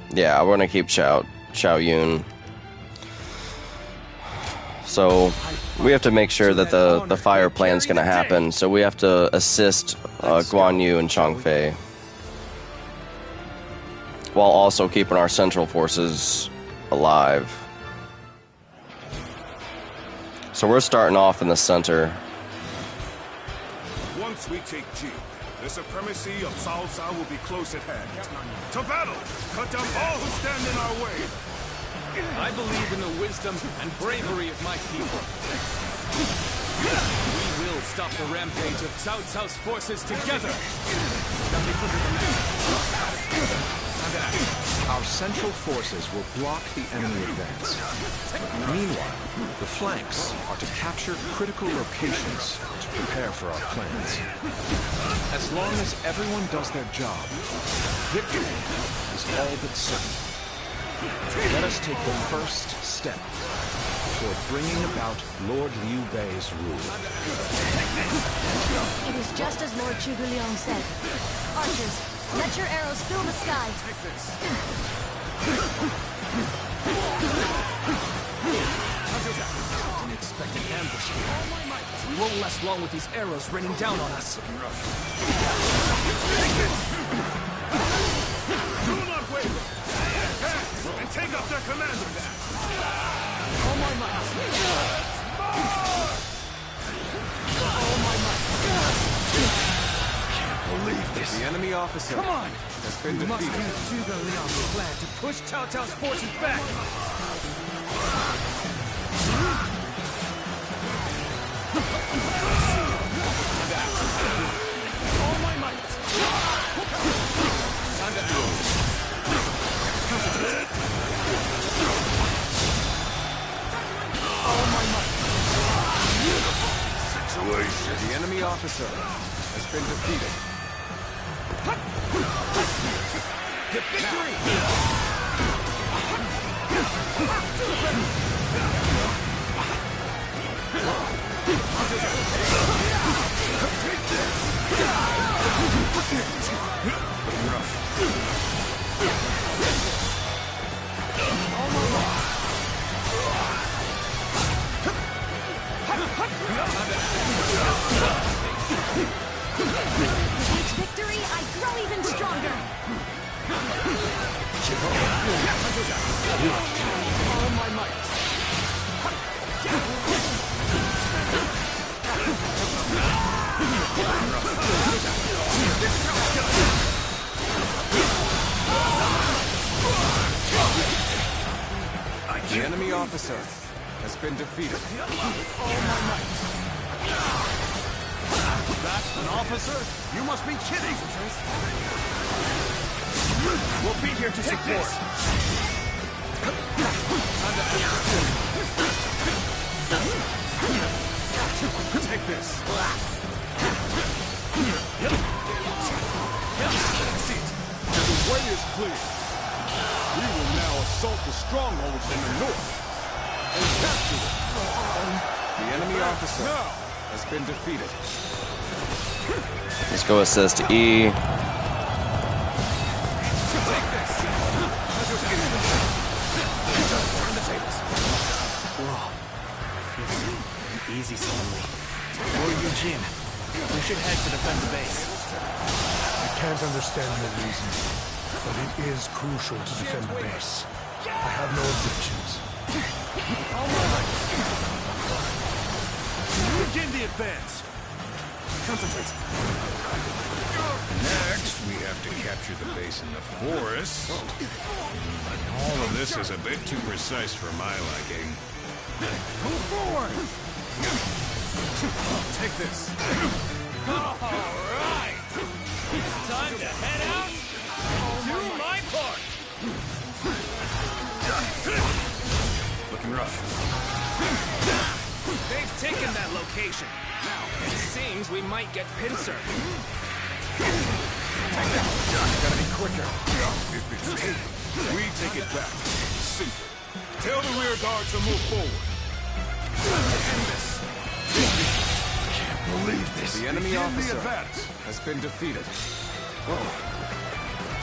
Speaker 1: Yeah, we're gonna keep Chao Yun. So we have to make sure that the fire plan's gonna happen. So we have to assist Guan Yu and Changfei, while also keeping our central forces alive. So we're starting off in the center.
Speaker 9: Once we take Jing, the supremacy of Cao Cao will be close at hand. To battle! Cut down all who stand in our way!
Speaker 5: I believe in the wisdom and bravery of my people. We will stop the rampage of Cao Cao's forces together!
Speaker 10: Our central forces will block the enemy advance. Meanwhile, the flanks are to capture critical locations to prepare for our plans. As long as everyone does their job, victory is all but certain. Let us take the first step toward bringing about Lord Liu Bei's rule.
Speaker 11: It is just as Lord Zhuge Liang said. Archers, let your arrows fill the sky.
Speaker 5: Take this. Didn't expect an ambush here. We won't last long with these arrows raining down on us.
Speaker 9: Do not waver! And take up their commanded that.
Speaker 12: All my might. All my might.
Speaker 3: Can't believe this.
Speaker 5: The enemy officer
Speaker 12: Come on!
Speaker 5: has been
Speaker 12: We must
Speaker 5: defeated.
Speaker 12: use Zhuge Liang's plan to push Cao Cao's forces back. All my might.
Speaker 5: Time to act.
Speaker 12: All my might.
Speaker 9: Situation.
Speaker 5: The enemy officer has been defeated.
Speaker 12: Get victory!
Speaker 11: With each victory, I grow even stronger.
Speaker 12: All my might.
Speaker 5: The enemy officer has been defeated.
Speaker 3: That an officer? You must be kidding! We'll be here to support.
Speaker 5: Take this.
Speaker 4: The way is clear. We will now assault the strongholds in the north and capture them.
Speaker 5: The enemy officer has been defeated.
Speaker 1: Let's go assist E.
Speaker 12: Easy suddenly. Lord Eugene, we should head to defend the base.
Speaker 3: I can't understand your reason, but it is crucial to defend the base. I have no objections.
Speaker 4: Begin the advance.
Speaker 12: Concentrate.
Speaker 9: Next, we have to capture the base in the forest. All of this is a bit too precise for my liking.
Speaker 12: Move forward!
Speaker 5: Take this.
Speaker 2: All right! It's time to head out. Do my part.
Speaker 5: Looking rough.
Speaker 2: They've taken that location. Now, it seems we might get pincer.
Speaker 5: Gotta be quicker.
Speaker 9: If it's taken, we take it back. Simple. Tell the rear guard to move forward.
Speaker 5: End this.
Speaker 3: Can't believe this.
Speaker 5: The enemy
Speaker 4: Begin the
Speaker 5: officer
Speaker 4: advance.
Speaker 5: has been defeated.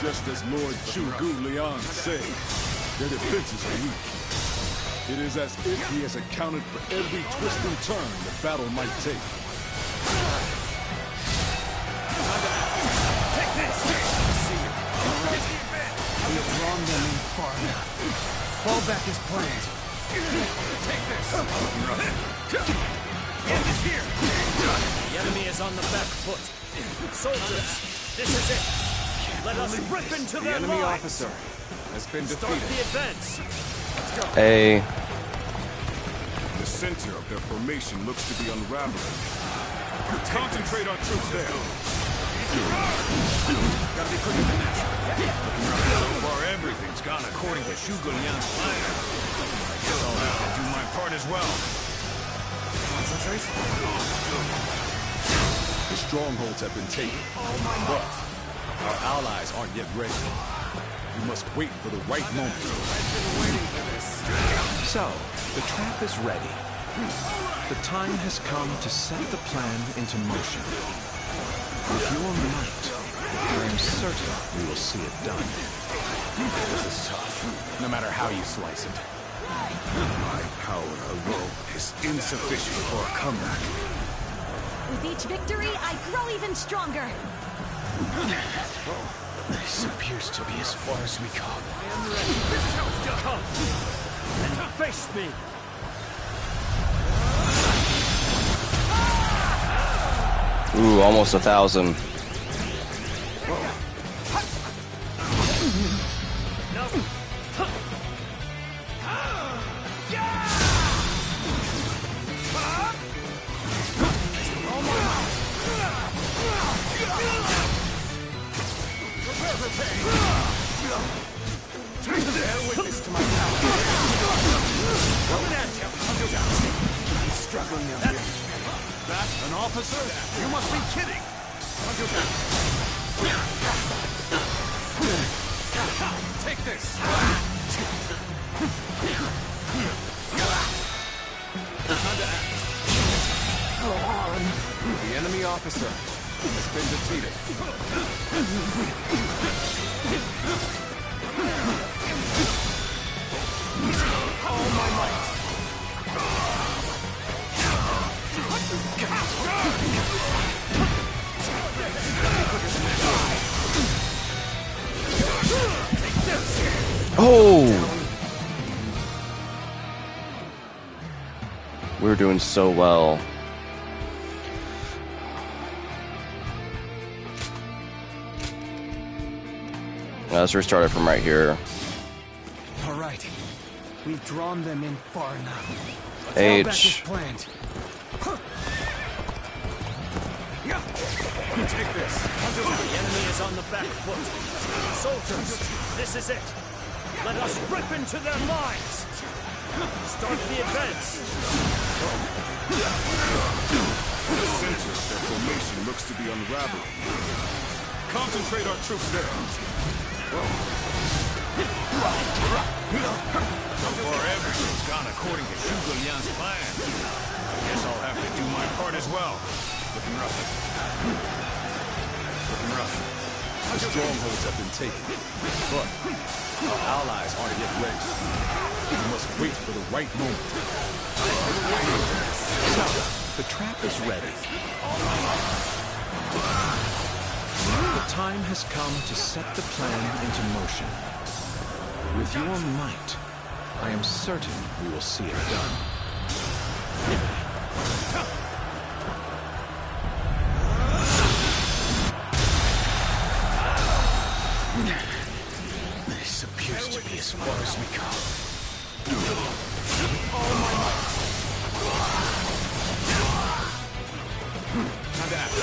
Speaker 4: Just as Lord Zhuge Liang said, their defenses are weak. It is as if he has accounted for every twist and turn the battle might take.
Speaker 12: Take this! See you. We have drawn them in far enough. Fall back as planned.
Speaker 2: Take this. End is here. The enemy is on the back foot. Soldiers, this is it. Let us rip into
Speaker 5: The
Speaker 2: their
Speaker 5: enemy
Speaker 2: lines.
Speaker 5: officer has been
Speaker 2: Start
Speaker 5: defeated.
Speaker 2: the advance.
Speaker 1: A.
Speaker 9: The center of their formation looks to be unraveling. Concentrate our troops there.
Speaker 5: Gotta be quicker than that.
Speaker 9: So far, everything's gone according to Zhuge Liang's plan. I guess I'll have to do my part as well.
Speaker 5: Concentrate.
Speaker 4: The strongholds have been taken, but our allies aren't yet ready. We must wait for the right moment.
Speaker 10: So, the trap is ready. The time has come to set the plan into motion. With your might, I am certain we will see it done.
Speaker 5: This is tough, no matter how you slice it.
Speaker 9: My power alone is insufficient for a comeback.
Speaker 11: With each victory, I grow even stronger.
Speaker 3: This appears to be as far as we come.
Speaker 2: I am ready. This is how it's done. Come and face me.
Speaker 1: Ooh, almost 1,000.
Speaker 2: Bear witness to my power. Coming at you. I'm struggling out here.
Speaker 4: That an officer? You must be kidding!
Speaker 5: Take this! Time to act. Go on. The enemy officer has been defeated.
Speaker 2: All my might.
Speaker 1: Oh! We're doing so well. Let's restart it from right here.
Speaker 12: All right. We've drawn them in far enough. Let's
Speaker 1: H.
Speaker 12: fall back as planned.
Speaker 2: Take this. The enemy is on the back foot. Soldiers, this is it. Let us rip into their lines. Start the advance.
Speaker 4: The center of their formation looks to be unraveling. Concentrate our troops there.
Speaker 9: So far, everything's gone according to Zhuge Liang's plan. I guess I'll have to do my part as well. Looking rough. Looking rough.
Speaker 4: The strongholds have been taken, but our allies aren't yet ready. We must wait for the right moment.
Speaker 10: The trap is ready. The time has come to set the plan into motion. With your might, I am certain we will see it done.
Speaker 3: This appears to be as far as we come.
Speaker 2: All my might.
Speaker 5: Time to act.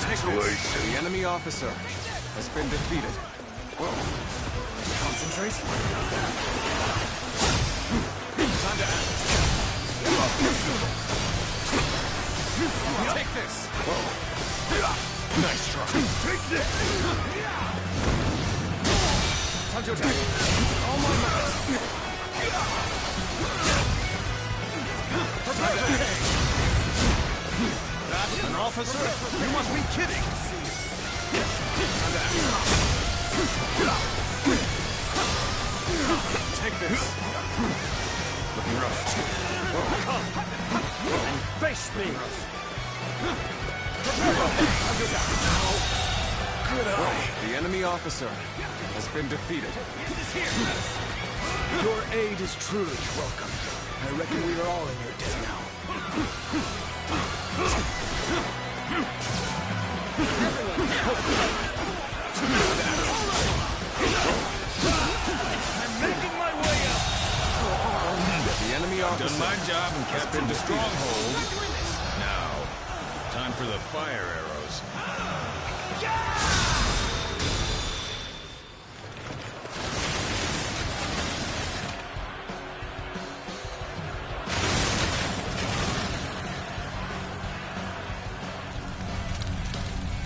Speaker 5: Take this. The enemy officer has been defeated.
Speaker 2: Concentrate.
Speaker 5: Time to act. Take this.
Speaker 4: Nice try.
Speaker 2: Take this. Time to attack. All my might. Prepare to take.
Speaker 4: That an officer? You must be kidding!
Speaker 5: Take this.
Speaker 2: Looking rough. Come and face me.
Speaker 5: Good eye. The enemy officer has been defeated.
Speaker 3: Your aid is truly welcome. I reckon we are all in your debt now.
Speaker 2: I'm making my way up.
Speaker 5: The enemy officer
Speaker 9: Done my job and
Speaker 5: has
Speaker 9: kept
Speaker 5: been
Speaker 9: the
Speaker 5: defeated.
Speaker 9: stronghold. Now, time for the fire arrows.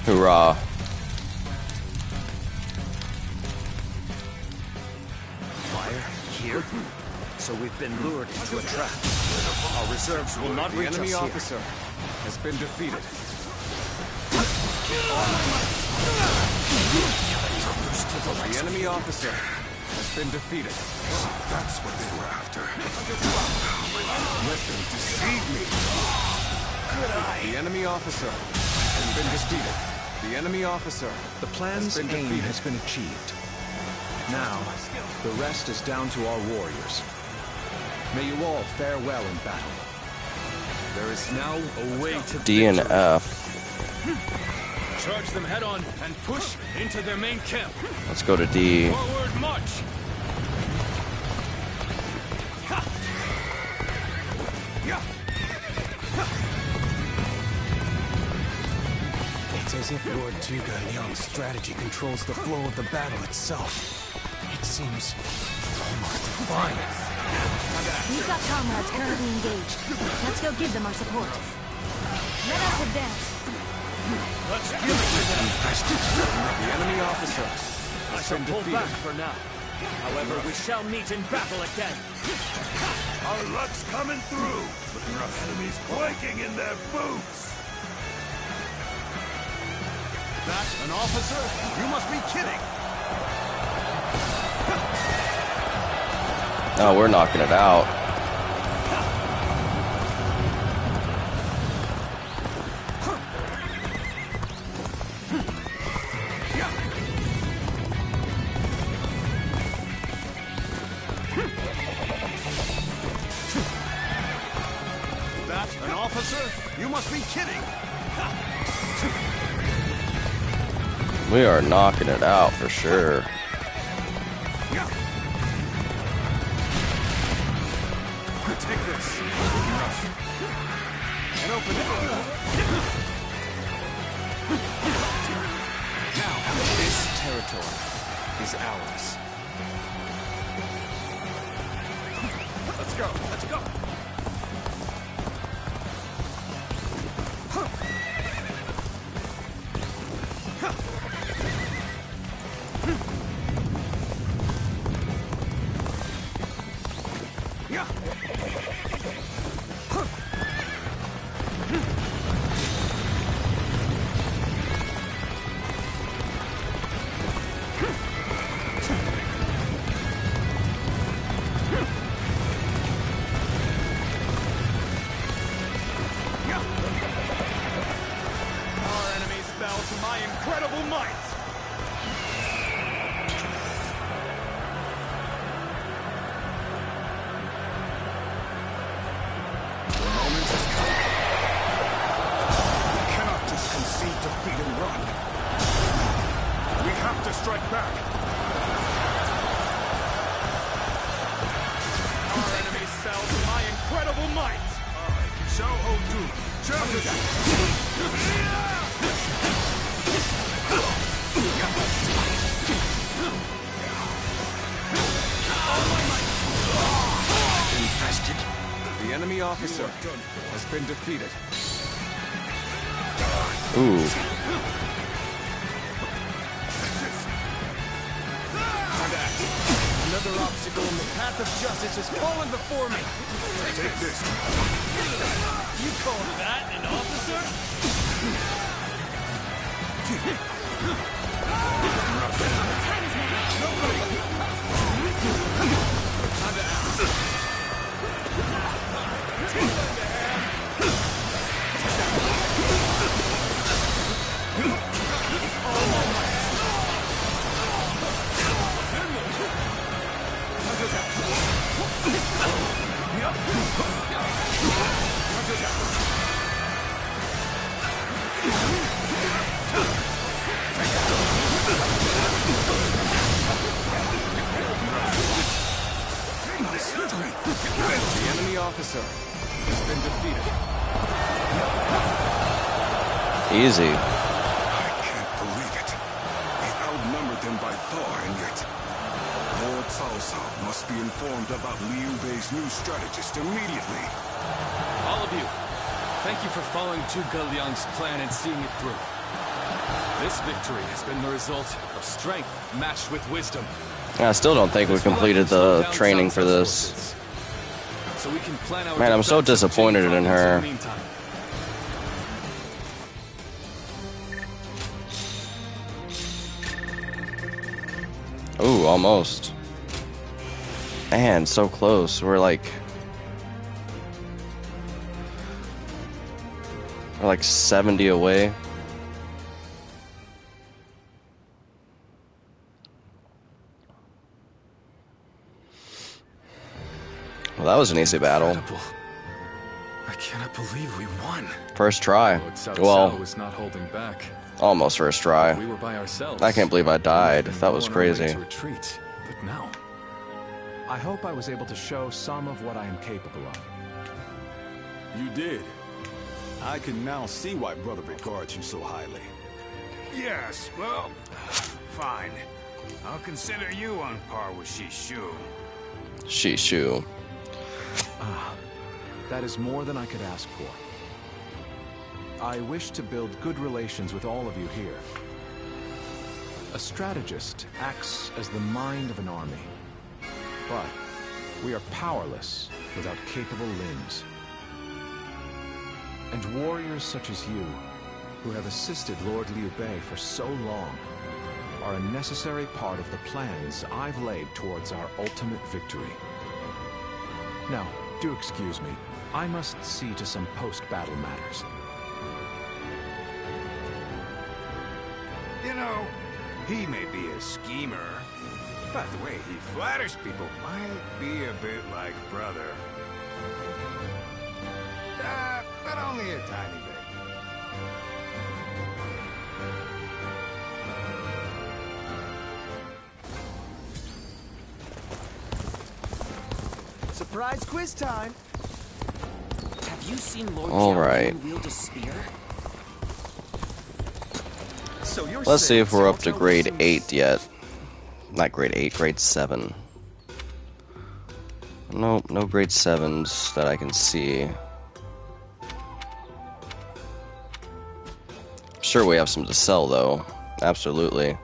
Speaker 1: Hoorah.
Speaker 2: Fire here? So we've been lured into a trap. Our reserves will not
Speaker 5: The
Speaker 2: reach us
Speaker 5: enemy
Speaker 2: here.
Speaker 5: officer has been defeated. The enemy officer has been defeated.
Speaker 4: That's what they were after.
Speaker 9: deceive me. Good eye.
Speaker 5: The enemy officer has been defeated. The enemy officer.
Speaker 10: The plan's aim has been achieved. Now, the rest is down to our warriors. May you all fare well in battle.
Speaker 5: There is now a way to
Speaker 1: D and
Speaker 5: victory.
Speaker 1: F.
Speaker 2: Charge them head on and push into their main camp.
Speaker 1: Let's go to D.
Speaker 2: Forward march.
Speaker 13: It's as if Lord Zhuge Liang's strategy controls the flow of the battle itself. It seems almost divine.
Speaker 11: We've got comrades currently engaged. Let's go give them our support. Let us advance.
Speaker 2: Let's give it to them.
Speaker 5: The enemy officer
Speaker 2: I
Speaker 5: has
Speaker 2: shall
Speaker 5: been
Speaker 2: pull
Speaker 5: defeated.
Speaker 2: back for now. However, we shall meet in battle again.
Speaker 9: Our luck's coming through, but there are enemies quaking in their boots.
Speaker 2: That an officer? You must be kidding.
Speaker 1: Oh, we're knocking it out.
Speaker 2: That an officer? You must be kidding.
Speaker 1: We are knocking it out for sure.
Speaker 5: Take this. And open it. Now, this territory is ours.
Speaker 2: Let's go. Let's go.
Speaker 5: The enemy officer has been defeated.
Speaker 1: Ooh.
Speaker 12: Another obstacle in the path of justice has fallen before me.
Speaker 9: Take this.
Speaker 2: You call that an officer?
Speaker 5: The enemy officer has been defeated.
Speaker 1: Easy.
Speaker 9: I can't believe it. We outnumbered them by far, and yet Lord Cao Cao must be informed about Liu Bei's new strategist immediately.
Speaker 5: All of you, thank you for following Zhuge Liang's plan and seeing it through. This victory has been the result of strength matched with wisdom.
Speaker 1: I still don't think we completed the training for this.
Speaker 5: So we can plan our
Speaker 1: Man, I'm so
Speaker 5: defense of
Speaker 1: disappointed
Speaker 5: Jing
Speaker 1: in
Speaker 5: Province
Speaker 1: her.
Speaker 5: the meantime.
Speaker 1: Ooh, almost. Man, so close. We're like We're like 70 away. Well, that was an easy battle.
Speaker 5: Incredible. I cannot believe we won.
Speaker 1: First try.
Speaker 5: Cao
Speaker 1: Well,
Speaker 5: Cao was not holding back.
Speaker 1: almost first try.
Speaker 5: We were by ourselves.
Speaker 1: I can't believe I died.
Speaker 5: We were
Speaker 1: That was
Speaker 5: on our way
Speaker 1: crazy.
Speaker 5: to retreat, but now,
Speaker 10: I hope I was able to show some of what I am capable of.
Speaker 4: You did. I can now see why Brother regards you so highly.
Speaker 9: Yes, well, fine. I'll consider you on par with Shishu.
Speaker 1: Shishu.
Speaker 10: That is more than I could ask for. I wish to build good relations with all of you here. A strategist acts as the mind of an army. But we are powerless without capable limbs. And warriors such as you, who have assisted Lord Liu Bei for so long, are a necessary part of the plans I've laid towards our ultimate victory. Now, do excuse me. I must see to some post-battle matters.
Speaker 9: You know, he may be a schemer, but the way he flatters people might be a bit like Brother. But only a tiny bit.
Speaker 13: Surprise quiz time!
Speaker 8: Have you seen Lord
Speaker 1: All
Speaker 8: Jiao
Speaker 1: right.
Speaker 8: wield a spear?
Speaker 13: So you're
Speaker 1: Let's see
Speaker 13: saying
Speaker 1: if we're up to
Speaker 13: Cao Cao
Speaker 1: grade
Speaker 13: seems-
Speaker 1: 8 yet. Not grade 8, grade 7. Nope, no grade 7s that I can see. Sure, we have some to sell, though. Absolutely.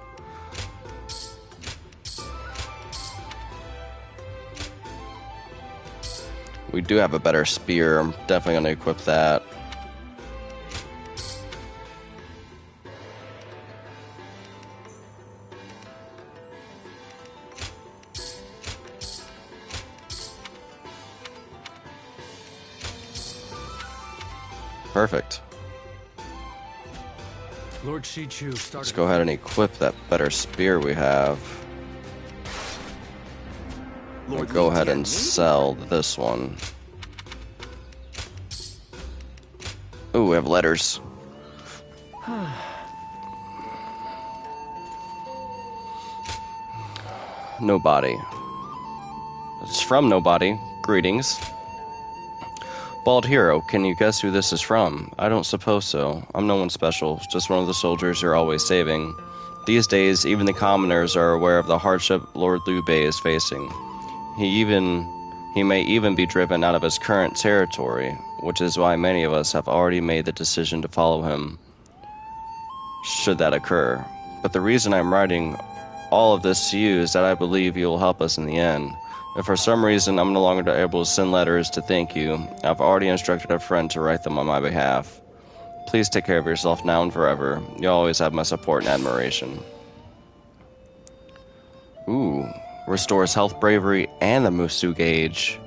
Speaker 1: We do have a better spear. I'm definitely going to equip that. Perfect.
Speaker 7: Lord Shichu started.
Speaker 1: Let's go ahead and equip that better spear we have. And go ahead and sell this one. Ooh, we have letters. Nobody. It's from nobody. Greetings. Bald Hero, can you guess who this is from? I don't suppose so. I'm no one special, just one of the soldiers you're always saving. These days, even the commoners are aware of the hardship Lord Liu Bei is facing. He may even be driven out of his current territory, which is why many of us have already made the decision to follow him, should that occur. But the reason I'm writing all of this to you is that I believe you will help us in the end. If for some reason I'm no longer able to send letters to thank you, I've already instructed a friend to write them on my behalf. Please take care of yourself now and forever. You always have my support and admiration. Ooh, restores health, bravery, and the Musu gauge.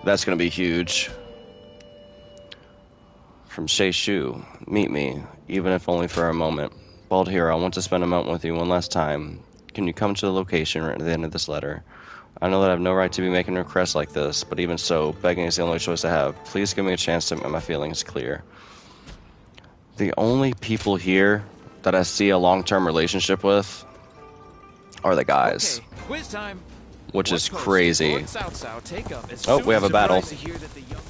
Speaker 1: That's going to be huge. From Shishu, meet me, even if only for a moment. Bald Hero, I want to spend a moment with you one last time. Can you come to the location right at the end of this letter? I know that I have no right to be making requests like this, but even so, begging is the only choice I have. Please give me a chance to make my feelings clear. The only people here that I see a long-term relationship with are the guys.
Speaker 12: Okay, quiz time.
Speaker 1: Which is
Speaker 12: What post
Speaker 1: crazy.
Speaker 12: did Lord Cao Cao take up as
Speaker 1: Oh,
Speaker 12: soon
Speaker 1: we have
Speaker 12: as
Speaker 1: a battle.
Speaker 12: surprised to hear that the young-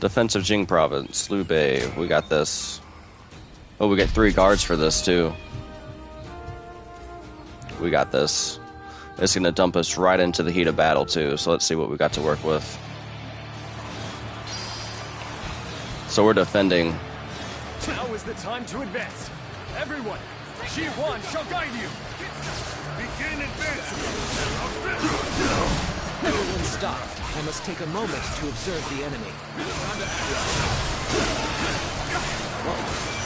Speaker 1: Defense of Jing Province, Liu Bei. We got this. Oh, we get 3 guards for this, too. We got this. It's going to dump us right into the heat of battle, too. So let's see what we got to work with. So we're defending.
Speaker 2: Now is the time to advance. Everyone, Shi Huan shall guide you. Begin advancing.
Speaker 13: Everyone stop. I must take a moment to observe the enemy.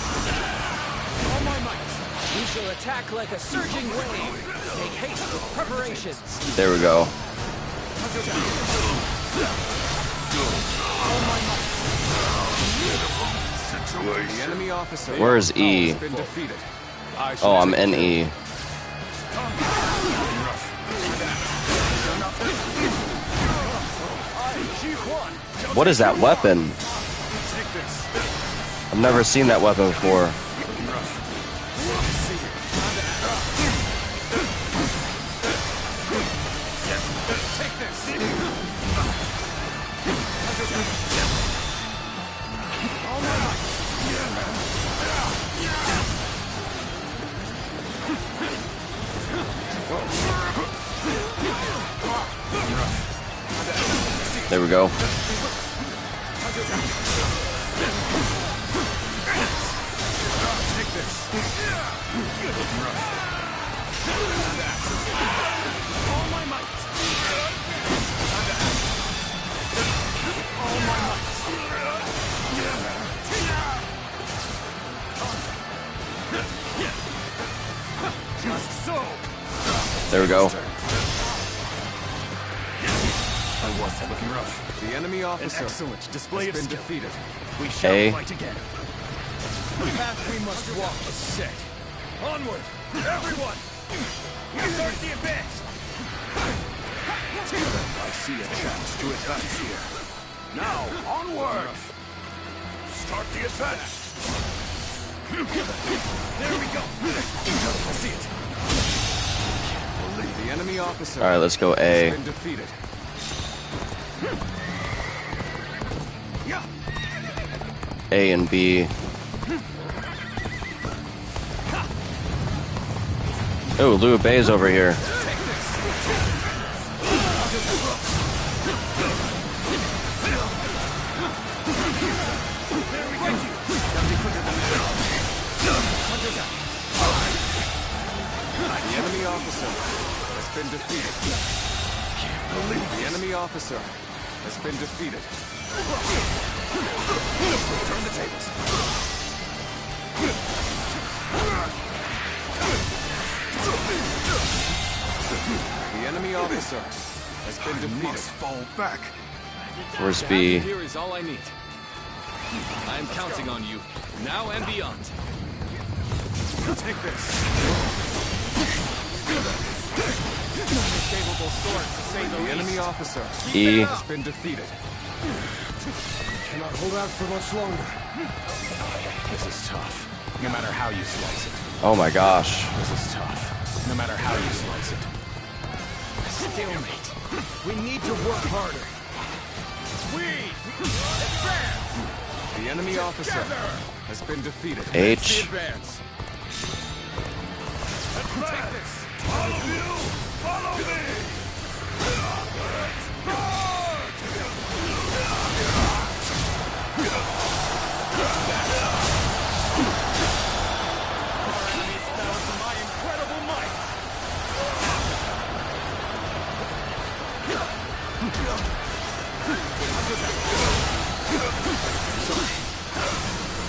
Speaker 2: All my might.
Speaker 13: We shall attack like a surging wave. Make haste with preparations.
Speaker 1: There we go.
Speaker 2: All my might.
Speaker 5: The enemy officer.
Speaker 1: Where is E?
Speaker 5: Has been defeated.
Speaker 1: Oh, I'm in E. What is that weapon? I've never seen that weapon before. There we go. There we go.
Speaker 5: Looking rough. The enemy officer.
Speaker 3: An excellent display
Speaker 5: has
Speaker 3: of
Speaker 5: been
Speaker 3: skill.
Speaker 5: defeated.
Speaker 3: We shall
Speaker 1: A.
Speaker 3: fight again. The path we must walk is set. Onward, everyone! Start the advance! I see a chance to advance here. Now, onward! Start the advance! There we go! I see it.
Speaker 5: The enemy officer.
Speaker 1: All right, let's go A.
Speaker 5: Has been defeated.
Speaker 1: A and B. Oh, Liu Bei's over here.
Speaker 5: The enemy officer has been defeated. Can't believe the enemy officer has been defeated. Turn the tables. The enemy officer has been defeated.
Speaker 9: Must fall back.
Speaker 1: Where's
Speaker 5: To have
Speaker 1: B?
Speaker 5: you here is all I need. I am counting on you, now and beyond.
Speaker 3: Take this.
Speaker 5: Inescapable sword, to say the enemy officer
Speaker 1: E.
Speaker 5: has been defeated.
Speaker 3: Cannot hold out for much longer.
Speaker 10: This is tough. No matter how you slice it.
Speaker 1: Oh my gosh.
Speaker 10: This is tough. No matter how you slice it.
Speaker 3: Stalemate. We need to work harder. We advance.
Speaker 5: The enemy officer has been defeated.
Speaker 1: H.
Speaker 5: Advance.
Speaker 3: Take this. All of you, follow me. My incredible might.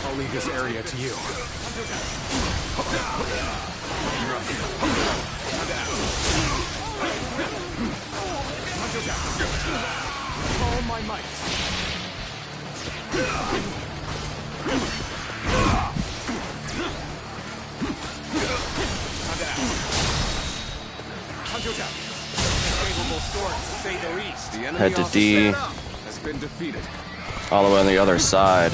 Speaker 10: I'll leave this area to you.
Speaker 3: All my might.
Speaker 1: Head to D.
Speaker 5: Has been defeated.
Speaker 1: All the way on the other side.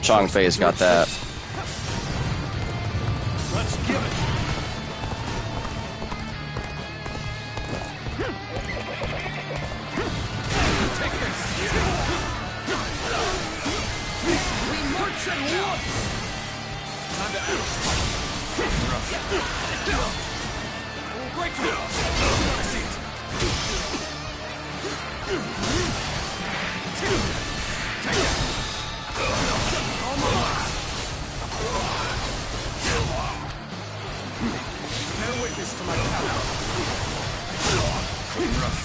Speaker 1: Changfei's got that.
Speaker 3: Let's give it. We march at once. Time to act. Break through. I see it. Take it. Bear witness to my power. Looking rough.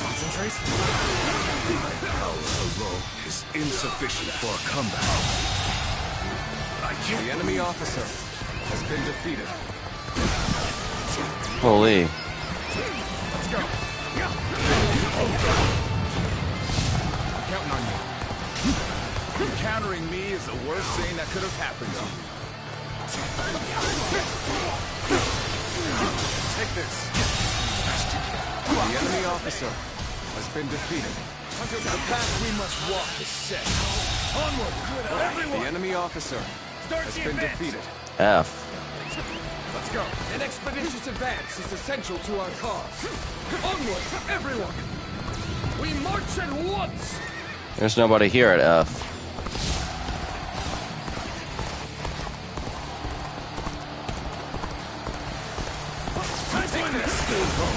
Speaker 3: Concentrate.
Speaker 9: My power alone is insufficient for a comeback.
Speaker 5: The enemy officer has been defeated.
Speaker 1: Holy.
Speaker 3: Let's go.
Speaker 9: Encountering me is the worst thing that could have happened to you. Take this.
Speaker 5: The enemy officer has been defeated.
Speaker 9: The path we must walk is set. Onward, everyone!
Speaker 5: The enemy officer has been defeated.
Speaker 1: F.
Speaker 9: Let's go.
Speaker 2: An expeditious advance is essential to our cause. Onward, everyone! We march at once!
Speaker 1: There's nobody here at F.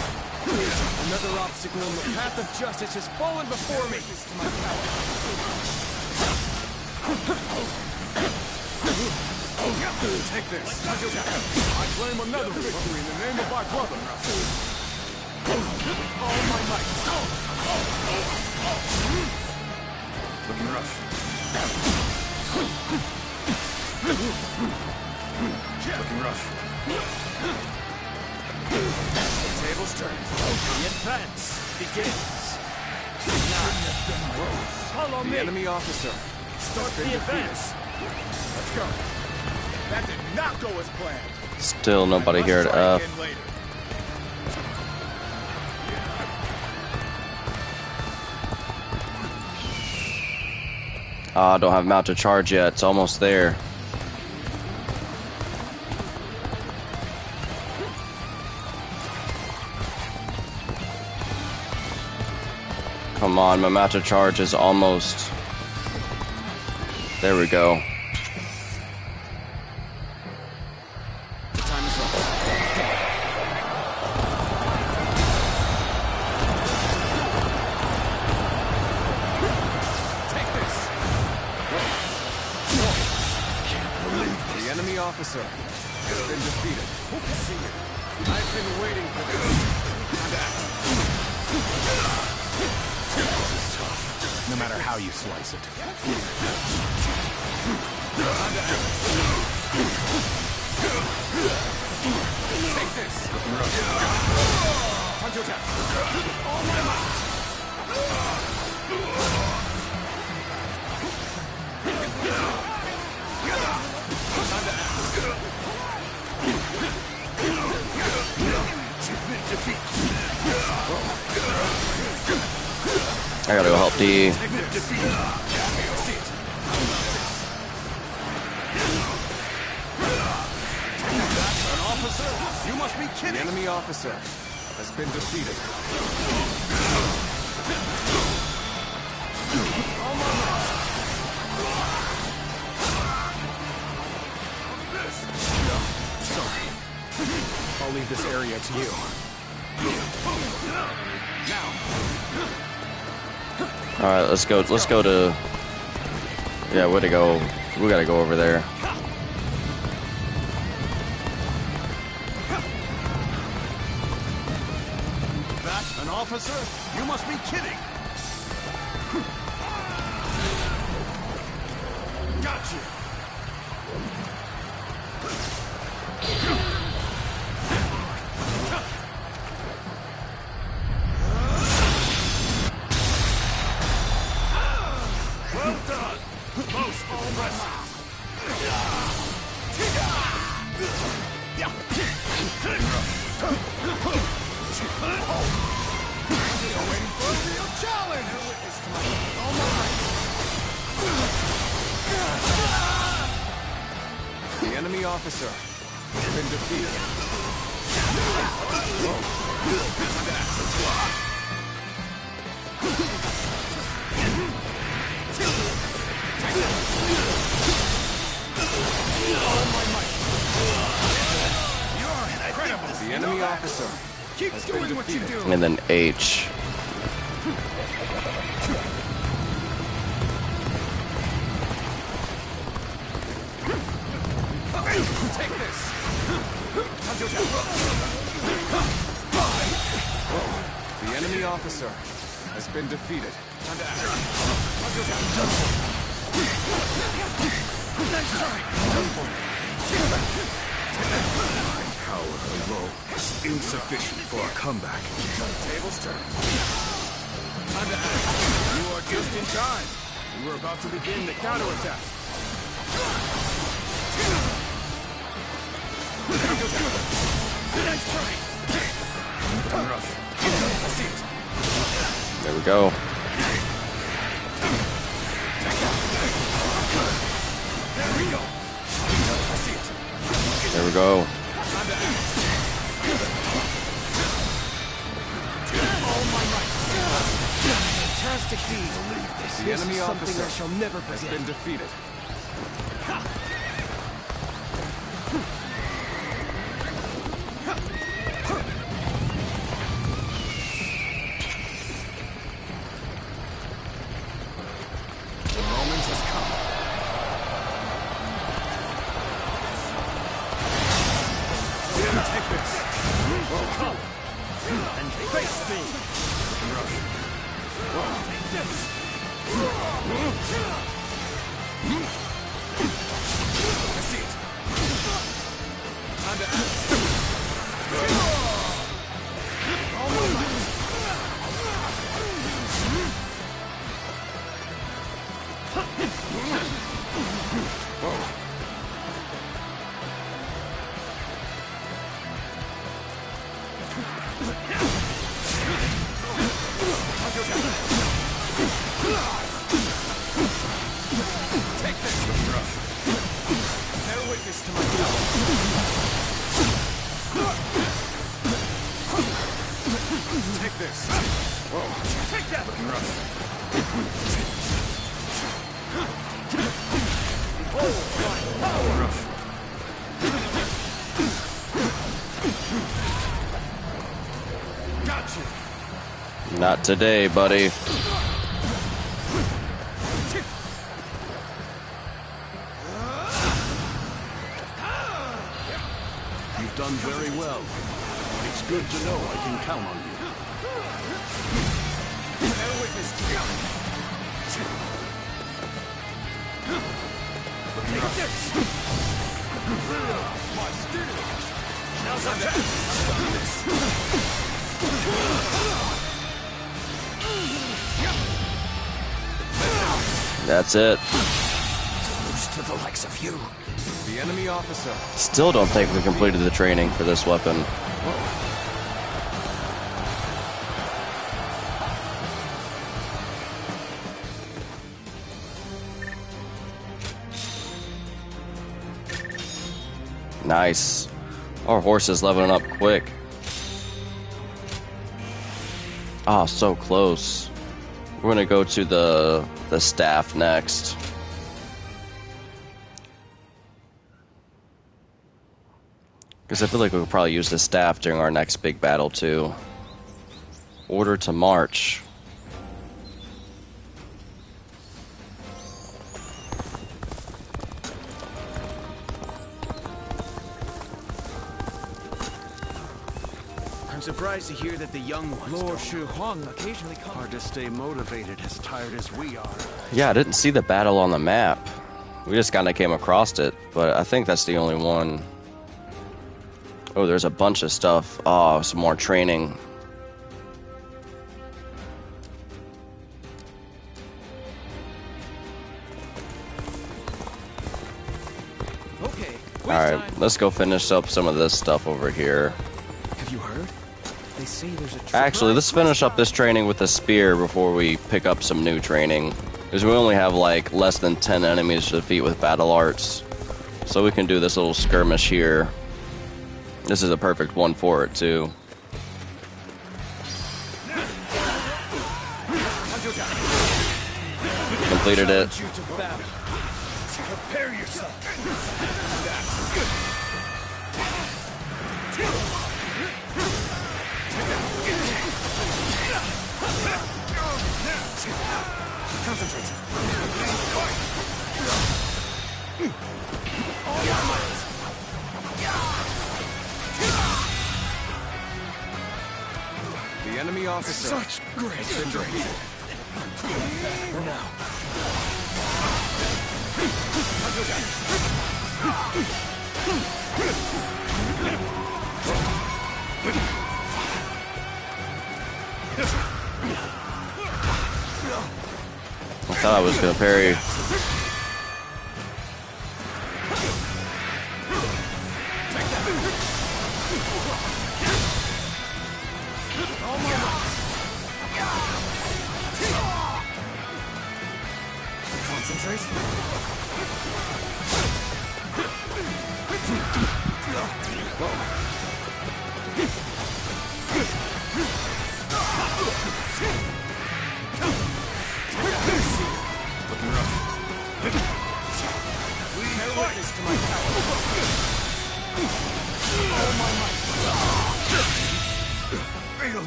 Speaker 2: Another obstacle in the path of justice has fallen before me. To my power.
Speaker 9: Take this. I claim another victory in the name of my brother.
Speaker 2: All my might.
Speaker 9: Looking rough. Looking rough.
Speaker 2: The tables turn. The advance begins. Follow
Speaker 5: The
Speaker 2: me.
Speaker 5: enemy officer
Speaker 2: Start
Speaker 5: has been
Speaker 2: the
Speaker 5: defeated.
Speaker 2: advance.
Speaker 9: Let's go. That did not go as planned.
Speaker 1: Still nobody
Speaker 9: I must
Speaker 1: here at
Speaker 9: try
Speaker 1: F.
Speaker 9: again later.
Speaker 1: Ah, don't have mount to charge yet. It's almost there. Come on, my mount to charge is almost... There we go.
Speaker 5: Time is up.
Speaker 2: Take this.
Speaker 5: The enemy officer has been defeated.
Speaker 2: I've been waiting for this.
Speaker 9: No matter how you slice it.
Speaker 2: Take this. Time to attack. All my might.
Speaker 1: I gotta go help D.
Speaker 9: You must be
Speaker 5: The
Speaker 9: kidding.
Speaker 5: enemy officer has been defeated.
Speaker 9: Sorry. I'll leave this area to you.
Speaker 1: Alright, let's go to... Yeah, where to go? We gotta go over there.
Speaker 9: That an officer? You must be kidding. Got you. Well done. Most impressive. Waiting for a real challenge.
Speaker 5: The enemy officer has been defeated. The enemy officer
Speaker 2: Keep
Speaker 5: has been
Speaker 2: doing what you
Speaker 5: defeated.
Speaker 2: do.
Speaker 1: And then H.
Speaker 2: Take this.
Speaker 5: The enemy officer has been defeated.
Speaker 2: Nice try.
Speaker 9: Power alone is insufficient for a comeback.
Speaker 2: Tables turn. Time to act. You are just in time.
Speaker 9: We're about to begin the counterattack.
Speaker 2: Nice try.
Speaker 9: I see it.
Speaker 1: There we go.
Speaker 9: There we go. I see it.
Speaker 1: There we go.
Speaker 9: All my might.
Speaker 3: Fantastic deed.
Speaker 9: The
Speaker 3: This
Speaker 9: enemy
Speaker 3: is something
Speaker 9: officer
Speaker 3: I shall never
Speaker 9: has
Speaker 3: forget.
Speaker 9: been defeated. The moment has come. Take this. Come and face me. I see it. Time to act. All my might. Take this, bear witness to my power. Take this. Take that. Looking Behold my power. Gotcha.
Speaker 1: Not today, buddy.
Speaker 3: You've done very well. It's good to know I can count on you.
Speaker 9: Bear witness to me. Take this. My steel. Now's our
Speaker 1: That's it.
Speaker 13: Lose to the likes of you.
Speaker 9: The enemy officer.
Speaker 1: Still don't think we completed the training for this weapon. Nice. Our horse is leveling up quick. Ah, so close. We're gonna go to the staff next. Because I feel like we could probably use the staff during our next big battle too. Order to march.
Speaker 13: I'm surprised to hear that the young ones
Speaker 3: Lord
Speaker 13: don't.
Speaker 3: Shu Huang occasionally comes. Hard to stay motivated as tired as we are.
Speaker 1: Yeah, I didn't see the battle on the map. We just kind of came across it, but I think that's the only one. Oh, there's a bunch of stuff. Oh, some more training.
Speaker 12: Okay.
Speaker 1: Alright, let's go finish up some of this stuff over here.
Speaker 13: Have you heard? They say there's a
Speaker 1: Actually, let's finish up this training with the spear before we pick up some new training. Because we only have like less than 10 enemies to defeat with battle arts. So we can do this little skirmish here. This is a perfect one for it too. Completed it.
Speaker 9: Prepare yourself. Concentrate. The enemy officer. Such great victory.
Speaker 1: I Thought I was gonna parry.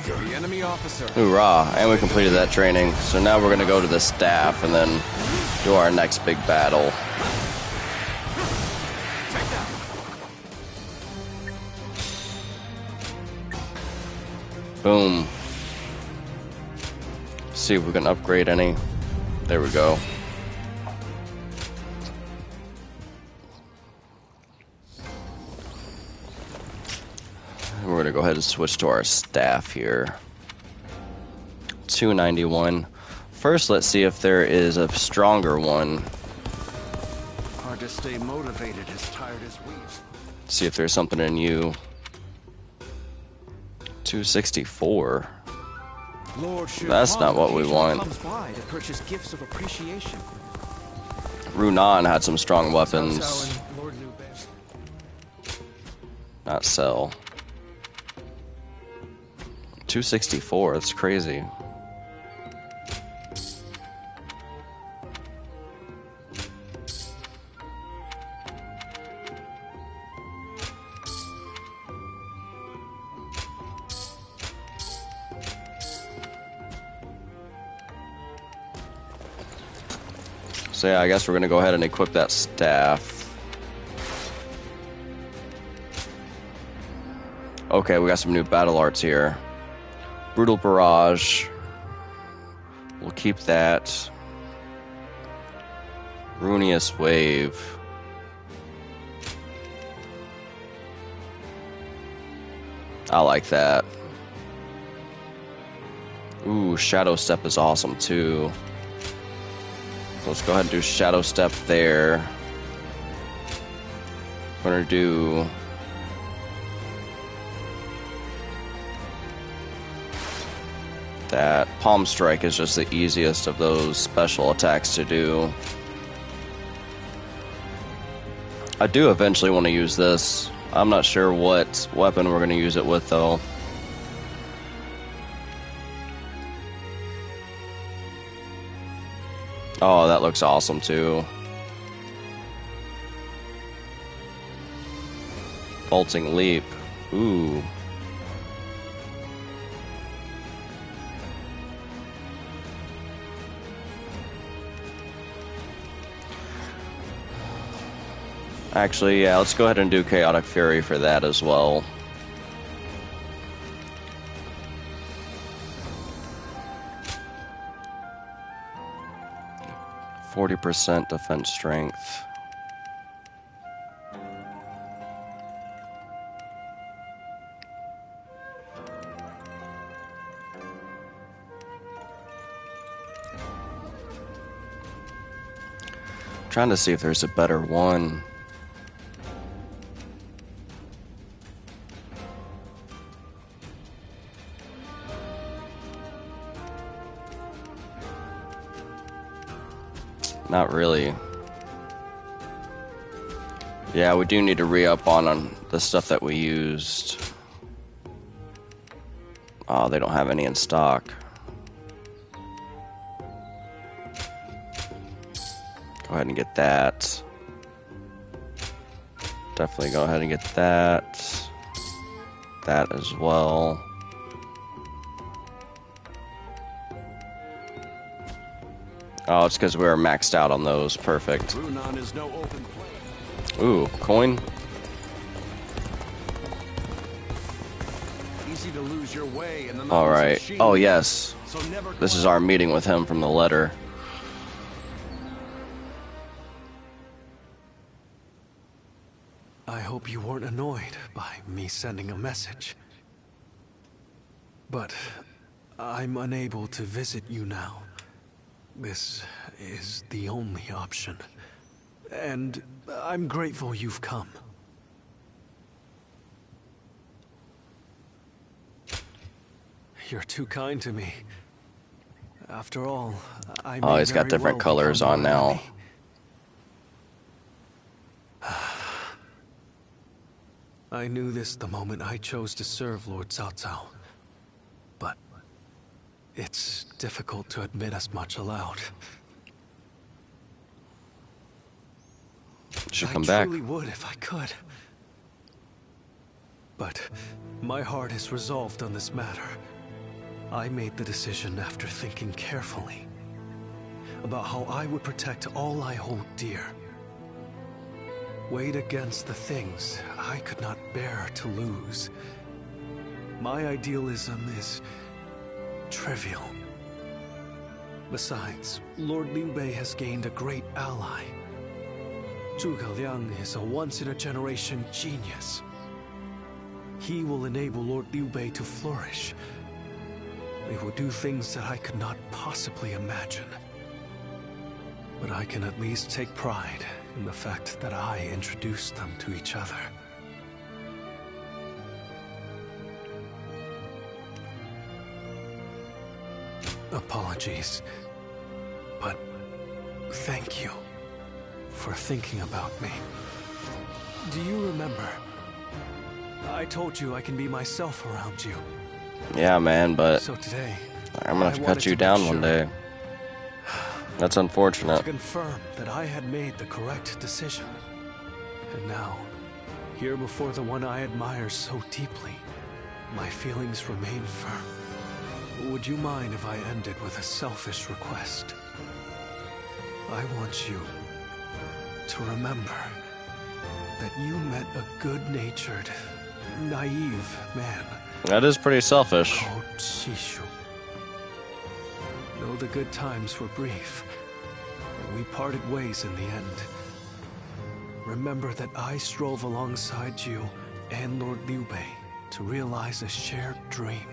Speaker 5: The enemy officer.
Speaker 1: Hoorah, and we completed that training. So now we're gonna go to the staff and then do our next big battle. Boom. See if we can upgrade any. There we go. We're going to go ahead and switch to our staff here. 291. First, let's see if there is a stronger one.
Speaker 13: Hard to stay motivated as tired as we.
Speaker 1: See if there's something in you. 264. That's not what we want.
Speaker 13: Comes by to purchase gifts of appreciation.
Speaker 1: Runan had some strong weapons. Not sell. 264, that's crazy. So yeah, I guess we're gonna go ahead and equip that staff. Okay, we got some new battle arts here. Brutal Barrage. We'll keep that. Runeous Wave. I like that. Ooh, Shadow Step is awesome too. Let's go ahead and do Shadow Step there. We're gonna do that. Palm Strike is just the easiest of those special attacks to do. I do eventually want to use this. I'm not sure what weapon we're gonna use it with though. Oh, that looks awesome too. Bolting Leap. Ooh. Actually, yeah, let's go ahead and do Chaotic Fury for that as well. %, defense strength. Trying to see if there's a better one. Not really. Yeah, we do need to re-up on the stuff that we used. Oh, they don't have any in stock. Go ahead and get that. Definitely go ahead and get that. That as well. Oh, it's because we were maxed out on those. Perfect. Ooh, coin. All right. Oh, yes. This is our meeting with him from the letter.
Speaker 13: I hope you weren't annoyed by me sending a message. But I'm unable to visit you now.
Speaker 3: This is the only option. And I'm grateful you've come. You're too kind to me. After all, I may
Speaker 1: He's got
Speaker 3: very
Speaker 1: different
Speaker 3: well
Speaker 1: colors
Speaker 3: become
Speaker 1: on
Speaker 3: your
Speaker 1: now.
Speaker 3: enemy. I knew this the moment I chose to serve Lord Cao Cao. But it's difficult to admit as much aloud.
Speaker 1: Should come back.
Speaker 3: I truly would if I could. But my heart is resolved on this matter. I made the decision after thinking carefully about how I would protect all I hold dear. Weighed against the things I could not bear to lose. My idealism is trivial. Besides, Lord Liu Bei has gained a great ally. Zhuge Liang is a once-in-a-generation genius. He will enable Lord Liu Bei to flourish. They will do things that I could not possibly imagine. But I can at least take pride in the fact that I introduced them to each other. Apologies, but thank you for thinking about me. Do you remember? I told you I can be myself around you.
Speaker 1: Yeah, man, but
Speaker 3: So today,
Speaker 1: I'm gonna have to cut you down one day. That's
Speaker 3: to
Speaker 1: unfortunate.
Speaker 3: confirm that I had made the correct decision. And now, here before the one I admire so deeply, my feelings remain firm. Would you mind if I ended with a selfish request? I want you to remember that you met a good-natured, naive man.
Speaker 1: That is pretty selfish.
Speaker 3: called Shishu. Though the good times were brief, and we parted ways in the end, remember that I strove alongside you and Lord Liu Bei to realize a shared dream.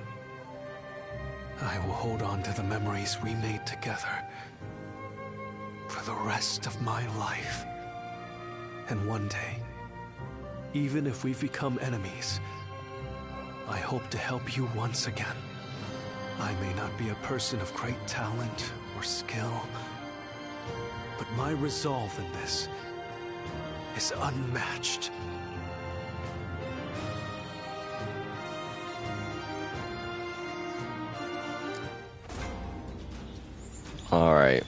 Speaker 3: I will hold on to the memories we made together for the rest of my life. And one day, even if we've become enemies, I hope to help you once again. I may not be a person of great talent or skill, but my resolve in this is unmatched.
Speaker 1: Alright.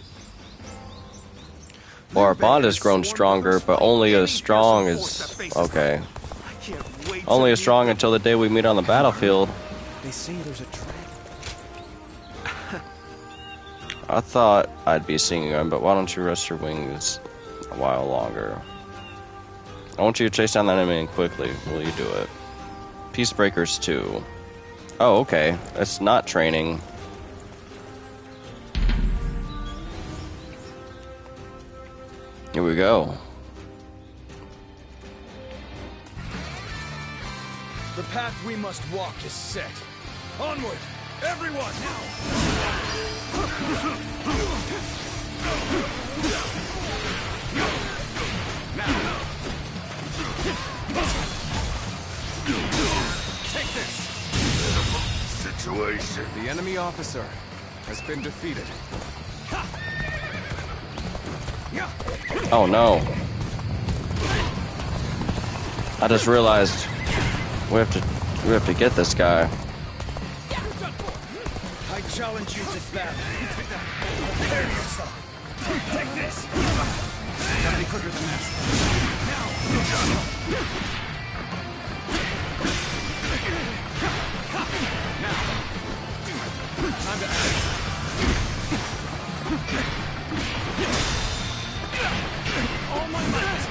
Speaker 1: Well, our bond has grown stronger, but only as strong as... Okay. Only as strong until the day we meet on the battlefield.
Speaker 13: They say there's a trap.
Speaker 1: I thought I'd be seeing him, but why don't you rest your wings a while longer? I want you to chase down that enemy quickly. Will you do it? Peacebreakers 2. Oh, okay. That's not training. Here we go.
Speaker 2: The path we must walk is set. Onward, everyone!
Speaker 5: Take this!
Speaker 9: Situation.
Speaker 5: The enemy officer has been defeated.
Speaker 1: Oh no. I just realized we have to get this guy.
Speaker 2: I challenge you to battle. Prepare yourself. Take this. Gotta be quicker than this.
Speaker 5: Time to act.
Speaker 2: All my might.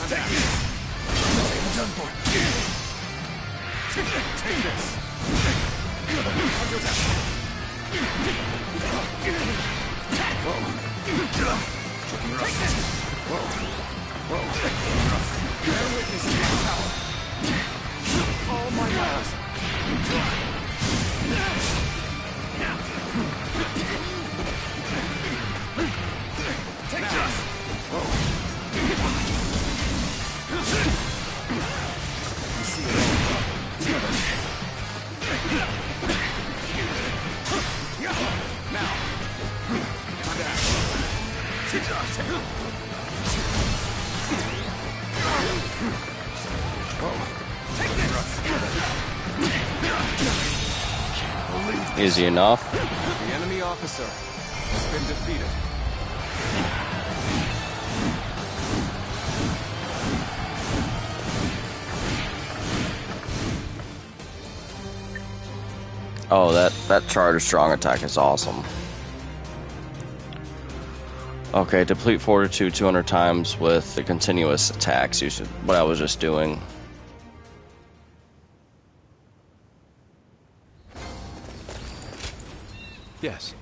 Speaker 2: Take this. I'm done for.
Speaker 5: Take this.
Speaker 2: Bear witness to my power. All my might.
Speaker 1: Easy enough.
Speaker 5: The enemy officer has been defeated.
Speaker 1: Oh, that charge strong attack is awesome. Okay, deplete fortitude 200 times with the continuous attacks. You should, what I was just doing.
Speaker 10: Yes.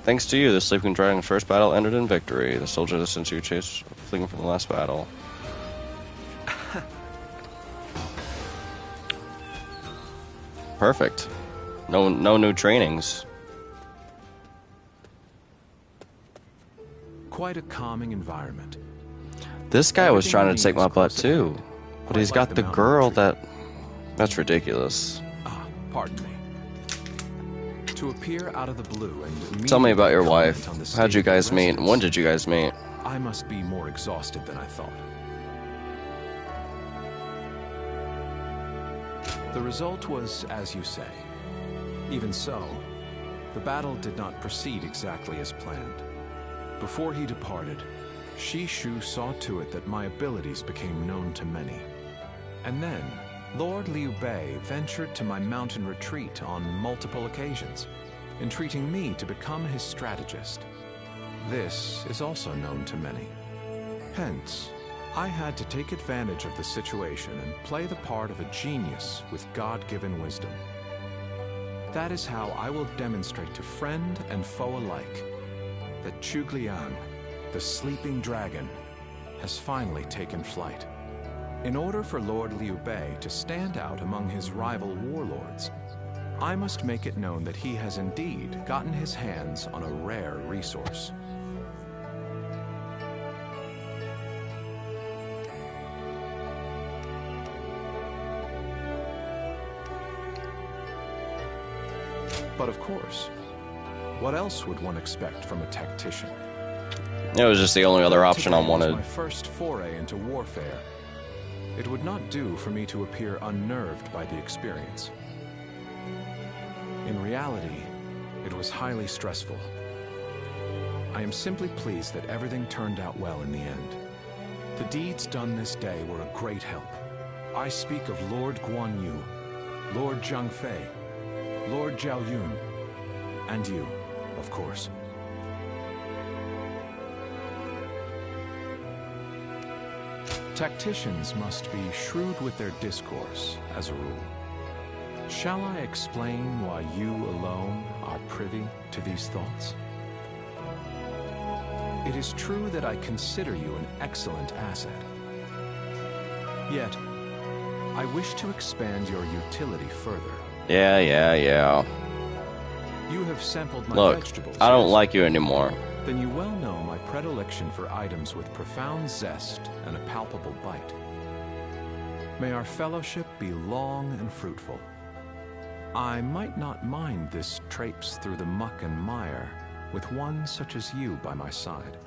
Speaker 1: Thanks to you, the Sleeping Dragon's first battle ended in victory. The soldier since you chased fleeing from the last battle. Perfect. No new trainings.
Speaker 10: Quite a calming environment.
Speaker 1: This guy was trying to take my butt too, but he's got the girl that's ridiculous.
Speaker 10: Ah, pardon me. To appear out of the blue and
Speaker 1: tell me about your wife. How'd you guys meet? And when did you guys meet?
Speaker 10: I must be more exhausted than I thought. The result was as you say. Even so, the battle did not proceed exactly as planned. Before he departed, Shishu saw to it that my abilities became known to many. And then, Lord Liu Bei ventured to my mountain retreat on multiple occasions, entreating me to become his strategist. This is also known to many. Hence, I had to take advantage of the situation and play the part of a genius with God-given wisdom. That is how I will demonstrate to friend and foe alike that Chugliang, the sleeping dragon, has finally taken flight. In order for Lord Liu Bei to stand out among his rival warlords, I must make it known that he has indeed gotten his hands on a rare resource. But of course, what else would one expect from a tactician?
Speaker 1: It was just the only other option I
Speaker 10: Today was
Speaker 1: wanted.
Speaker 10: my first foray into warfare. It would not do for me to appear unnerved by the experience. In reality, it was highly stressful. I am simply pleased that everything turned out well in the end. The deeds done this day were a great help. I speak of Lord Guan Yu, Lord Zhang Fei, Lord Zhao Yun, and you, of course. Tacticians must be shrewd with their discourse, as a rule. Shall I explain why you alone are privy to these thoughts? It is true that I consider you an excellent asset. Yet, I wish to expand your utility further.
Speaker 1: Yeah.
Speaker 10: You have sampled my
Speaker 1: Look,
Speaker 10: vegetables.
Speaker 1: I don't like you anymore.
Speaker 10: Then you well know my predilection for items with profound zest and a palpable bite. May our fellowship be long and fruitful. I might not mind this traipse through the muck and mire with one such as you by my side.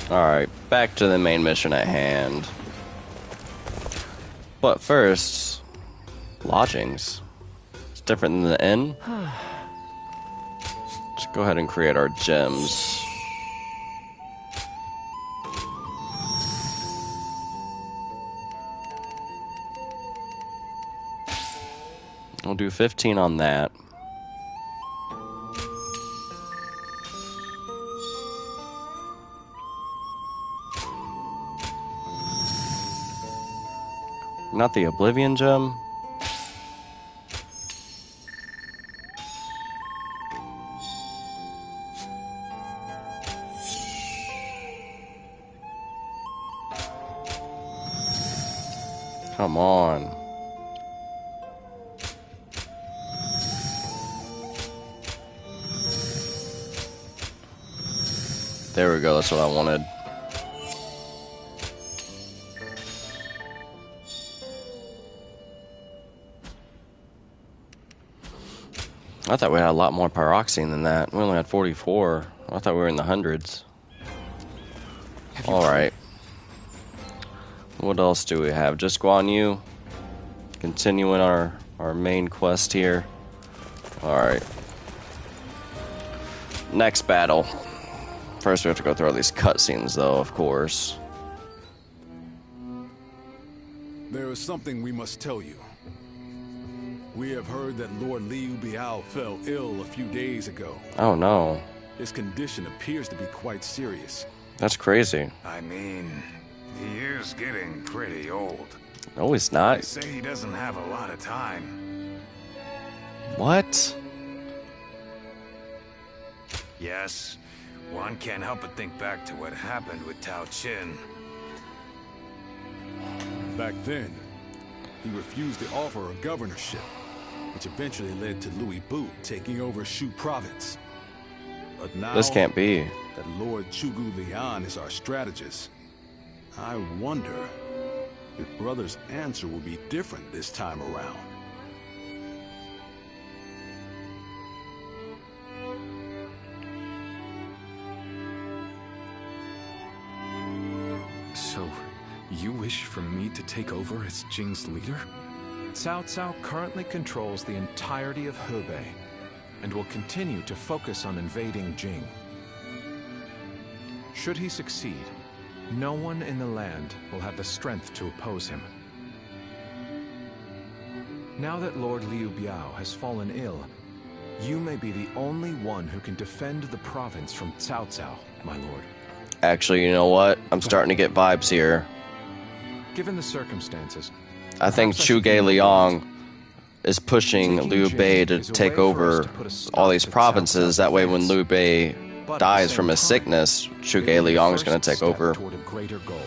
Speaker 1: Alright, back to the main mission at hand. But first, lodgings. It's different than the inn. Let's go ahead and create our gems. We'll do 15 on that. Not the Oblivion gem. Come on. There we go, that's what I wanted. I thought we had a lot more pyroxene than that. We only had 44. I thought we were in the hundreds. Alright. What else do we have? Just Guan Yu. Continuing our main quest here. Alright. Next battle. First we have to go through all these cutscenes though, of course.
Speaker 4: There is something we must tell you. We have heard that Lord Liu Biao fell ill a few days ago.
Speaker 1: Oh no.
Speaker 4: His condition appears to be quite serious.
Speaker 1: That's crazy.
Speaker 9: I mean, he is getting pretty old.
Speaker 1: No, he's
Speaker 9: They
Speaker 1: not.
Speaker 9: say he doesn't have a lot of time.
Speaker 1: What?
Speaker 9: Yes, one can't help but think back to what happened with Tao Qin.
Speaker 4: Back then, he refused the offer of governorship, which eventually led to Louis Bu taking over Shu province. But now
Speaker 1: This can't be.
Speaker 4: that Lord Chugu Lian is our strategist, I wonder if Brother's answer will be different this time around.
Speaker 5: So, you wish for me to take over as Jing's leader?
Speaker 10: Cao Cao currently controls the entirety of Hebei, and will continue to focus on invading Jing. Should he succeed, no one in the land will have the strength to oppose him. Now that Lord Liu Biao has fallen ill, you may be the only one who can defend the province from Cao Cao, my lord.
Speaker 1: Actually, you know what? I'm starting to get vibes here.
Speaker 10: Given the circumstances,
Speaker 1: I think
Speaker 10: perhaps I should
Speaker 1: Zhuge
Speaker 10: give you
Speaker 1: Liang is pushing
Speaker 10: Taking
Speaker 1: Liu
Speaker 10: Jing
Speaker 1: Bei to
Speaker 10: is a
Speaker 1: take
Speaker 10: way for us
Speaker 1: over
Speaker 10: to put a stop
Speaker 1: all these
Speaker 10: to Cao
Speaker 1: provinces.
Speaker 10: Cao's
Speaker 1: That way, when
Speaker 10: advance.
Speaker 1: Liu Bei
Speaker 10: But at the
Speaker 1: dies
Speaker 10: same
Speaker 1: from his
Speaker 10: time,
Speaker 1: sickness,
Speaker 10: it will
Speaker 1: Zhuge
Speaker 10: be the
Speaker 1: Liang is
Speaker 10: first
Speaker 1: going to take
Speaker 10: step
Speaker 1: over.
Speaker 10: toward a greater goal.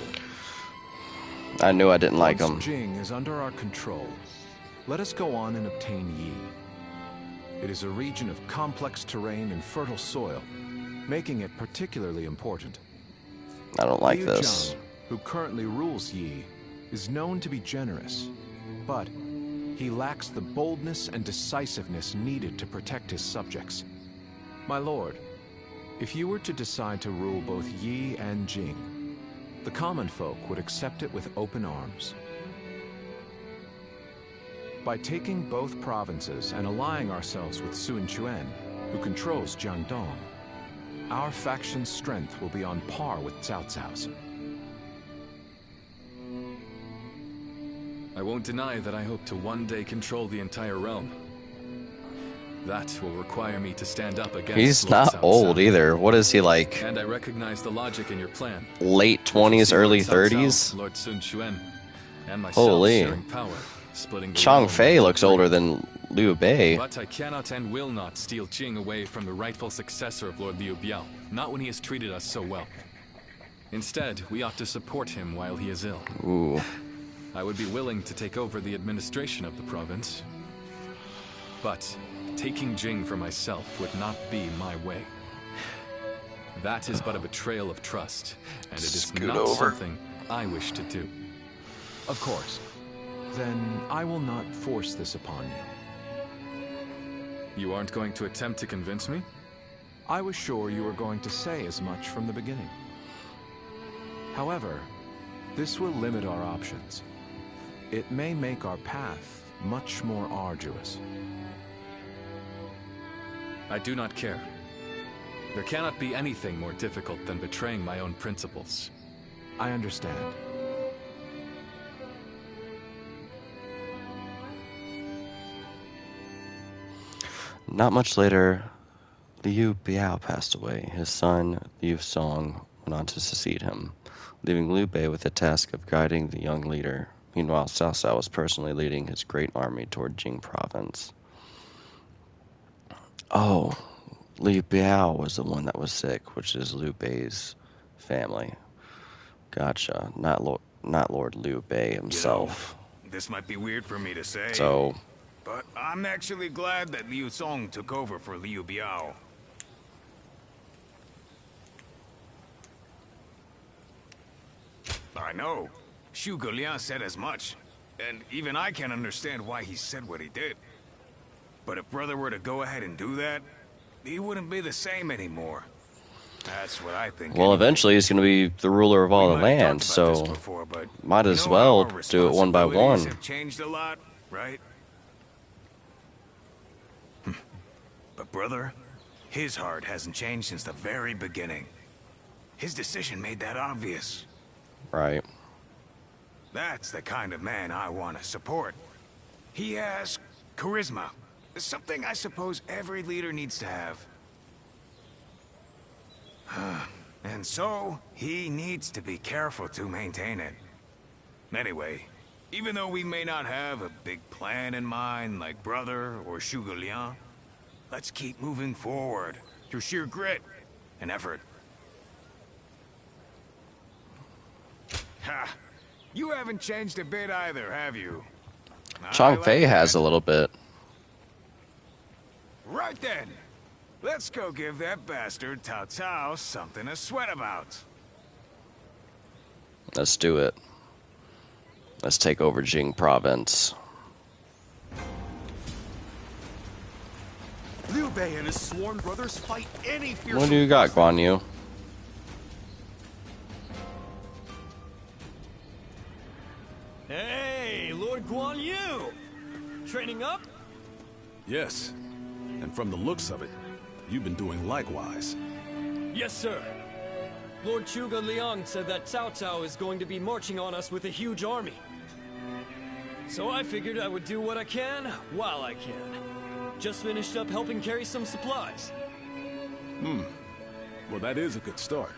Speaker 1: I knew I didn't like
Speaker 10: Once
Speaker 1: him.
Speaker 10: Jing is under our control, let us go on and obtain Yi. It is a region of complex terrain and fertile soil, making it particularly important.
Speaker 1: I don't like
Speaker 10: Liu
Speaker 1: this.
Speaker 10: Zhang, who currently rules Yi, is known to be generous, but he lacks the boldness and decisiveness needed to protect his subjects. My lord, if you were to decide to rule both Yi and Jing, the common folk would accept it with open arms. By taking both provinces and allying ourselves with Sun Quan, who controls Jiangdong, our faction's strength will be on par with Cao Cao's.
Speaker 5: I won't deny that I hope to one day control the entire realm. That will require me to stand up against
Speaker 1: He's
Speaker 5: Lord
Speaker 1: not
Speaker 5: Cao
Speaker 1: old
Speaker 5: Cao.
Speaker 1: either. What is he like?
Speaker 5: And I recognize the logic in your plan.
Speaker 1: Late
Speaker 5: Which will
Speaker 1: 20s,
Speaker 5: see Lord
Speaker 1: early
Speaker 5: Cao Cao,
Speaker 1: 30s?
Speaker 5: Lord Sun Quan, and myself
Speaker 1: Holy.
Speaker 5: sharing power, splitting the
Speaker 1: Chang
Speaker 5: realm
Speaker 1: Fei
Speaker 5: into
Speaker 1: looks
Speaker 5: three.
Speaker 1: older than Liu Bei.
Speaker 5: But I cannot and will not steal Jing away from the rightful successor of Lord Liu Biao, not when he has treated us so well. Instead, we ought to support him while he is ill.
Speaker 1: Ooh.
Speaker 5: I would be willing to take over the administration of the province. But taking Jing for myself would not be my way. That is but a betrayal of trust, and it is
Speaker 1: Scoot
Speaker 5: not
Speaker 1: over.
Speaker 5: something I wish to do.
Speaker 10: Of course. Then I will not force this upon you.
Speaker 5: You aren't going to attempt to convince me?
Speaker 10: I was sure you were going to say as much from the beginning. However, this will limit our options. It may make our path much more arduous.
Speaker 5: I do not care. There cannot be anything more difficult than betraying my own principles.
Speaker 10: I understand.
Speaker 1: Not much later, Liu Biao passed away. His son, Liu Song, went on to succeed him, leaving Liu Bei with the task of guiding the young leader. Meanwhile, Cao Cao was personally leading his great army toward Jing province. Oh, Liu Biao was the one that was sick, which is Liu Bei's family. Gotcha. Not Lord Liu Bei himself.
Speaker 9: You know, this might be weird for me to say,
Speaker 1: So,
Speaker 9: but I'm actually glad that Liu Song took over for Liu Biao. I know. Zhuge Liang said as much. And even I can't understand why he said what he did. But if Brother were to go ahead and do that, he wouldn't be the same anymore. That's what I think.
Speaker 1: Well,
Speaker 9: anyway.
Speaker 1: eventually he's going to be the ruler of all the land, so
Speaker 9: Before, but
Speaker 1: might
Speaker 9: you
Speaker 1: as
Speaker 9: know
Speaker 1: well
Speaker 9: how our
Speaker 1: do it one by
Speaker 9: responsibilities
Speaker 1: one.
Speaker 9: have changed a lot, right? But brother, his heart hasn't changed since the very beginning. His decision made that obvious.
Speaker 1: Right.
Speaker 9: That's the kind of man I want to support. He has charisma. Something I suppose every leader needs to have. And so, he needs to be careful to maintain it. Anyway, even though we may not have a big plan in mind like Brother or Zhuge Liang, let's keep moving forward through sheer grit and effort. Ha! You haven't changed a bit either, have you?
Speaker 1: Chang Fei has a little bit.
Speaker 9: Right then. Let's go give that bastard Cao Cao something to sweat about.
Speaker 1: Let's do it. Let's take over Jing province.
Speaker 13: Liu Bei and his sworn brothers fight any fierce.
Speaker 1: What do you got, Guan Yu?
Speaker 14: Hey, Lord Guan Yu! Training up?
Speaker 4: Yes. And from the looks of it, you've been doing likewise.
Speaker 14: Yes, sir. Lord Zhuge Liang said that Cao Cao is going to be marching on us with a huge army. So I figured I would do what I can while I can. Just finished up helping carry some supplies.
Speaker 4: Well, that is a good start.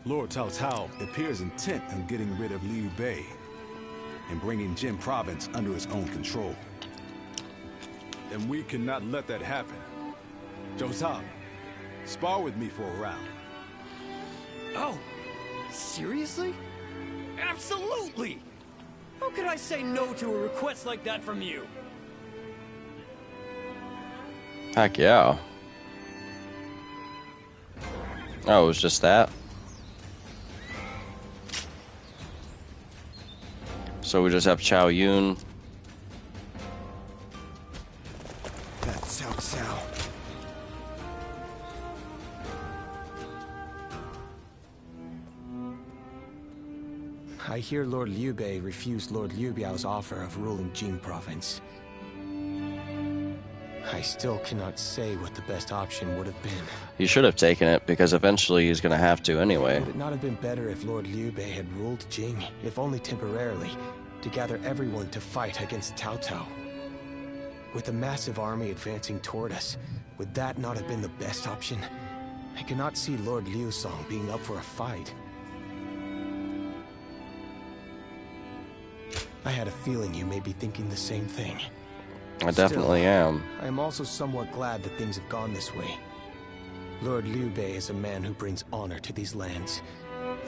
Speaker 4: Lord Cao Cao appears intent on getting rid of Liu Bei and bringing Jin province under his own control. And we cannot let that happen. Zhou Ta, spar with me for a round.
Speaker 14: Oh, seriously? Absolutely! How could I say no to a request like that from you?
Speaker 1: Heck yeah. Oh, it was just that? So we just have Chao Yun.
Speaker 13: That's Cao Cao. I hear Lord Liu Bei refused Lord Liu Biao's offer of ruling Jing province. I still cannot say what the best option would have been.
Speaker 1: He should have taken it, because eventually he's going to have to anyway.
Speaker 13: Would it not have been better if Lord Liu Bei had ruled Jing, if only temporarily, to gather everyone to fight against Cao Cao? With a massive army advancing toward us, would that not have been the best option? I cannot see Lord Liu Song being up for a fight. I had a feeling you may be thinking the same thing.
Speaker 1: I definitely am.
Speaker 13: I am also somewhat glad that things have gone this way. Lord Liu Bei is a man who brings honor to these lands.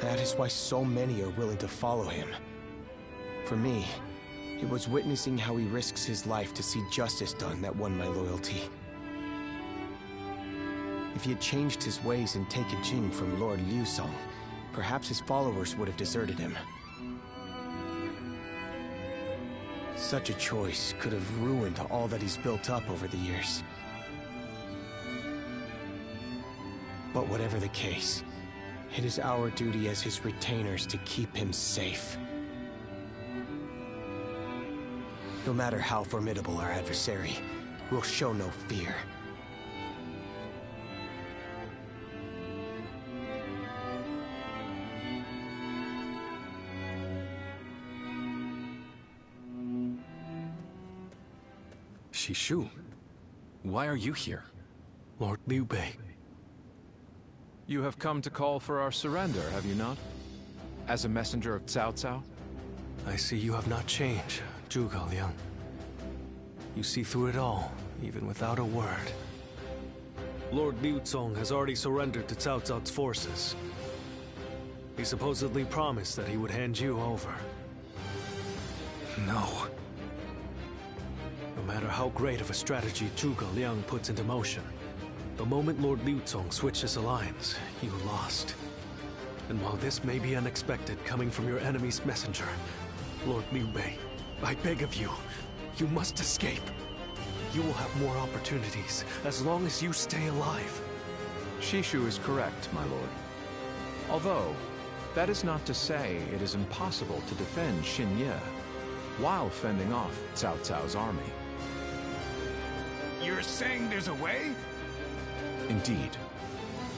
Speaker 13: That is why so many are willing to follow him. For me, it was witnessing how he risks his life to see justice done that won my loyalty. If he had changed his ways and taken Jing from Lord Liu Song, perhaps his followers would have deserted him. Such a choice could have ruined all that he's built up over the years. But whatever the case, it is our duty as his retainers to keep him safe. No matter how formidable our adversary, we'll show no fear.
Speaker 5: Shishu, why are you here?
Speaker 13: Lord Liu Bei.
Speaker 10: You have come to call for our surrender, have you not? As a messenger of Cao Cao?
Speaker 13: I see you have not changed, Zhuge Liang. You see through it all, even without a word.
Speaker 14: Lord Liu Song has already surrendered to Cao Cao's forces. He supposedly promised that he would hand you over.
Speaker 13: No.
Speaker 14: No matter how great of a strategy Zhuge Liang puts into motion, the moment Lord Liu Song switched his alliance, you lost. And while this may be unexpected coming from your enemy's messenger, Lord Liu Bei, I beg of you, you must escape.
Speaker 3: You will have more opportunities as long as you stay alive.
Speaker 10: Shishu is correct, my lord. Although, that is not to say it is impossible to defend Xinye while fending off Cao Cao's army.
Speaker 9: You're saying there's a way?
Speaker 10: Indeed.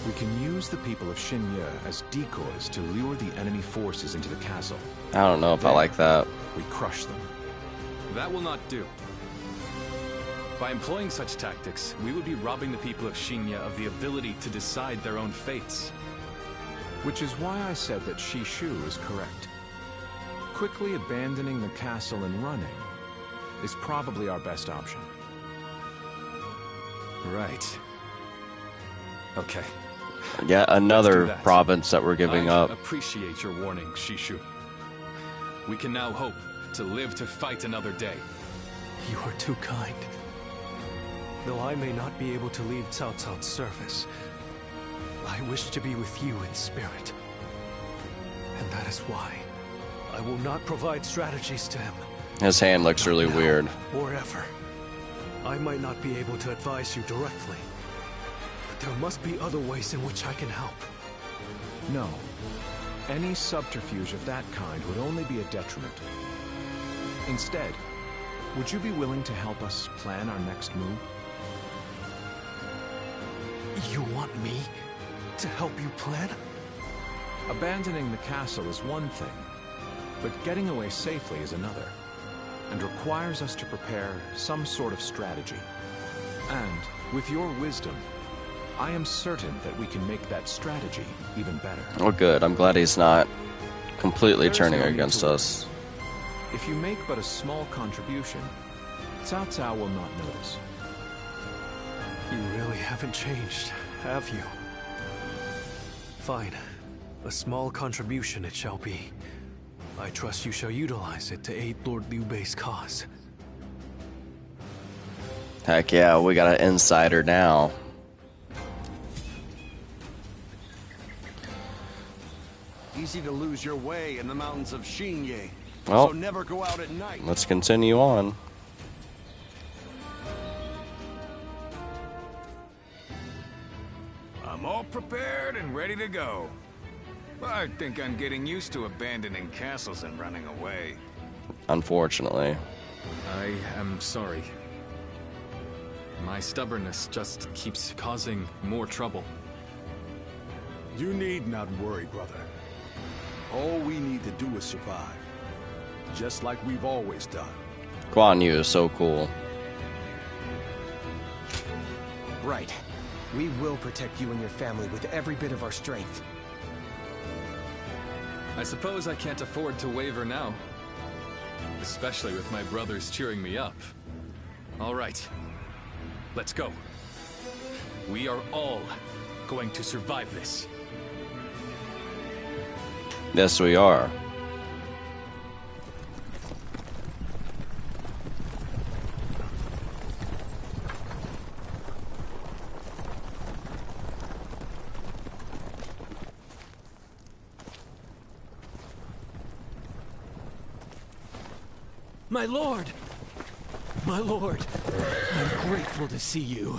Speaker 10: We can use the people of Xinye as decoys to lure the enemy forces into the castle.
Speaker 1: I don't know if I like that.
Speaker 10: We crush them.
Speaker 5: That will not do. By employing such tactics, we would be robbing the people of Xinye of the ability to decide their own fates.
Speaker 10: Which is why I said that Shishu is correct. Quickly abandoning the castle and running is probably our best option.
Speaker 5: Right. Okay.
Speaker 1: Yeah, another province that we're giving up.
Speaker 5: I appreciate your warning, Shishu. We can now hope to live to fight another day.
Speaker 3: You are too kind. Though I may not be able to leave Cao Cao's service, I wish to be with you in spirit. And that is why I will not provide strategies to him.
Speaker 1: His hand looks really weird.
Speaker 3: Or ever. I might not be able to advise you directly, but there must be other ways in which I can help.
Speaker 10: No. Any subterfuge of that kind would only be a detriment. Instead, would you be willing to help us plan our next move?
Speaker 3: You want me to help you plan?
Speaker 10: Abandoning the castle is one thing, but getting away safely is another, and requires us to prepare some sort of strategy. And, with your wisdom, I am certain that we can make that strategy even better.
Speaker 1: Oh good, I'm glad he's not completely turning against us.
Speaker 10: If you make but a small contribution, Cao Cao will not notice.
Speaker 3: You really haven't changed, have you? Fine. A small contribution it shall be. I trust you shall utilize it to aid Lord Liu Bei's cause.
Speaker 1: Heck yeah, we got an insider now.
Speaker 15: Easy to lose your way in the mountains of Xinye.
Speaker 1: Well,
Speaker 15: so never go out at night.
Speaker 1: Let's continue on.
Speaker 9: I'm all prepared and ready to go. I think I'm getting used to abandoning castles and running away.
Speaker 1: Unfortunately.
Speaker 5: I am sorry. My stubbornness just keeps causing more trouble.
Speaker 4: You need not worry, brother. All we need to do is survive. Just like we've always done.
Speaker 1: Guan Yu is so cool.
Speaker 13: Right. We will protect you and your family with every bit of our strength.
Speaker 5: I suppose I can't afford to waver now. Especially with my brothers cheering me up. All right. Let's go. We are all going to survive this.
Speaker 1: Yes, we are.
Speaker 3: My lord! My lord! I'm grateful to see you.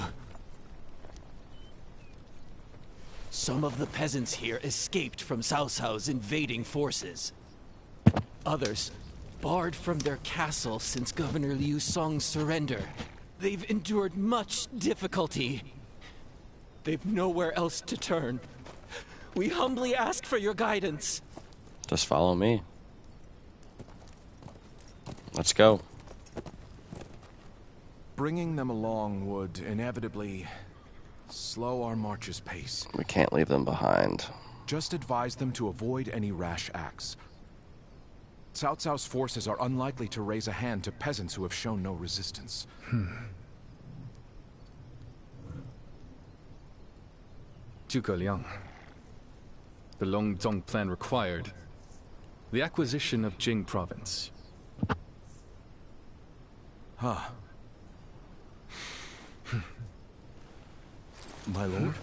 Speaker 16: Some of the peasants here escaped from Cao Cao's invading forces. Others barred from their castle since Governor Liu Song's surrender. They've endured much difficulty. They've nowhere else to turn. We humbly ask for your guidance.
Speaker 1: Just follow me. Let's go.
Speaker 10: Bringing them along would inevitably slow our march's pace.
Speaker 1: We can't leave them behind.
Speaker 10: Just advise them to avoid any rash acts. Cao Cao's forces are unlikely to raise a hand to peasants who have shown no resistance.
Speaker 5: Zhuge Liang. The Longzong plan required the acquisition of Jing province.
Speaker 10: Huh.
Speaker 3: My lord?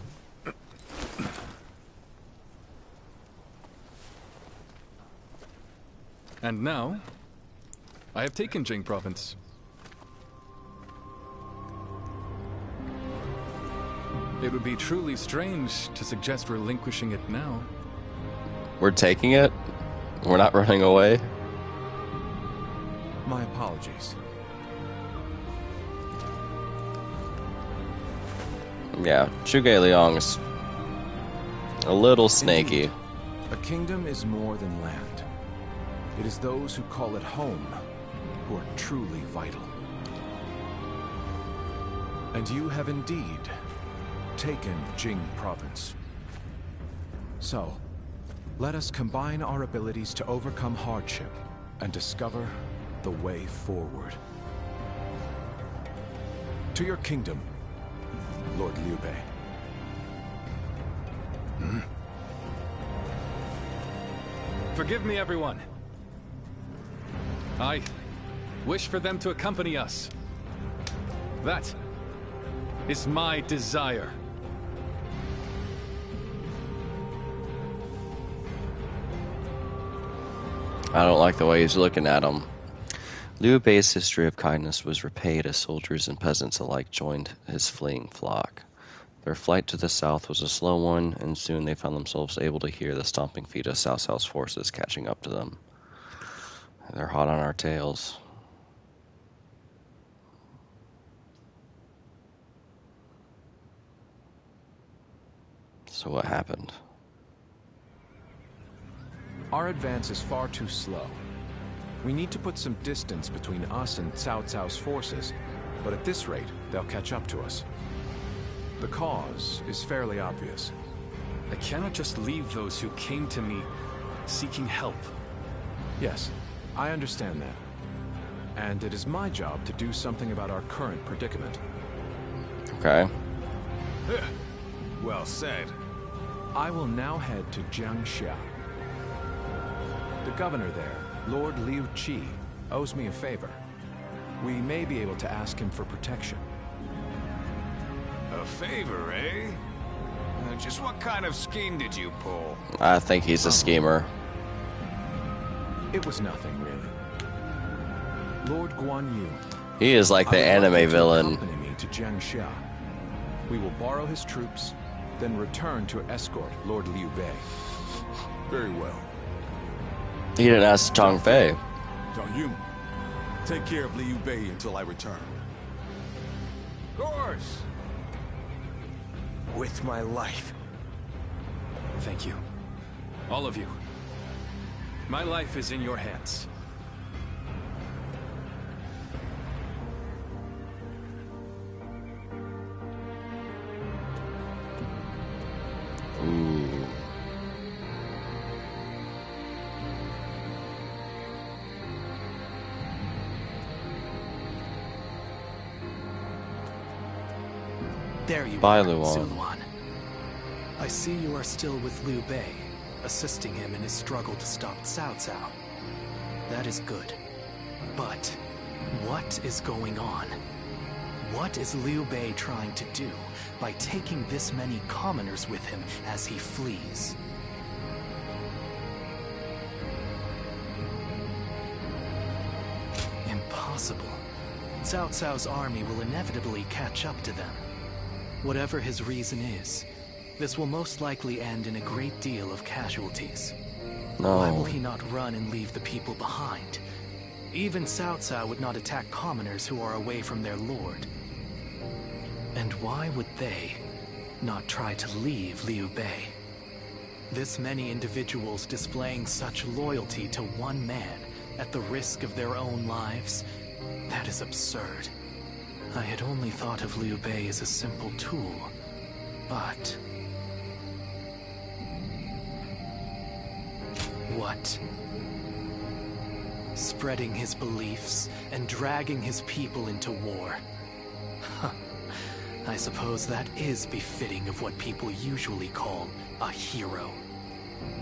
Speaker 5: And now, I have taken Jing province. It would be truly strange to suggest relinquishing it now.
Speaker 1: We're taking it? We're not running away?
Speaker 10: My apologies.
Speaker 1: Yeah, Zhuge Liang's a little snaky.
Speaker 10: Indeed, a kingdom is more than land. It is those who call it home who are truly vital. And you have indeed taken Jing province. So, let us combine our abilities to overcome hardship and discover the way forward. To your kingdom, Lord Liu Bei.
Speaker 5: Forgive me, everyone. I wish for them to accompany us. That is my desire.
Speaker 1: I don't like the way he's looking at him. Liu Bei's history of kindness was repaid as soldiers and peasants alike joined his fleeing flock. Their flight to the south was a slow one, and soon they found themselves able to hear the stomping feet of Cao Cao's forces catching up to them. They're hot on our tails. So what happened?
Speaker 10: Our advance is far too slow. We need to put some distance between us and Cao Cao's forces, but at this rate, they'll catch up to us. The cause is fairly obvious.
Speaker 5: I cannot just leave those who came to me seeking help.
Speaker 10: Yes, I understand that. And it is my job to do something about our current predicament.
Speaker 1: Okay.
Speaker 9: Well said.
Speaker 10: I will now head to Jiangxia. The governor there, Lord Liu Qi, owes me a favor. We may be able to ask him for protection.
Speaker 9: A favor, eh? Just what kind of scheme did you pull?
Speaker 1: I think he's a schemer.
Speaker 10: It was nothing, really. Lord Guan Yu.
Speaker 1: He is like the anime villain.
Speaker 10: Accompany me to Jiangxia. We will borrow his troops, then return to escort Lord Liu Bei.
Speaker 4: Very well.
Speaker 1: He didn't ask Zhang Fei.
Speaker 4: Zhang Yun, take care of Liu Bei until I return.
Speaker 9: Of course.
Speaker 13: With my life.
Speaker 5: Thank you. All of you. My life is in your hands.
Speaker 1: Ooh.
Speaker 17: There you
Speaker 1: Bye,
Speaker 17: are,
Speaker 1: Luan.
Speaker 17: Sun Quan. I see you are still with Liu Bei, assisting him in his struggle to stop Cao Cao. That is good. But what is going on? What is Liu Bei trying to do by taking this many commoners with him as he flees? Impossible. Cao Cao's army will inevitably catch up to them. Whatever his reason is, this will most likely end in a great deal of casualties.
Speaker 1: No.
Speaker 17: Why will he not run and leave the people behind? Even Cao Cao would not attack commoners who are away from their lord. And why would they not try to leave Liu Bei? This many individuals displaying such loyalty to one man at the risk of their own lives, that is absurd. I had only thought of Liu Bei as a simple tool, but... What? Spreading his beliefs and dragging his people into war. Huh. I suppose that is befitting of what people usually call a hero.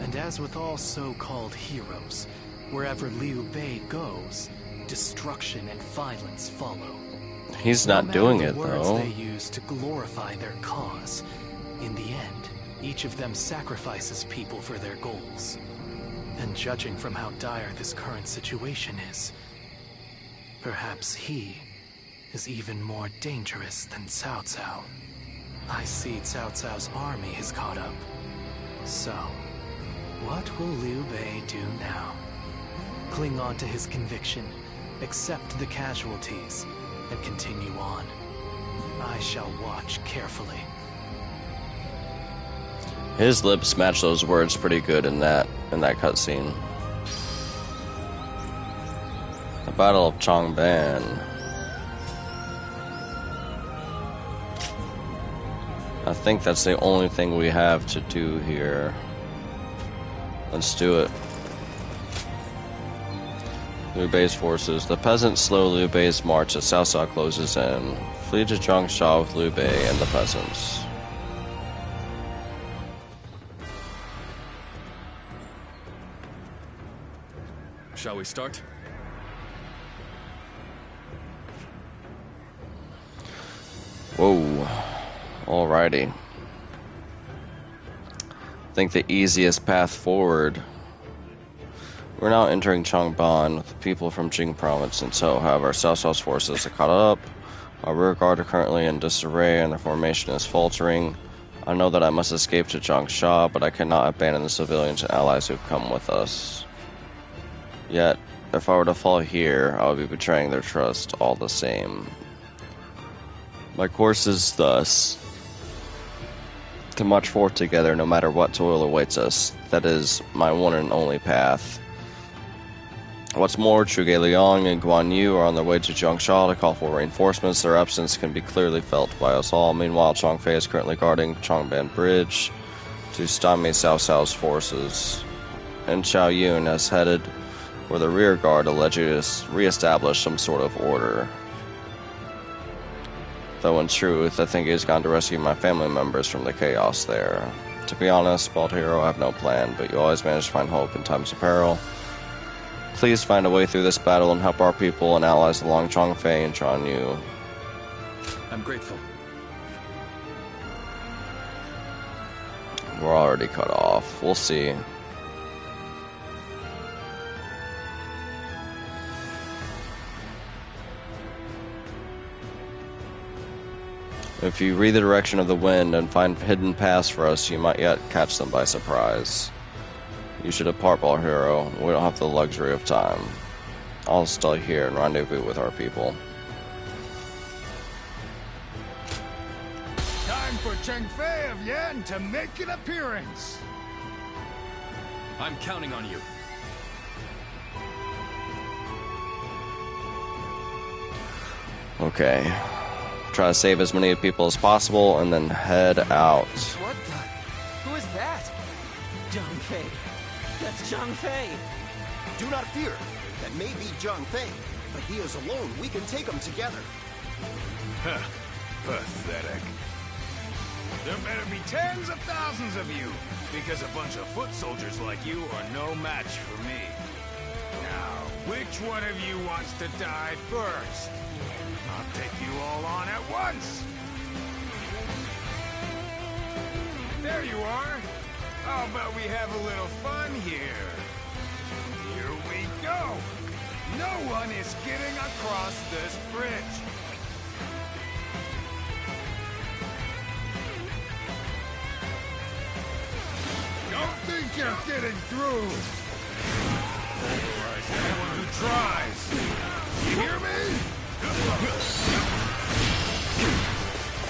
Speaker 17: And as with all so-called heroes, wherever Liu Bei goes, destruction and violence follow.
Speaker 1: He's not doing it,
Speaker 17: words
Speaker 1: though.
Speaker 17: They use to glorify their cause. In the end, each of them sacrifices people for their goals. And judging from how dire this current situation is, perhaps he is even more dangerous than Cao Cao. I see Cao Cao's army has caught up. So, what will Liu Bei do now? Cling on to his conviction, accept the casualties, and continue on. I shall watch carefully.
Speaker 1: His lips match those words pretty good in that cutscene. The Battle of Changban. I think that's the only thing we have to do here. Let's do it. Liu Bei's forces. The peasants slow Liu Bei's march as Cao Cao closes in. Flee to Changsha with Liu Bei and the peasants.
Speaker 5: Shall we start?
Speaker 1: Whoa. Alrighty. I think the easiest path forward. We're now entering Changban with the people from Jing province and so, however, Cao Cao's forces are caught up. Our rear guard are currently in disarray and their formation is faltering. I know that I must escape to Changsha, but I cannot abandon the civilians and allies who've come with us. Yet, if I were to fall here, I would be betraying their trust all the same. My course is thus: to march forth together no matter what toil awaits us. That is my one and only path. What's more, Zhuge Liang and Guan Yu are on their way to Changsha to call for reinforcements. Their absence can be clearly felt by us all. Meanwhile, Chang Fei is currently guarding Changban Bridge to stymie Cao Cao's forces. And Xiao Yun has headed for the rear guard, allegedly to re-establish some sort of order. Though in truth, I think he's gone to rescue my family members from the chaos there. To be honest, Bald Hero, I have no plan, but you always manage to find hope in times of peril. Please find a way through this battle and help our people and allies along Changfei and Chanyu.
Speaker 5: I'm grateful.
Speaker 1: We're already cut off. We'll see. If you read the direction of the wind and find hidden paths for us, you might yet catch them by surprise. You should depart, Ball Hero. We don't have the luxury of time. I'll stay here and rendezvous with our people.
Speaker 9: Time for Cheng Fei of Yan to make an appearance.
Speaker 5: I'm counting on you.
Speaker 1: Okay. Try to save as many people as possible and then head out.
Speaker 8: What the? Who is that? Zhang Fei. That's Zhang Fei.
Speaker 15: Do not fear. That may be Zhang Fei, but he is alone. We can take him together.
Speaker 9: Huh. Pathetic. There better be tens of thousands of you, because a bunch of foot soldiers like you are no match for me. Now, which one of you wants to die first? I'll take you all on at once! There you are! How about we have a little fun here? Here we go! No one is getting across this bridge! Don't think you're getting through! Pulverize anyone who tries! You hear me?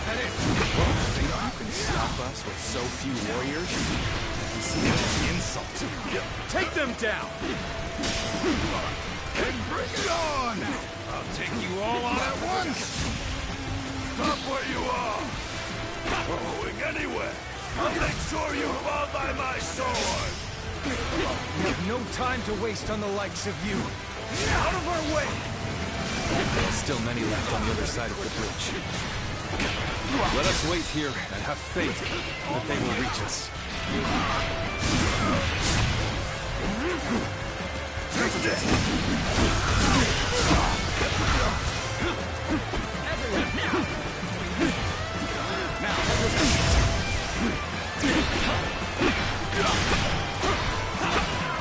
Speaker 12: That it? Think you can stop us with so few warriors? This is an insult. Take them down!
Speaker 9: Then bring it on! I'll take you all on at once! Stop where you are! Not going anywhere! I'll make sure you fall by my sword!
Speaker 12: We have no time to waste on the likes of you. Out of our way!
Speaker 5: Still many left on the other side of the bridge. Let us wait here and have faith that they will reach us.
Speaker 12: Everyone, now!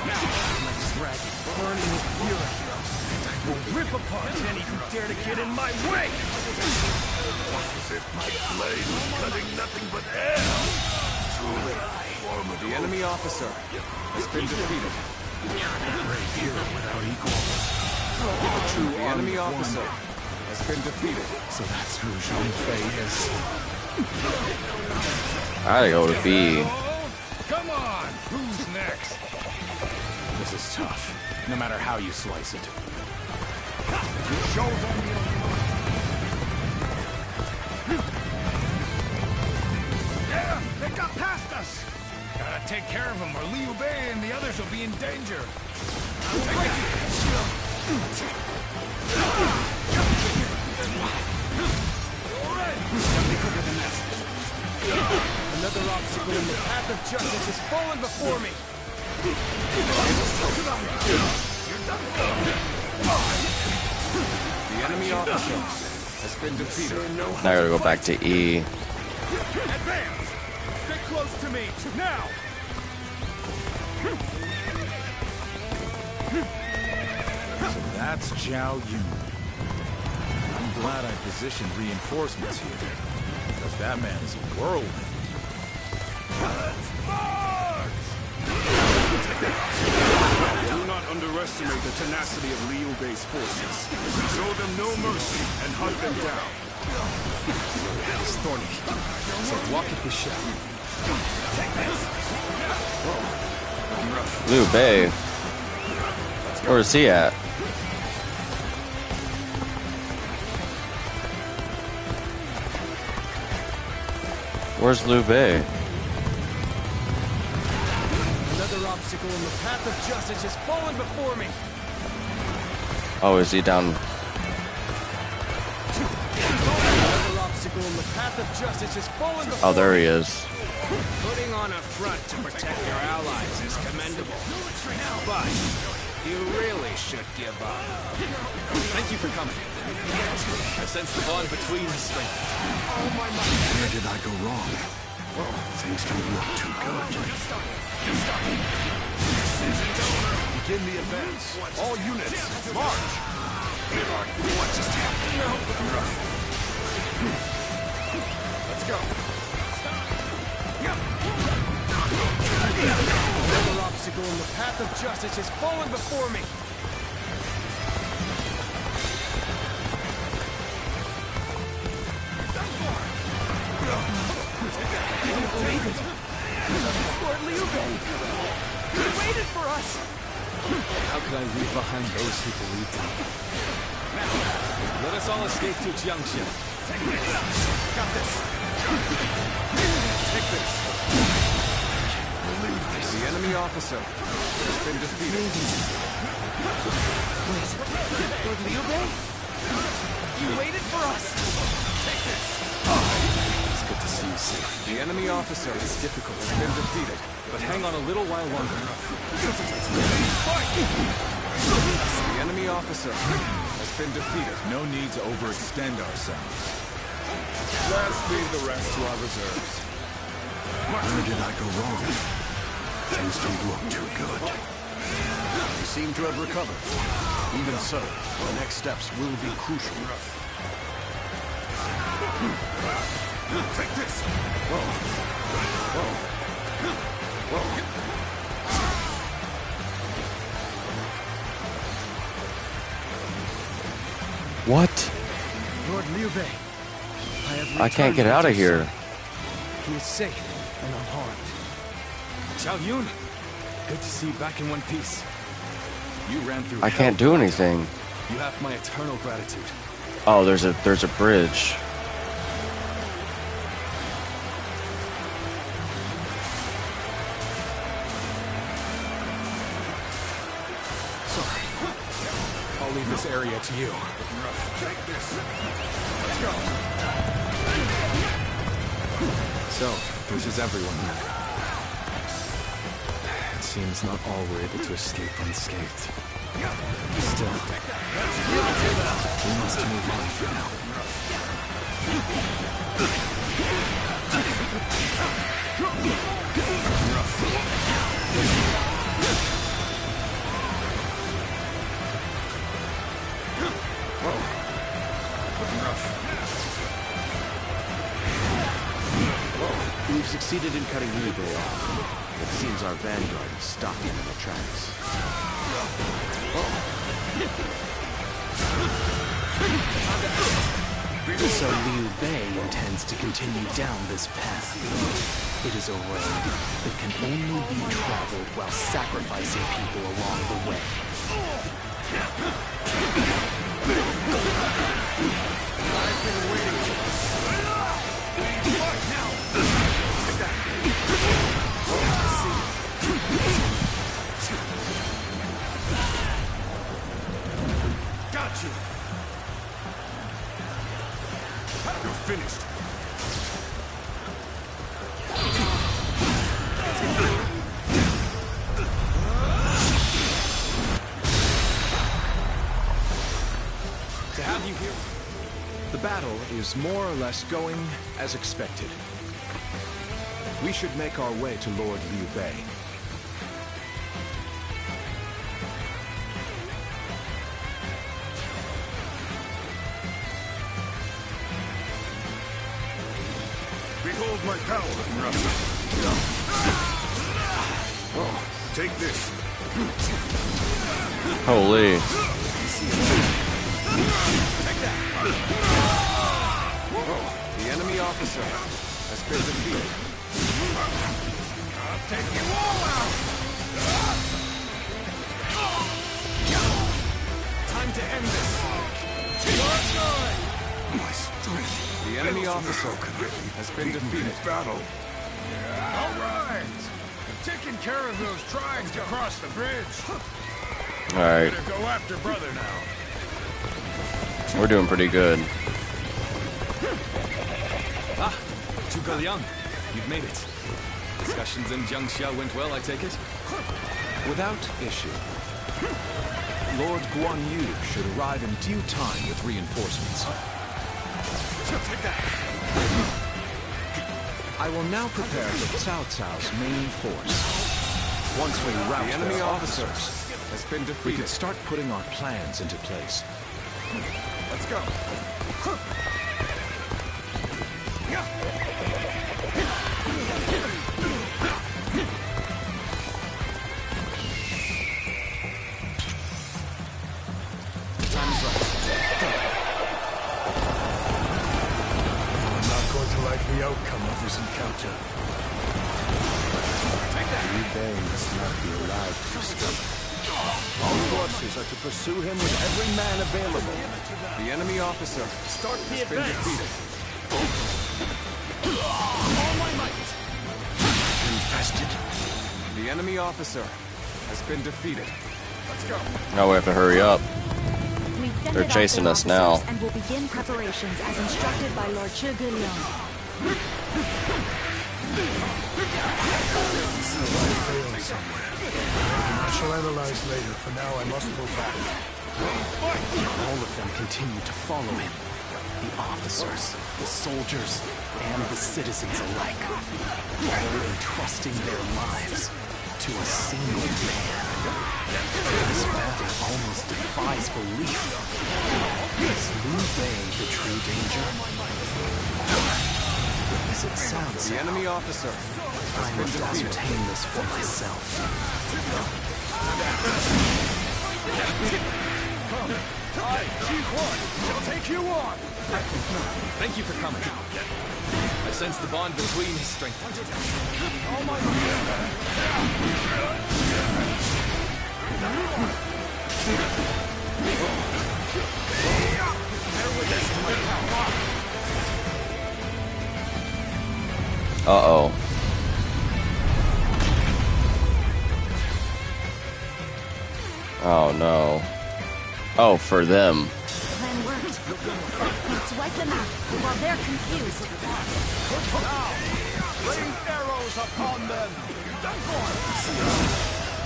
Speaker 12: Now, let's drag it, burning with fury. I will rip apart any who dare to get in my way!
Speaker 9: As if my blade was cutting nothing but air. Truly formidable.
Speaker 5: The enemy officer has been defeated.
Speaker 9: Brave hero without equal.
Speaker 5: The enemy officer has been defeated.
Speaker 9: So that's who Zhang Fei is.
Speaker 1: I gotta go to B.
Speaker 9: Come on, who's next?
Speaker 10: This is tough, no matter how you slice it.
Speaker 9: Show them Yeah, they got past us. Gotta take care of them, or Liu Bei and the others will be in danger. I'll take
Speaker 14: Another obstacle in the path of justice has fallen before me.
Speaker 5: The enemy officer has been defeated.
Speaker 1: Now I gotta go back to E.
Speaker 9: Advance! Get close to me, now!
Speaker 4: So that's Zhao Yun. I'm glad I positioned reinforcements here, because that man is a whirlwind.
Speaker 9: Do not underestimate the tenacity of Liu Bei's forces. Show them no mercy and hunt them down.
Speaker 10: It's thorny, so walk it with shell.
Speaker 1: Liu Bei. Where is he at? Where's Liu Bei?
Speaker 14: Another obstacle in the path of justice has fallen before me.
Speaker 1: Oh, is he down?
Speaker 14: Another obstacle in the path of justice has fallen before
Speaker 1: Oh, there he is.
Speaker 2: Putting on a front to protect your allies is commendable. But you really should give up.
Speaker 5: Thank you for coming. I sense the bond between us strength.
Speaker 9: Where did I go wrong? Things don't look too good. Begin the advance. All units, march! What just happened? Let's go.
Speaker 14: Another obstacle in the path of justice has fallen before me. I don't believe it. Lord Liu Bei! He waited for us!
Speaker 5: How could I leave behind those who believed in me? Now, let us all escape to Jiangxia.
Speaker 9: Take this. Got this. Take this.
Speaker 5: The enemy officer has been defeated.
Speaker 14: Wait, Lord Liu Bei? You waited for us!
Speaker 5: Take this! It's good to see you safe. The enemy officer is difficult, has been defeated, but hang on a little while longer. The enemy officer has been defeated.
Speaker 4: No need to overextend ourselves.
Speaker 9: Let's leave the rest to our reserves. Where did I go wrong? Things don't look too good.
Speaker 3: You seem to have recovered. Even so, the next steps will be crucial.
Speaker 9: Take this!
Speaker 1: What?
Speaker 14: Lord Liu Bei,
Speaker 1: I can't get out of here.
Speaker 14: He is safe and unharmed.
Speaker 5: Zhao Yun, good to see you back in one piece. You ran through
Speaker 1: I can't do anything.
Speaker 5: You have my eternal gratitude.
Speaker 1: Oh, there's a bridge.
Speaker 10: Sorry. I'll leave this area to you.
Speaker 9: Take this! Let's go!
Speaker 5: So, this is everyone here. It seems not all were able to escape unscathed. Still, we must move on for now.
Speaker 10: We've succeeded in cutting Liu Bei off. It seems our vanguard is stopped in their tracks.
Speaker 17: So Liu Bei intends to continue down this path. It is a road that can only be traveled while sacrificing people along the way.
Speaker 9: I've been waiting for this. Now! Take that! Got you! You're finished.
Speaker 10: To have you here. The battle is more or less going as expected. We should make our way to Lord Liu Bei.
Speaker 9: Behold my power, brother. Oh, take this.
Speaker 1: Holy.
Speaker 5: The enemy officer has been defeated.
Speaker 9: I'll take you all out!
Speaker 5: Time to end this.
Speaker 9: My strength.
Speaker 5: The enemy officer has been defeated.
Speaker 9: Battle. All right. I've taken care of those trying to cross the bridge.
Speaker 1: All right.
Speaker 9: Better go after brother now.
Speaker 1: We're doing pretty good.
Speaker 5: Ah, Zhuge Liang, you've made it. Discussions in Jiangxia went well, I take it?
Speaker 10: Without issue. Lord Guan Yu should arrive in due time with reinforcements.
Speaker 9: Take that.
Speaker 10: I will now prepare for Cao Cao's main force. Once we rout
Speaker 5: the enemy
Speaker 10: their
Speaker 5: officer
Speaker 10: officers,
Speaker 5: has been
Speaker 10: we
Speaker 5: defeated.
Speaker 10: can start putting our plans into place.
Speaker 9: Let's go.
Speaker 5: Time's right.
Speaker 3: I'm not going to like the outcome of this encounter.
Speaker 15: Liu Bei must not be allowed to escape. All forces are to pursue him with every man available.
Speaker 5: The enemy officer
Speaker 14: Start the
Speaker 5: has been
Speaker 14: advance.
Speaker 5: defeated.
Speaker 14: All my might.
Speaker 5: Infested. The enemy officer has been defeated. Let's go.
Speaker 1: Now we have to hurry up.
Speaker 11: We've fended
Speaker 1: They're
Speaker 11: off
Speaker 1: chasing
Speaker 11: their
Speaker 1: us now.
Speaker 11: officers and will begin preparations as instructed by Lord Zhuge Liang.
Speaker 3: I shall analyze later. For now, I must go back.
Speaker 17: All of them continue to follow him. The officers, the soldiers, and the citizens alike. All entrusting their lives to a single man. This matter almost defies belief. Is Liu Bei the true danger? Is it Cao Cao?
Speaker 5: The enemy officer
Speaker 17: I must ascertain this for myself.
Speaker 9: I, Ji Huan, shall take you on.
Speaker 5: Thank you for coming. I sense the bond between us strengthened.
Speaker 9: All my Bear witness to my power.
Speaker 1: Uh-oh. Oh no. Oh, for them.
Speaker 11: Plan worked. Let's wipe them out while they're confused.
Speaker 9: Now, rain arrows upon them. Don't go on.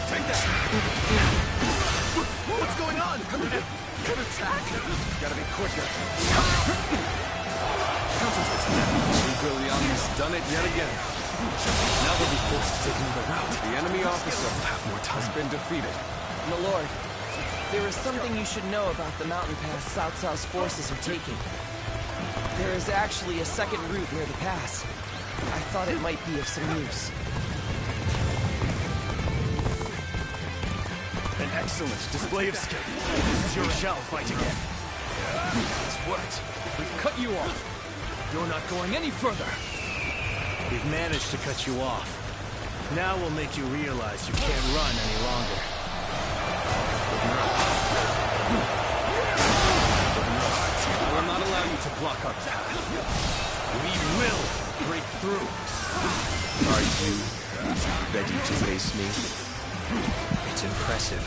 Speaker 9: Take that. What's going on? Good attack. Gotta be quicker.
Speaker 5: Zhuge Liang has done it yet again. Now they'll be forced to take another route. The enemy officer has been defeated.
Speaker 18: My lord, there is something you should know about the mountain pass Cao Cao's forces are taking. There is actually a second route near the pass. I thought it might be of some use.
Speaker 12: An excellent display of skill. This is your shall fight again. That's what. We've cut you off. You're not going any further.
Speaker 15: We've managed to cut you off. Now we'll make you realize you can't run any longer.
Speaker 12: I will not allow you to block our path. We will break through.
Speaker 13: Are you ready to face me?
Speaker 19: It's impressive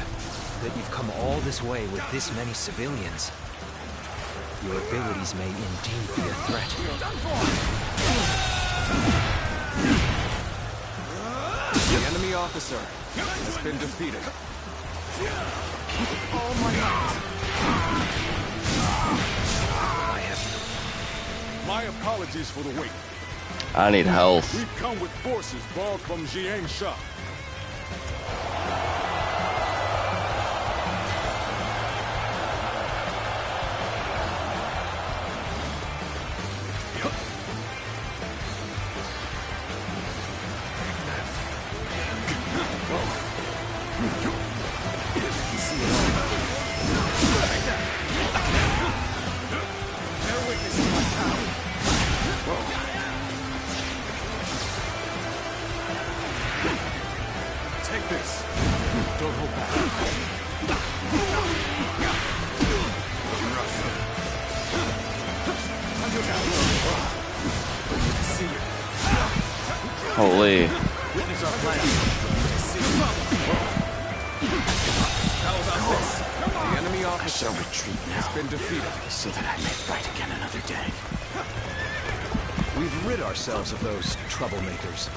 Speaker 19: that you've come all this way with this many civilians. Your abilities may indeed be a threat.
Speaker 5: The enemy officer has been defeated.
Speaker 18: Oh my God.
Speaker 4: My apologies for the wait.
Speaker 1: I need health.
Speaker 4: We've come with forces borrowed from Jiang Sha.
Speaker 12: Take this. Don't hold back.
Speaker 1: Holy.
Speaker 12: Witness our plan. How about this?
Speaker 5: The enemy officer
Speaker 19: I shall retreat now,
Speaker 5: has been defeated.
Speaker 19: so that I may fight again another day.
Speaker 10: We've rid ourselves of those troublemakers.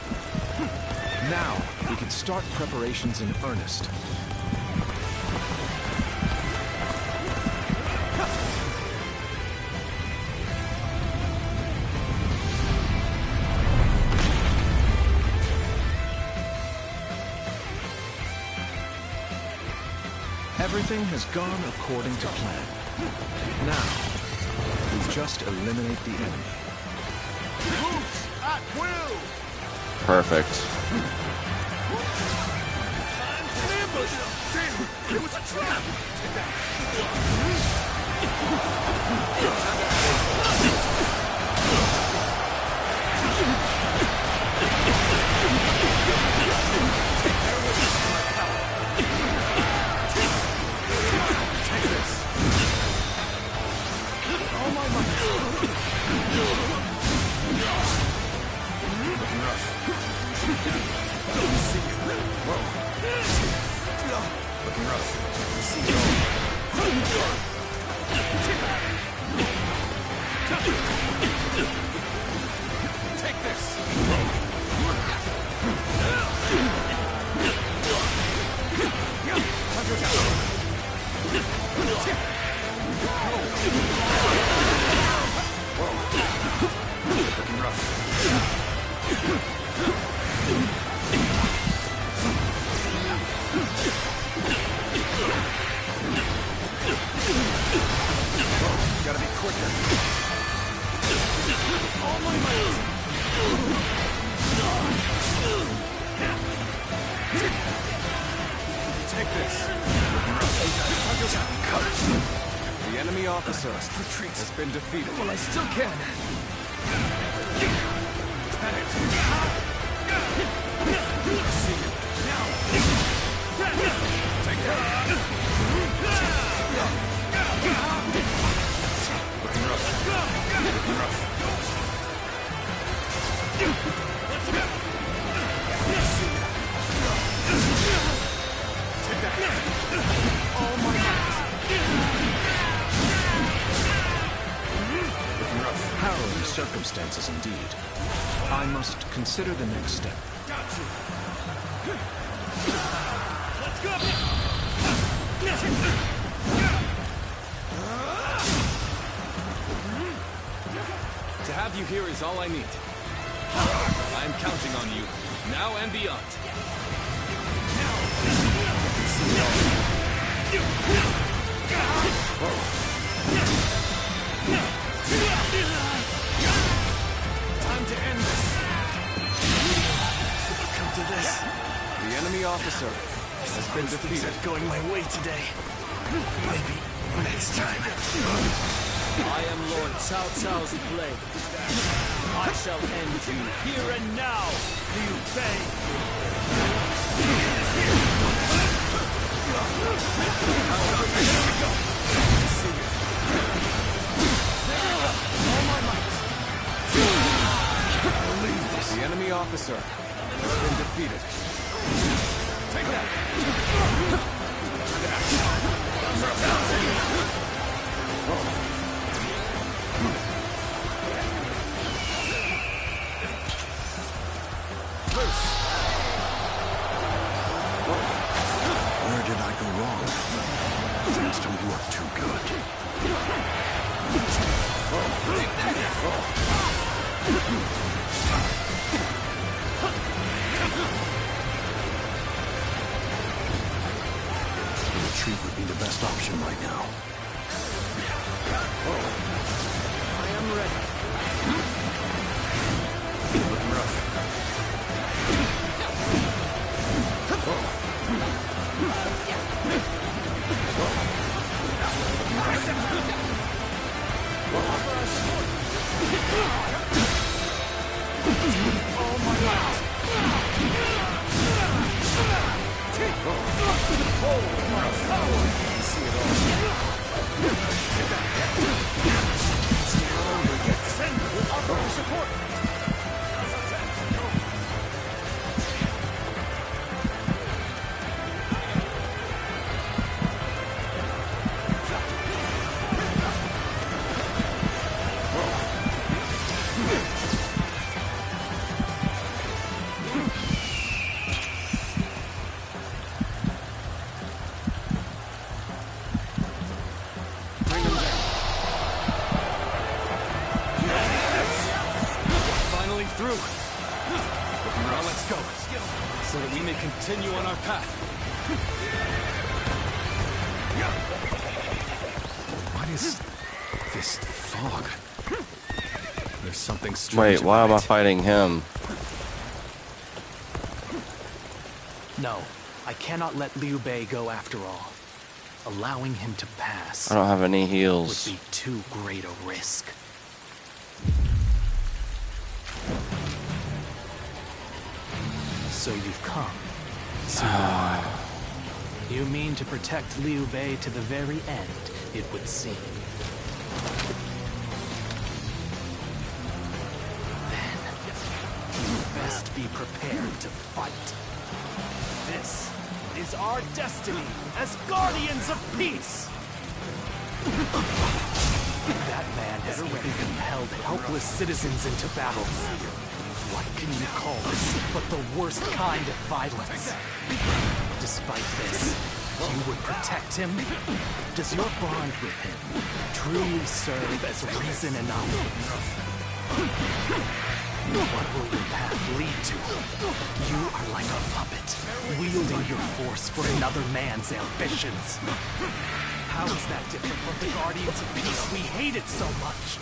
Speaker 10: Now, we can start preparations in earnest. Everything has gone according to plan. Now, we just eliminate the enemy.
Speaker 9: Moves at will!
Speaker 1: Perfect.
Speaker 9: Ambush! Damn! It was a trap!
Speaker 12: Take this. Oh my God.
Speaker 9: Looking rough. See you. Whoa. Looking rough. See you.
Speaker 12: Take this.
Speaker 9: Looking rough.
Speaker 12: Gotta be quicker. All my might. Take this.
Speaker 5: The enemy officer has been defeated.
Speaker 12: Well, I still can. See you. Now. Take that.
Speaker 9: Looking rough. Looking rough.
Speaker 12: Let's go. Take that. Oh my God.
Speaker 9: Looking rough.
Speaker 10: Harrowing circumstances indeed. I must consider the next step.
Speaker 12: Got you. Let's go.
Speaker 5: To have you here is all I need. I am counting on you, now and beyond.
Speaker 12: Time to end this. enemy officer has been defeated.
Speaker 14: Things are going my way today. Maybe next time. I am Lord Cao Cao's blade. I shall end you here and now, Liu Bei.
Speaker 12: All my might. Believe this. The enemy officer has been defeated. Take that.
Speaker 15: Where did I go wrong? Things don't look too good. Retreat would be the best option right now.
Speaker 14: I am ready.
Speaker 12: Through. Now let's go, so that we may continue on our path.
Speaker 10: What is this fog? There's something strange.
Speaker 1: Wait, why am I fighting him?
Speaker 17: No, I cannot let Liu Bei go after all. Allowing him to pass
Speaker 1: I don't have any heals.
Speaker 17: would be too great a risk. So you've come. You mean to protect Liu Bei to the very end, it would seem. Then, you best be prepared to fight.
Speaker 14: This is our destiny as guardians of peace.
Speaker 17: That man has even compelled helpless citizens into battle. What can you call this but the worst kind of violence? Despite this, you would protect him? Does your bond with him truly serve as reason enough? What will your path lead to? You are like a puppet, wielding your force for another man's ambitions. How is that different from the Guardians of Peace we hated so much?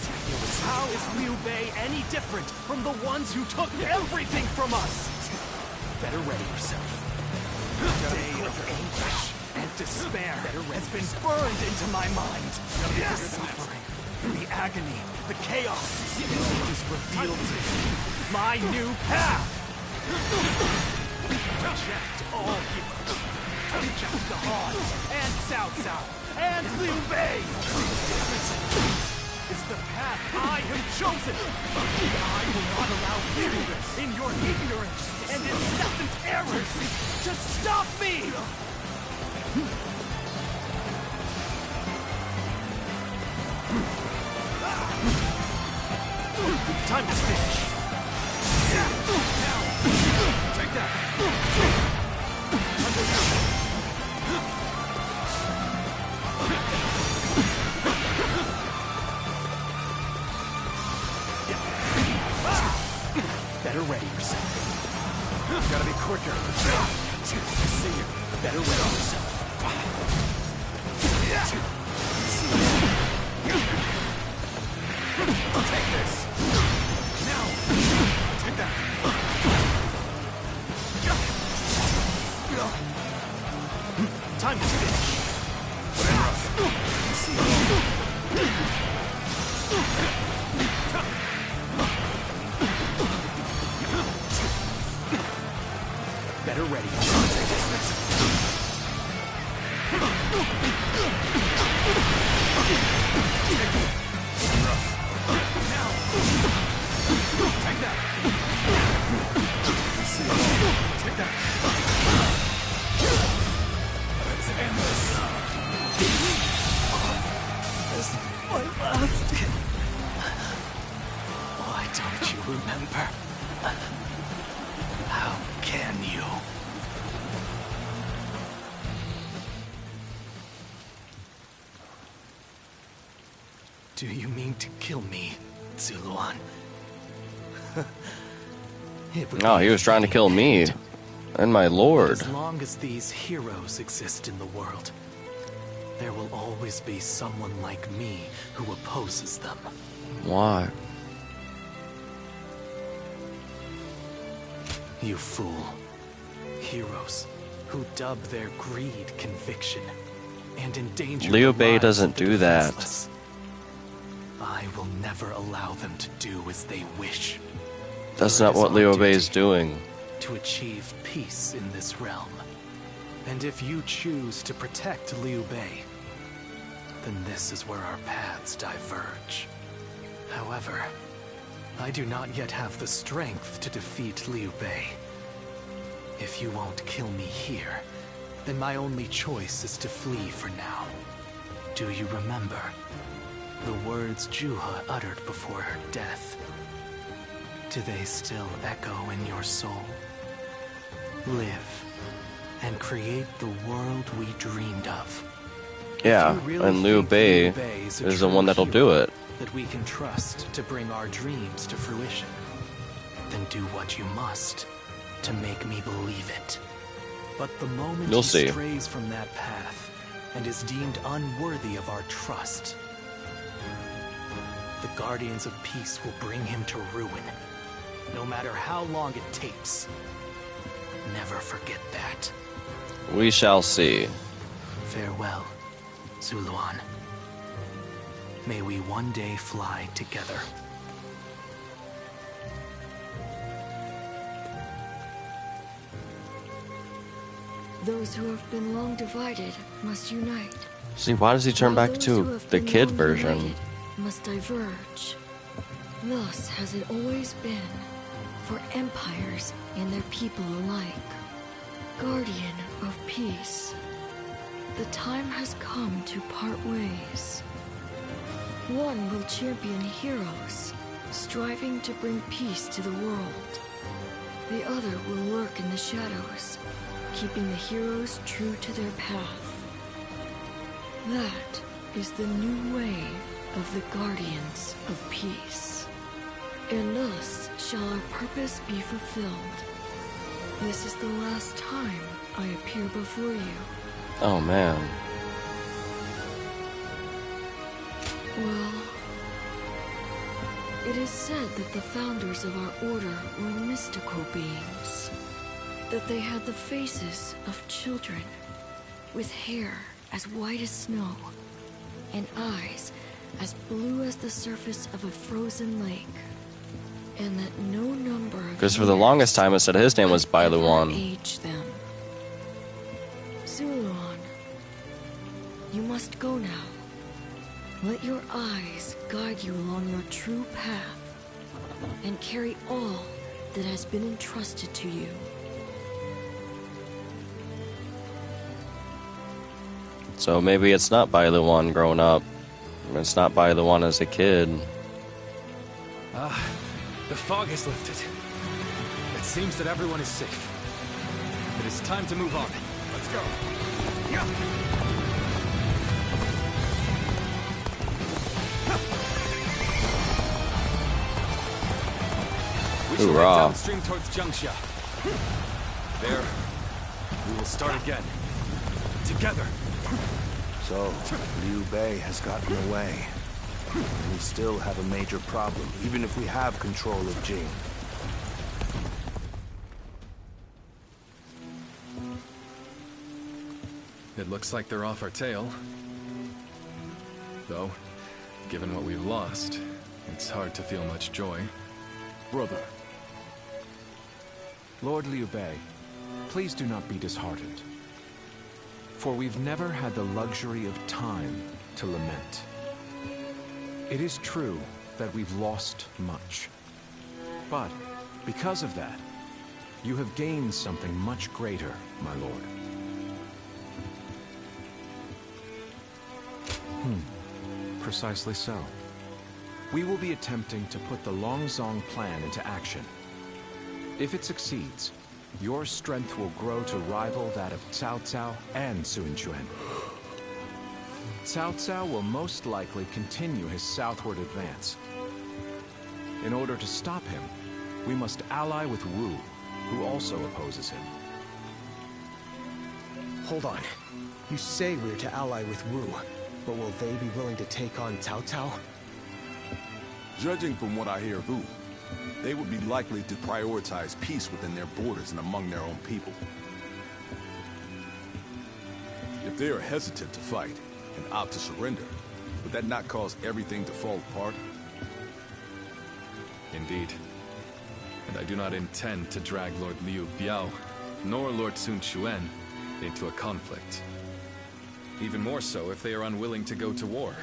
Speaker 17: How is Liu Bei any different from the ones who took everything from us? Better ready yourself. The day of anguish and despair has been burned into my mind. The suffering, the agony, the chaos is revealed to me. My new path! Reject all heroes. Reject the Han and Cao Cao and Liu Bei! Is the path I have chosen! I will not allow you, in your ignorance and incessant errors, to stop me! Time to finish! Now! Take that! Better ready yourself. Gotta be quicker. See you. Better ready yourself. Take this. Now. Take that.
Speaker 16: Better ready.
Speaker 2: Take that. Take that. Let's end this.
Speaker 16: This is my last. Why don't you remember? How can you? Do you mean to kill me, Zuluan?
Speaker 1: No, he was trying to kill me. And my lord.
Speaker 17: As long as these heroes exist in the world, there will always be someone like me who opposes them.
Speaker 1: Why?
Speaker 17: You fool. Heroes who dub their greed conviction and endanger
Speaker 1: Liu
Speaker 17: the
Speaker 1: Bei
Speaker 17: lives
Speaker 1: doesn't
Speaker 17: of the
Speaker 1: do that.
Speaker 17: defenseless. I will never allow them to do as they wish.
Speaker 1: That's
Speaker 17: For it
Speaker 1: not
Speaker 17: is
Speaker 1: what
Speaker 17: our
Speaker 1: Liu Bei
Speaker 17: duty
Speaker 1: is doing.
Speaker 17: to achieve peace in this realm. And if you choose to protect Liu Bei, then this is where our paths diverge. However, I do not yet have the strength to defeat Liu Bei. If you won't kill me here, then my only choice is to flee for now. Do you remember the words Juha uttered before her death? Do they still echo in your soul? Live and create the world we dreamed of.
Speaker 1: Yeah,
Speaker 17: If you really
Speaker 1: and Liu
Speaker 17: think
Speaker 1: Bei
Speaker 17: Bei is a
Speaker 1: is the
Speaker 17: true
Speaker 1: one that'll do
Speaker 17: hero
Speaker 1: it.
Speaker 17: that we can trust to bring our dreams to fruition, then do what you must to make me believe it. But the moment
Speaker 1: You'll
Speaker 17: he
Speaker 1: see.
Speaker 17: strays from that path and is deemed unworthy of our trust, the Guardians of Peace will bring him to ruin, no matter how long it takes. Never forget that.
Speaker 1: We shall see.
Speaker 17: Farewell, Zuluan. May we one day fly together.
Speaker 6: Those who have been long divided must unite.
Speaker 1: See, why does he turn
Speaker 6: While
Speaker 1: back
Speaker 6: those who
Speaker 1: to
Speaker 6: have
Speaker 1: the
Speaker 6: been
Speaker 1: kid
Speaker 6: long
Speaker 1: version?
Speaker 6: united must diverge. Thus has it always been for empires and their people alike. Guardian of peace, the time has come to part ways. One will champion heroes, striving to bring peace to the world. The other will lurk in the shadows, keeping the heroes true to their path. That is the new way of the Guardians of Peace. And thus shall our purpose be fulfilled. This is the last time I appear before you.
Speaker 1: Oh man.
Speaker 6: Well, it is said that the founders of our order were mystical beings. That they had the faces of children, with hair as white as snow, and eyes as blue as the surface of a frozen lake. And that no number of
Speaker 1: Because for the longest time it said his name was Bailuan.
Speaker 6: age them. Zuluan, you must go now. Let your eyes guide you along your true path, and carry all that has been entrusted to you.
Speaker 1: So maybe it's not Bailuan growing up. It's not Bailuan as a kid.
Speaker 5: The fog has lifted. It seems that everyone is safe. It is time to move on. Let's go. Yeah. We should head
Speaker 1: Hoorah.
Speaker 5: downstream towards Jiangxia. There, we will start again. Together.
Speaker 15: So, Liu Bei has gotten away. We still have a major problem, even if we have control of Jing.
Speaker 5: It looks like they're off our tail. Though, Given what we've lost, it's hard to feel much joy.
Speaker 4: Brother.
Speaker 10: Lord Liu Bei, please do not be disheartened. For we've never had the luxury of time to lament. It is true that we've lost much. But because of that, you have gained something much greater, my lord. Precisely so. We will be attempting to put the Longzong plan into action. If it succeeds, your strength will grow to rival that of Cao Cao and Sun Quan. Cao Cao will most likely continue his southward advance. In order to stop him, we must ally with Wu, who also opposes him.
Speaker 13: Hold on. You say we're to ally with Wu, but will they be willing to take on Cao Cao?
Speaker 4: Judging from what I hear of Wu, they would be likely to prioritize peace within their borders and among their own people. If they are hesitant to fight and opt to surrender, would that not cause everything to fall apart?
Speaker 5: Indeed. And I do not intend to drag Lord Liu Biao, nor Lord Sun Quan, into a conflict. Even more so if they are unwilling to go to war.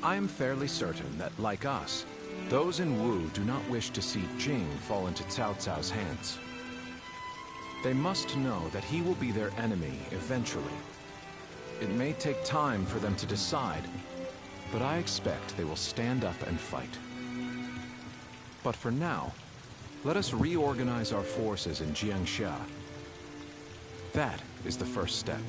Speaker 10: I am fairly certain that, like us, those in Wu do not wish to see Jing fall into Cao Cao's hands. They must know that he will be their enemy eventually. It may take time for them to decide, but I expect they will stand up and fight. But for now, let us reorganize our forces in Jiangxia. That is the first step.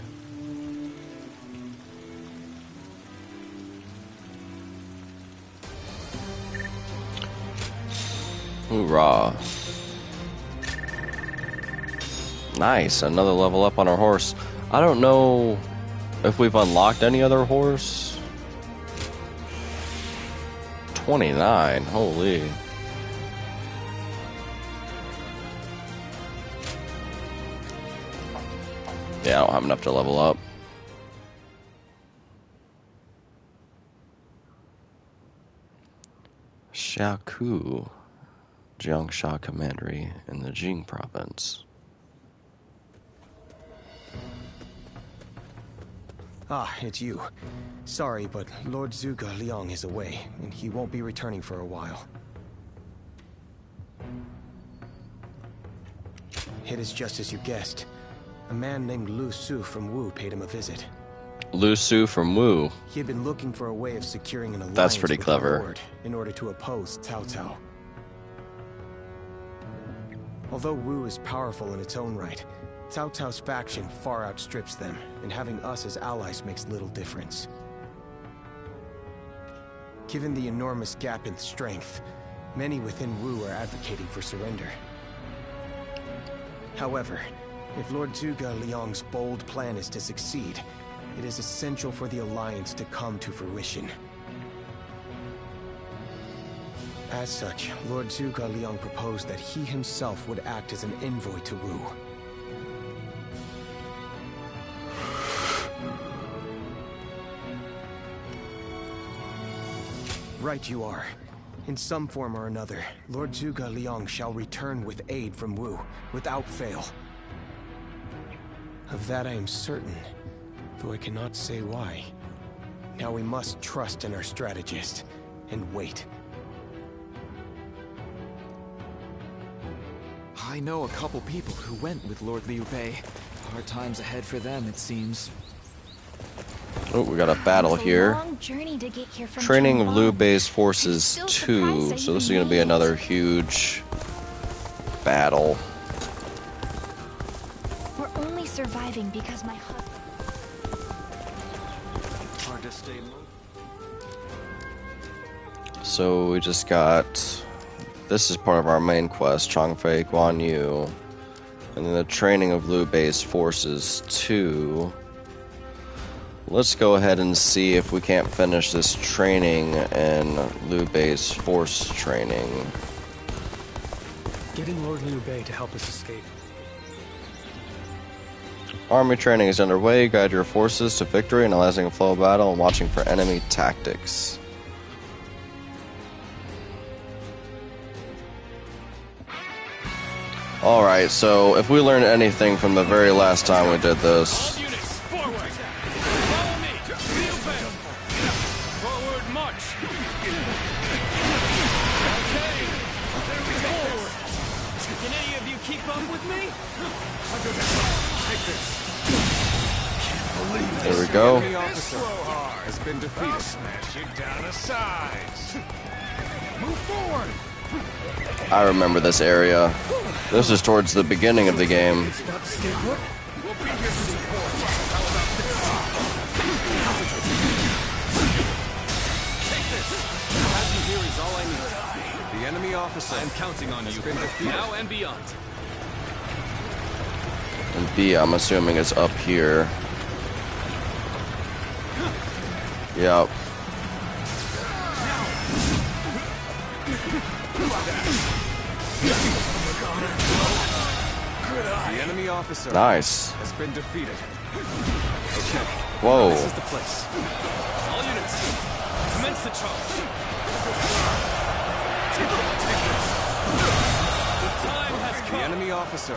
Speaker 1: Hoorah. Nice, another level up on our horse. I don't know if we've unlocked any other horse. 29, holy. Yeah, I don't have enough to level up. Xiaku, Jiangsha Commandery in the Jing province.
Speaker 13: Ah, it's you. Sorry, but Lord Zhuge Liang is away, and he won't be returning for a while. It is just as you guessed. A man named Lu Su from Wu paid him a visit.
Speaker 1: Lu Su from Wu.
Speaker 13: He had been looking for a way of securing an alliance
Speaker 1: That's pretty
Speaker 13: with
Speaker 1: clever.
Speaker 13: the Lord in order to oppose Cao Cao. Although Wu is powerful in its own right, Cao Cao's faction far outstrips them, and having us as allies makes little difference. Given the enormous gap in strength, many within Wu are advocating for surrender. However, if Lord Zhuge Liang's bold plan is to succeed, it is essential for the alliance to come to fruition. As such, Lord Zhuge Liang proposed that he himself would act as an envoy to Wu. Right you are. In some form or another, Lord Zhuge Liang shall return with aid from Wu, without fail. Of that I am certain, though I cannot say why. Now we must trust in our strategist, and wait.
Speaker 12: I know a couple people who went with Lord Liu Bei. Hard times ahead for them, it seems.
Speaker 1: Oh, we got a battle here. Training of Liu Bei's forces 2. So this is going to be another huge battle.
Speaker 20: We're only surviving because my husband...
Speaker 12: Hard to stay low.
Speaker 1: So we just got... This is part of our main quest, Changfei Guan Yu. And then the training of Liu Bei's forces 2. Let's go ahead and see if we can't finish this training in Liu Bei's force training.
Speaker 3: Getting Lord Liu Bei to help us escape.
Speaker 1: Army training is underway. Guide your forces to victory, analyzing a flow of battle and watching for enemy tactics. Alright, so if we learned anything from the very last time we did this... There we go.
Speaker 9: The officer has been defeated. I'll smash you down to size. Move forward.
Speaker 1: I remember this area. This is towards the beginning of the game.
Speaker 9: We'll be here to support. How about this? Take this.
Speaker 5: Have you here is all I need. The enemy officer. I'm counting on you. Been defeated. Now and beyond.
Speaker 1: And B, I'm assuming it's up here. Yep.
Speaker 5: The enemy officer
Speaker 1: Nice.
Speaker 5: has been defeated. Okay.
Speaker 1: Whoa.
Speaker 5: This is the place. All units, commence the charge. Take this. The time has come. The enemy officer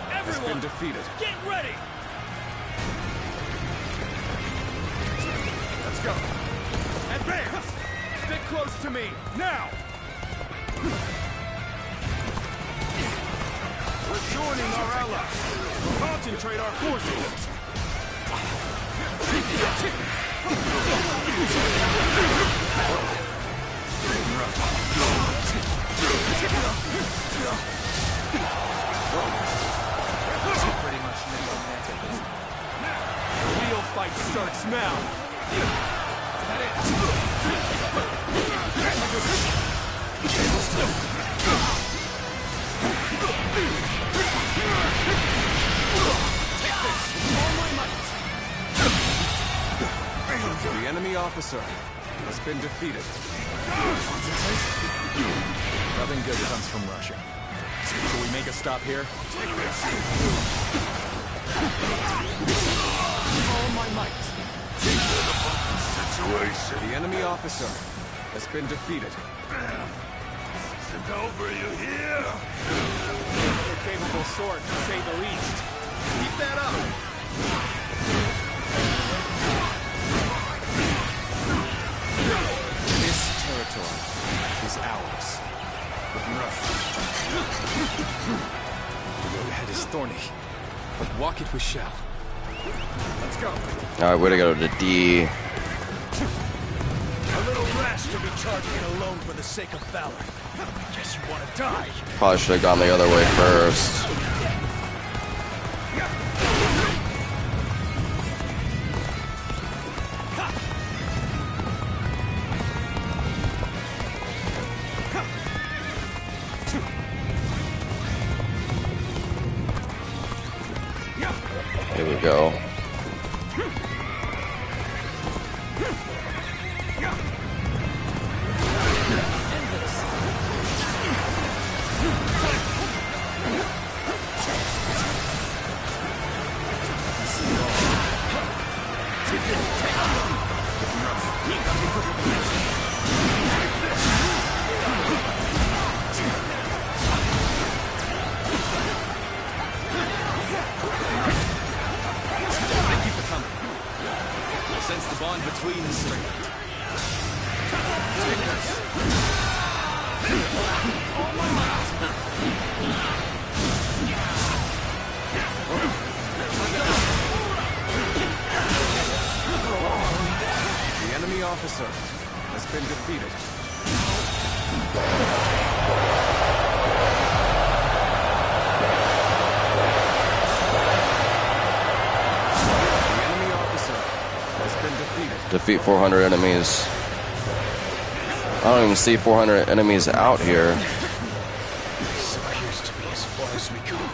Speaker 5: has been defeated.
Speaker 2: Get ready!
Speaker 9: Let's go. Advance! Stick close to me, now! We're joining our allies. Concentrate our forces.
Speaker 2: Pretty much the real fight starts now.
Speaker 5: The enemy officer has been defeated.
Speaker 12: Nothing good comes from Russia. Shall we make a stop here?
Speaker 2: All my might.
Speaker 5: The enemy officer has been defeated.
Speaker 9: It's over, you hear?
Speaker 2: A capable sword, to say the least. Keep that up.
Speaker 5: This territory is ours. The road ahead is thorny, but walk it we shall.
Speaker 9: Let's go.
Speaker 1: Alright, way to go to D.
Speaker 3: A little rash to be charging it alone for the sake of valor. Guess you want to die.
Speaker 1: Probably should have gone the other way first. Here we go.
Speaker 5: Sense the bond between us. The enemy officer has been defeated. Defeat 400 enemies. I don't even see 400 enemies out here.
Speaker 3: This appears to be as far as we come.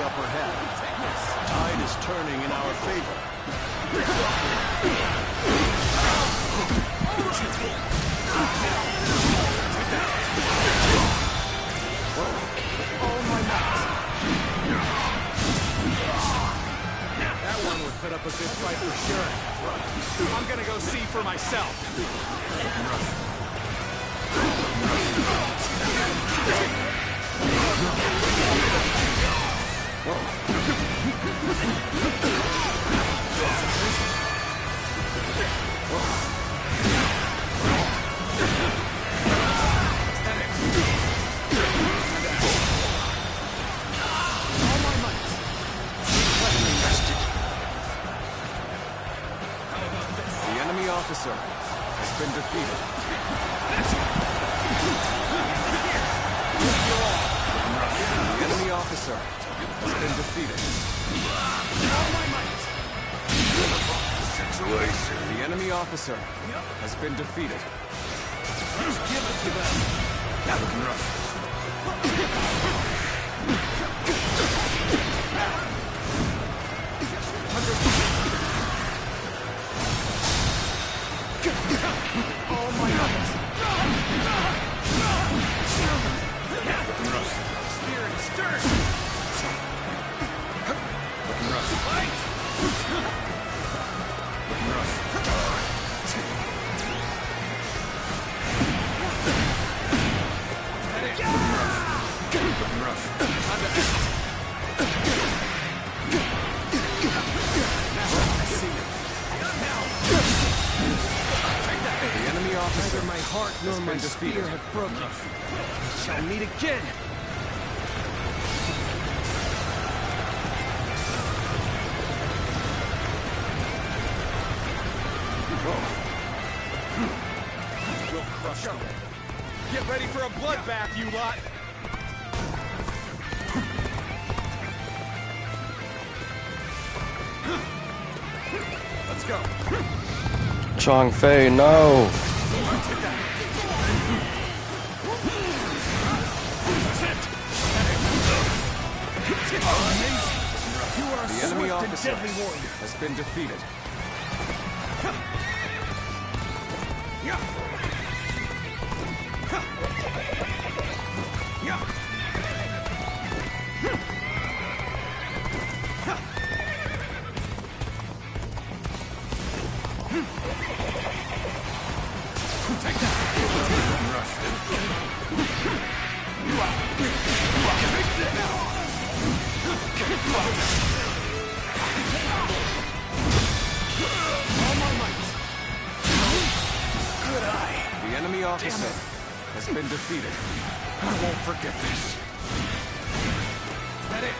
Speaker 3: upper hand. Tide is turning in our favor.
Speaker 12: That one would put up a good fight for sure. I'm gonna go see for myself.
Speaker 5: The enemy officer has been defeated. The enemy officer has been defeated. The enemy officer has been defeated.
Speaker 2: Give it to them. That was rough. All my might. Spirit stirred.
Speaker 5: Looking rough.
Speaker 2: Fight.
Speaker 5: Looking rough. Looking rough.
Speaker 2: Time to act. Now I see it.
Speaker 5: The enemy officer.
Speaker 12: Neither my heart nor my
Speaker 5: defeated.
Speaker 12: spear have broken. We shall meet again. We'll crush them. Get ready for a bloodbath, you lot. Let's go.
Speaker 1: Chong Fei, no!
Speaker 5: The enemy officer has been defeated. The enemy officer has been defeated.
Speaker 2: I won't forget this. That it.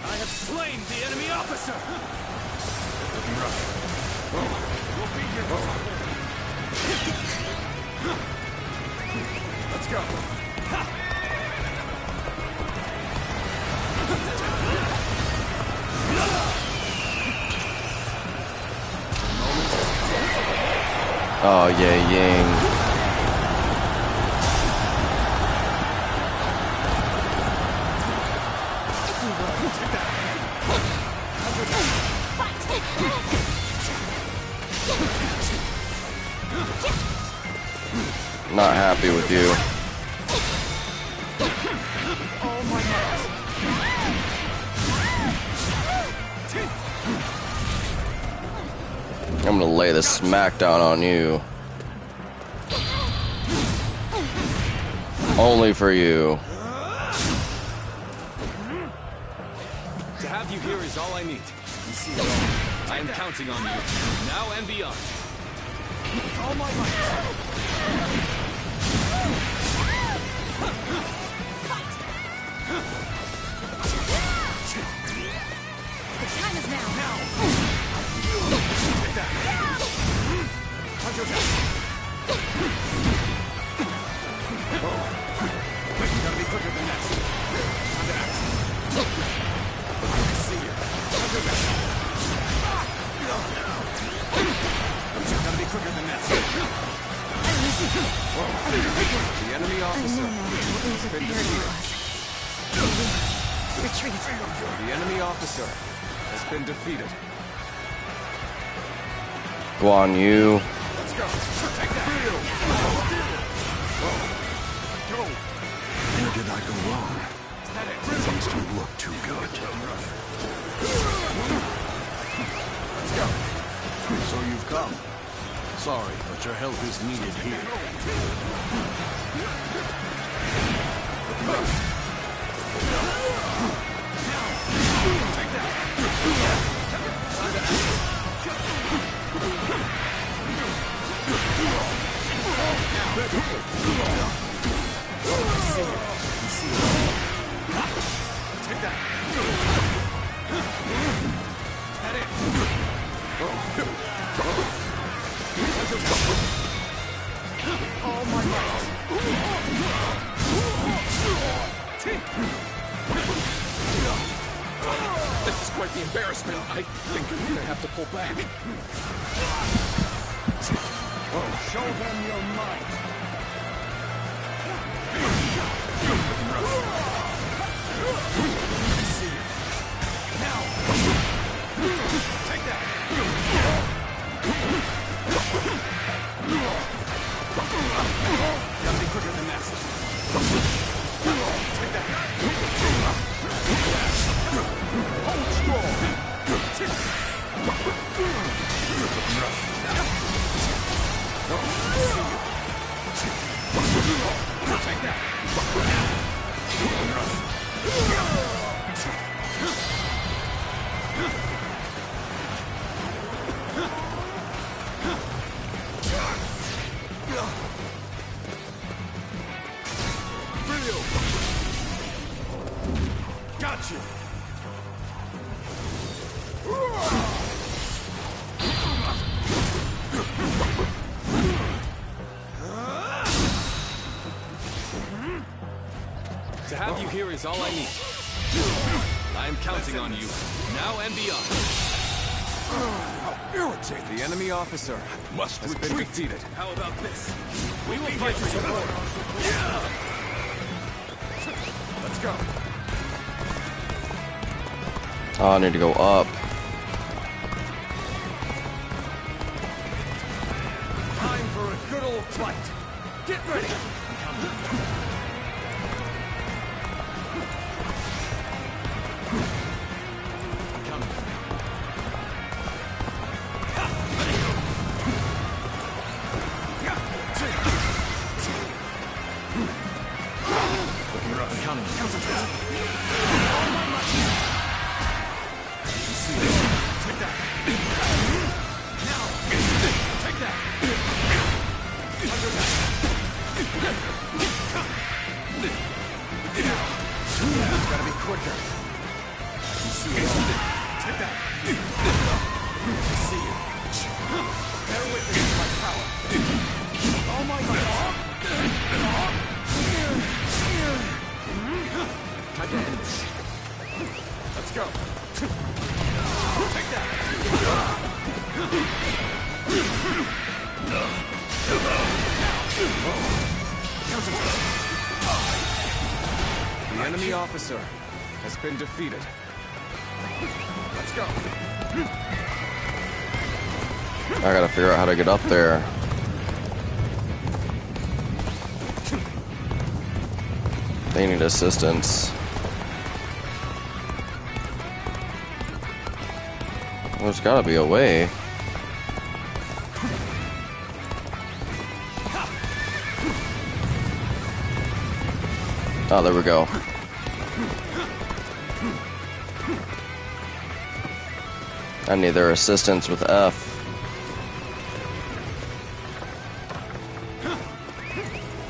Speaker 2: I have slain the enemy officer.
Speaker 5: Looking rough.
Speaker 2: We'll be here for
Speaker 5: Let's go.
Speaker 1: Oh yeah, Ying. Not happy with you. I'm gonna lay the smackdown on you. Only for you.
Speaker 5: To have you here is all I need. You see it all. I am counting on you, now and beyond.
Speaker 2: all my might.
Speaker 11: The time is now.
Speaker 2: Take that. Hunter down. Wait, you gotta be quicker than that. Time to act. I see you. Hunter down. You gotta be quicker than that.
Speaker 5: The enemy officer has been defeated.
Speaker 6: Retreat.
Speaker 5: The enemy officer has been defeated.
Speaker 1: Guan Yu.
Speaker 5: Let's go. Take that.
Speaker 15: Go. Where did I go wrong? Things don't look too good.
Speaker 5: Let's go.
Speaker 15: So you've come. Sorry, but your help is needed here.
Speaker 5: Take that. Take that. That it.
Speaker 6: All my might.
Speaker 5: This is quite the embarrassment. I think I'm gonna have to pull back.
Speaker 9: Show them your might.
Speaker 5: See you. Now. Take that. Gotta be quicker than that. Take that. Hold strong. See you. Take that.
Speaker 9: Got you.
Speaker 5: To have you here is all I need. I am counting on you, now and beyond.
Speaker 9: How irritating.
Speaker 5: The enemy officer has been defeated.
Speaker 9: How about this?
Speaker 5: We will fight for your lord.
Speaker 9: Yeah. Let's go.
Speaker 1: Oh, I need to go up.
Speaker 9: Time for a good old fight. Get ready.
Speaker 5: Gotta be quicker. You see it. Take that. I see you. Bear with me with my power. Oh my God. Time to end this. Let's go. Take that. The enemy officer has been defeated. Let's go.
Speaker 1: I gotta figure out how to get up there. They need assistance. There's gotta be a way. Oh, there we go. I need their assistance with F.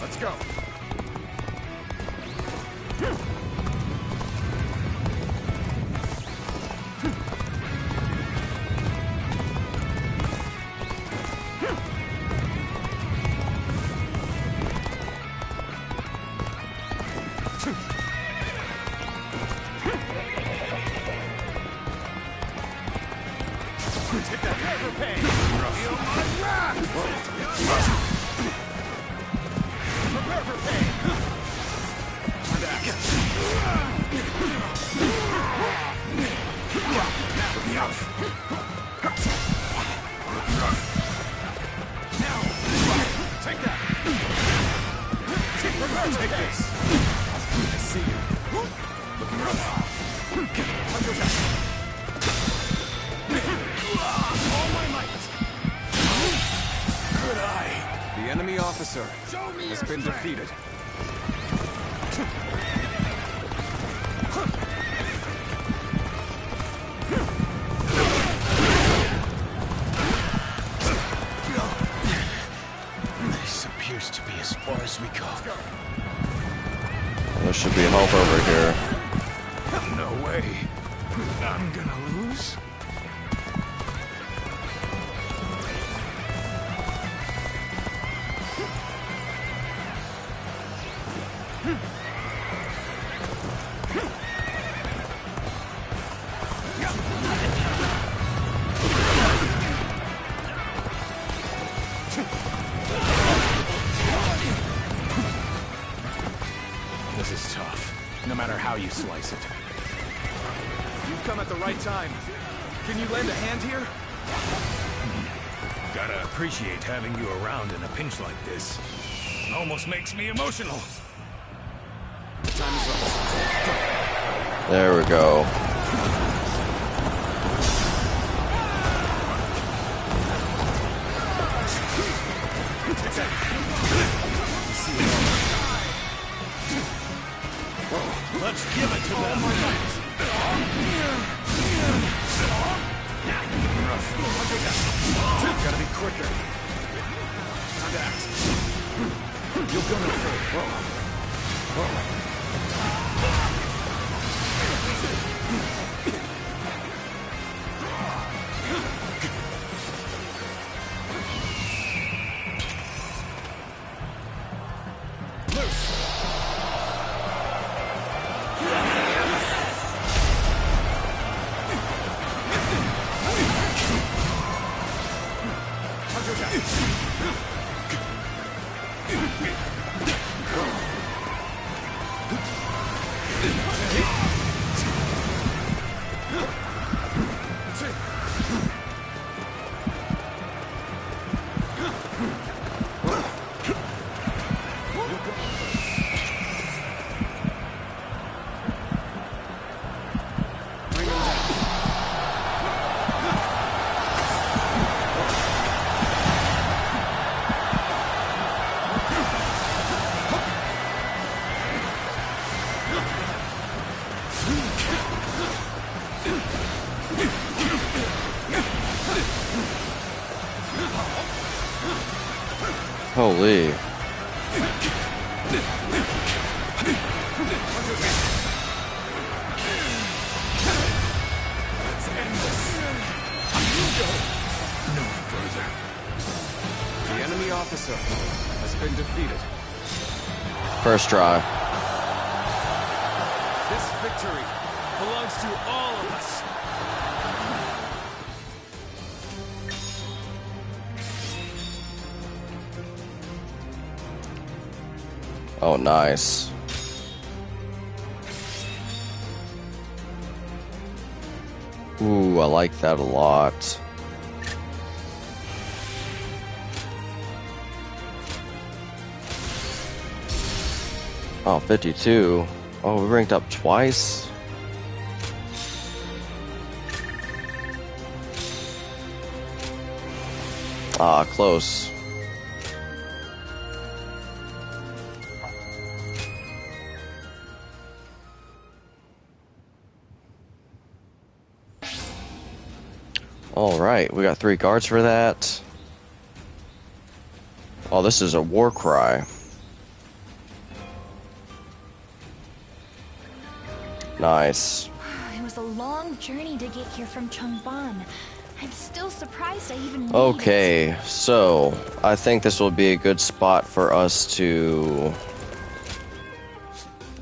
Speaker 5: Let's go. Take that never pain. Feel my wrath.
Speaker 12: Take that! Take this! I see you. Looking rough. Counterattack. All my might. Good eye.
Speaker 5: The enemy officer has been defeated.
Speaker 13: This appears to be as far as we go.
Speaker 1: There should be help over here.
Speaker 9: No way. I'm gonna lose.
Speaker 12: This is tough, no matter how you slice it. You've come at the right time. Can you lend a hand here?
Speaker 9: Gotta appreciate having you around in a pinch like this. Almost makes me emotional.
Speaker 12: Time is up.
Speaker 1: There we go.
Speaker 9: Let's give it to them.
Speaker 12: Gotta be quicker. Time to act. You'll go no further.
Speaker 1: Holy.
Speaker 9: No further.
Speaker 5: The enemy officer has been defeated.
Speaker 1: First try.
Speaker 12: This victory belongs to all of us.
Speaker 1: Oh, nice. Ooh, I like that a lot. Oh, 52. Oh, we ranked up twice? Ah, close. Alright, we got 3 guards for that. Oh, this is a war cry. Nice.
Speaker 20: It was a long journey to get here from Changban. I'm still surprised I even made
Speaker 1: Okay, so I think this will be a good spot for us to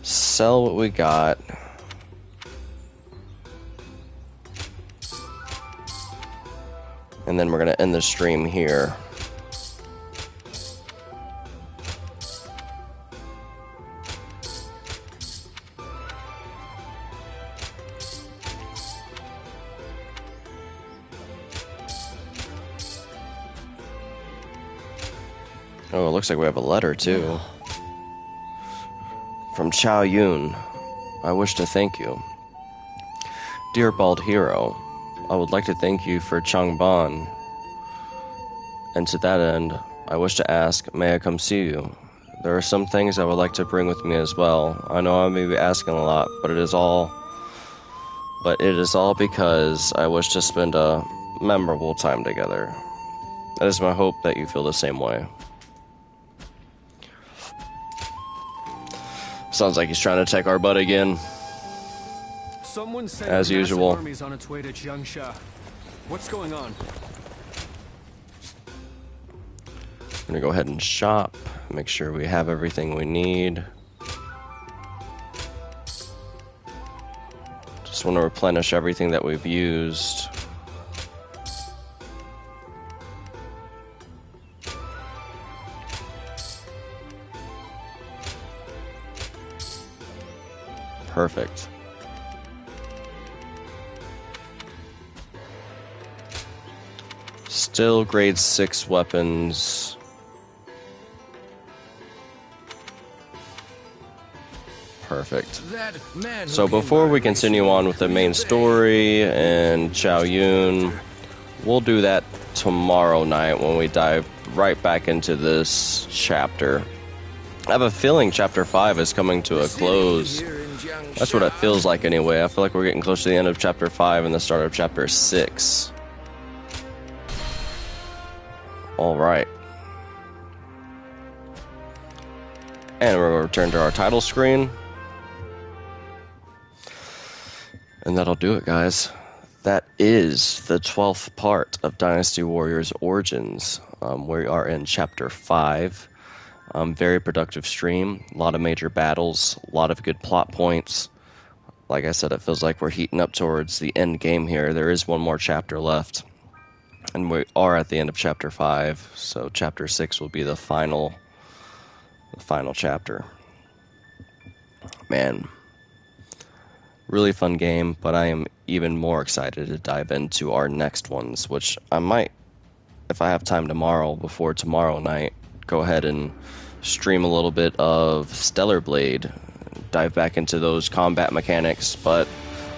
Speaker 1: sell what we got. And then we're going to end the stream here. Oh, it looks like we have a letter, too. From Chao Yun. I wish to thank you. Dear Bald Hero, I would like to thank you for Changban. And to that end, I wish to ask, may I come see you? There are some things I would like to bring with me as well. I know I may be asking a lot, but it is all because I wish to spend a memorable time together. It is my hope that you feel the same way. Sounds like he's trying to take our butt again.
Speaker 14: Someone said
Speaker 1: as usual.
Speaker 14: Army's on its way to Jiangsha. What's going on?
Speaker 1: I'm gonna go ahead and shop, make sure we have everything we need. Just want to replenish everything that we've used. Perfect. Still grade 6 weapons. Perfect. So before we continue on with the main story and Chao Yun, we'll do that tomorrow night when we dive right back into this chapter. I have a feeling chapter 5 is coming to a close. That's what it feels like anyway. I feel like we're getting close to the end of chapter 5 and the start of chapter 6. Alright. And we're going to return to our title screen. And that'll do it, guys. That is the 12th part of Dynasty Warriors Origins. We are in chapter 5. Very productive stream. A lot of major battles. A lot of good plot points. Like I said, it feels like we're heating up towards the end game here. There is one more chapter left. And we are at the end of chapter 5. So chapter 6 will be the final chapter. Man. Really fun game, but I am even more excited to dive into our next ones, which I might, if I have time tomorrow, before tomorrow night, go ahead and stream a little bit of Stellar Blade, dive back into those combat mechanics, but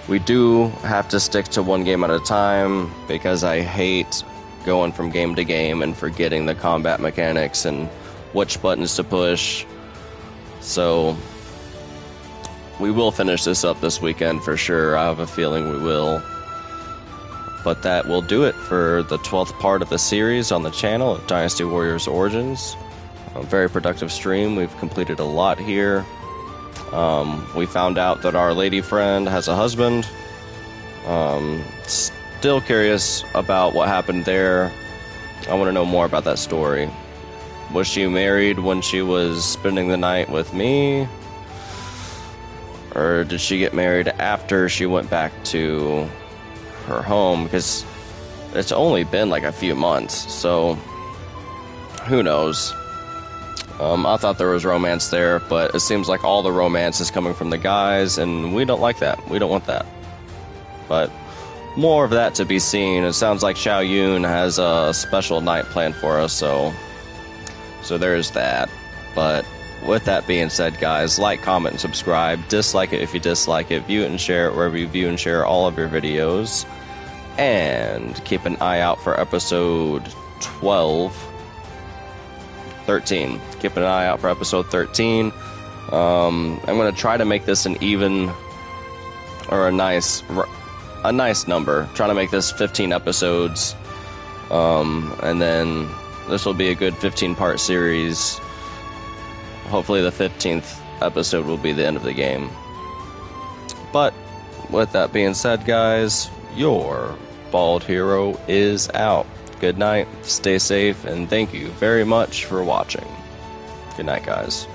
Speaker 1: we do have to stick to one game at a time, because I hate going from game to game and forgetting the combat mechanics and which buttons to push. So we will finish this up this weekend for sure. I have a feeling we will. But that will do it for the 12th part of the series on the channel of Dynasty Warriors Origins. A very productive stream. We've completed a lot here. We found out that our lady friend has a husband. Still curious about what happened there. I want to know more about that story. Was she married when she was spending the night with me? Or did she get married after she went back to her home? Because it's only been like a few months, so who knows? I thought there was romance there, but it seems like all the romance is coming from the guys, and we don't like that. We don't want that. But more of that to be seen. It sounds like Chao Yun has a special night planned for us, so there's that. But with that being said, guys, like, comment, and subscribe. Dislike it if you dislike it. View it and share it wherever you view and share all of your videos. And keep an eye out for episode 13. Keep an eye out for episode 13. I'm going to try to make this an even, or a nice number. Trying to make this 15 episodes. And then this will be a good 15-part series. Hopefully the 15th episode will be the end of the game. But with that being said, guys, your Bald Hero is out. Good night, stay safe, and thank you very much for watching. Good night, guys.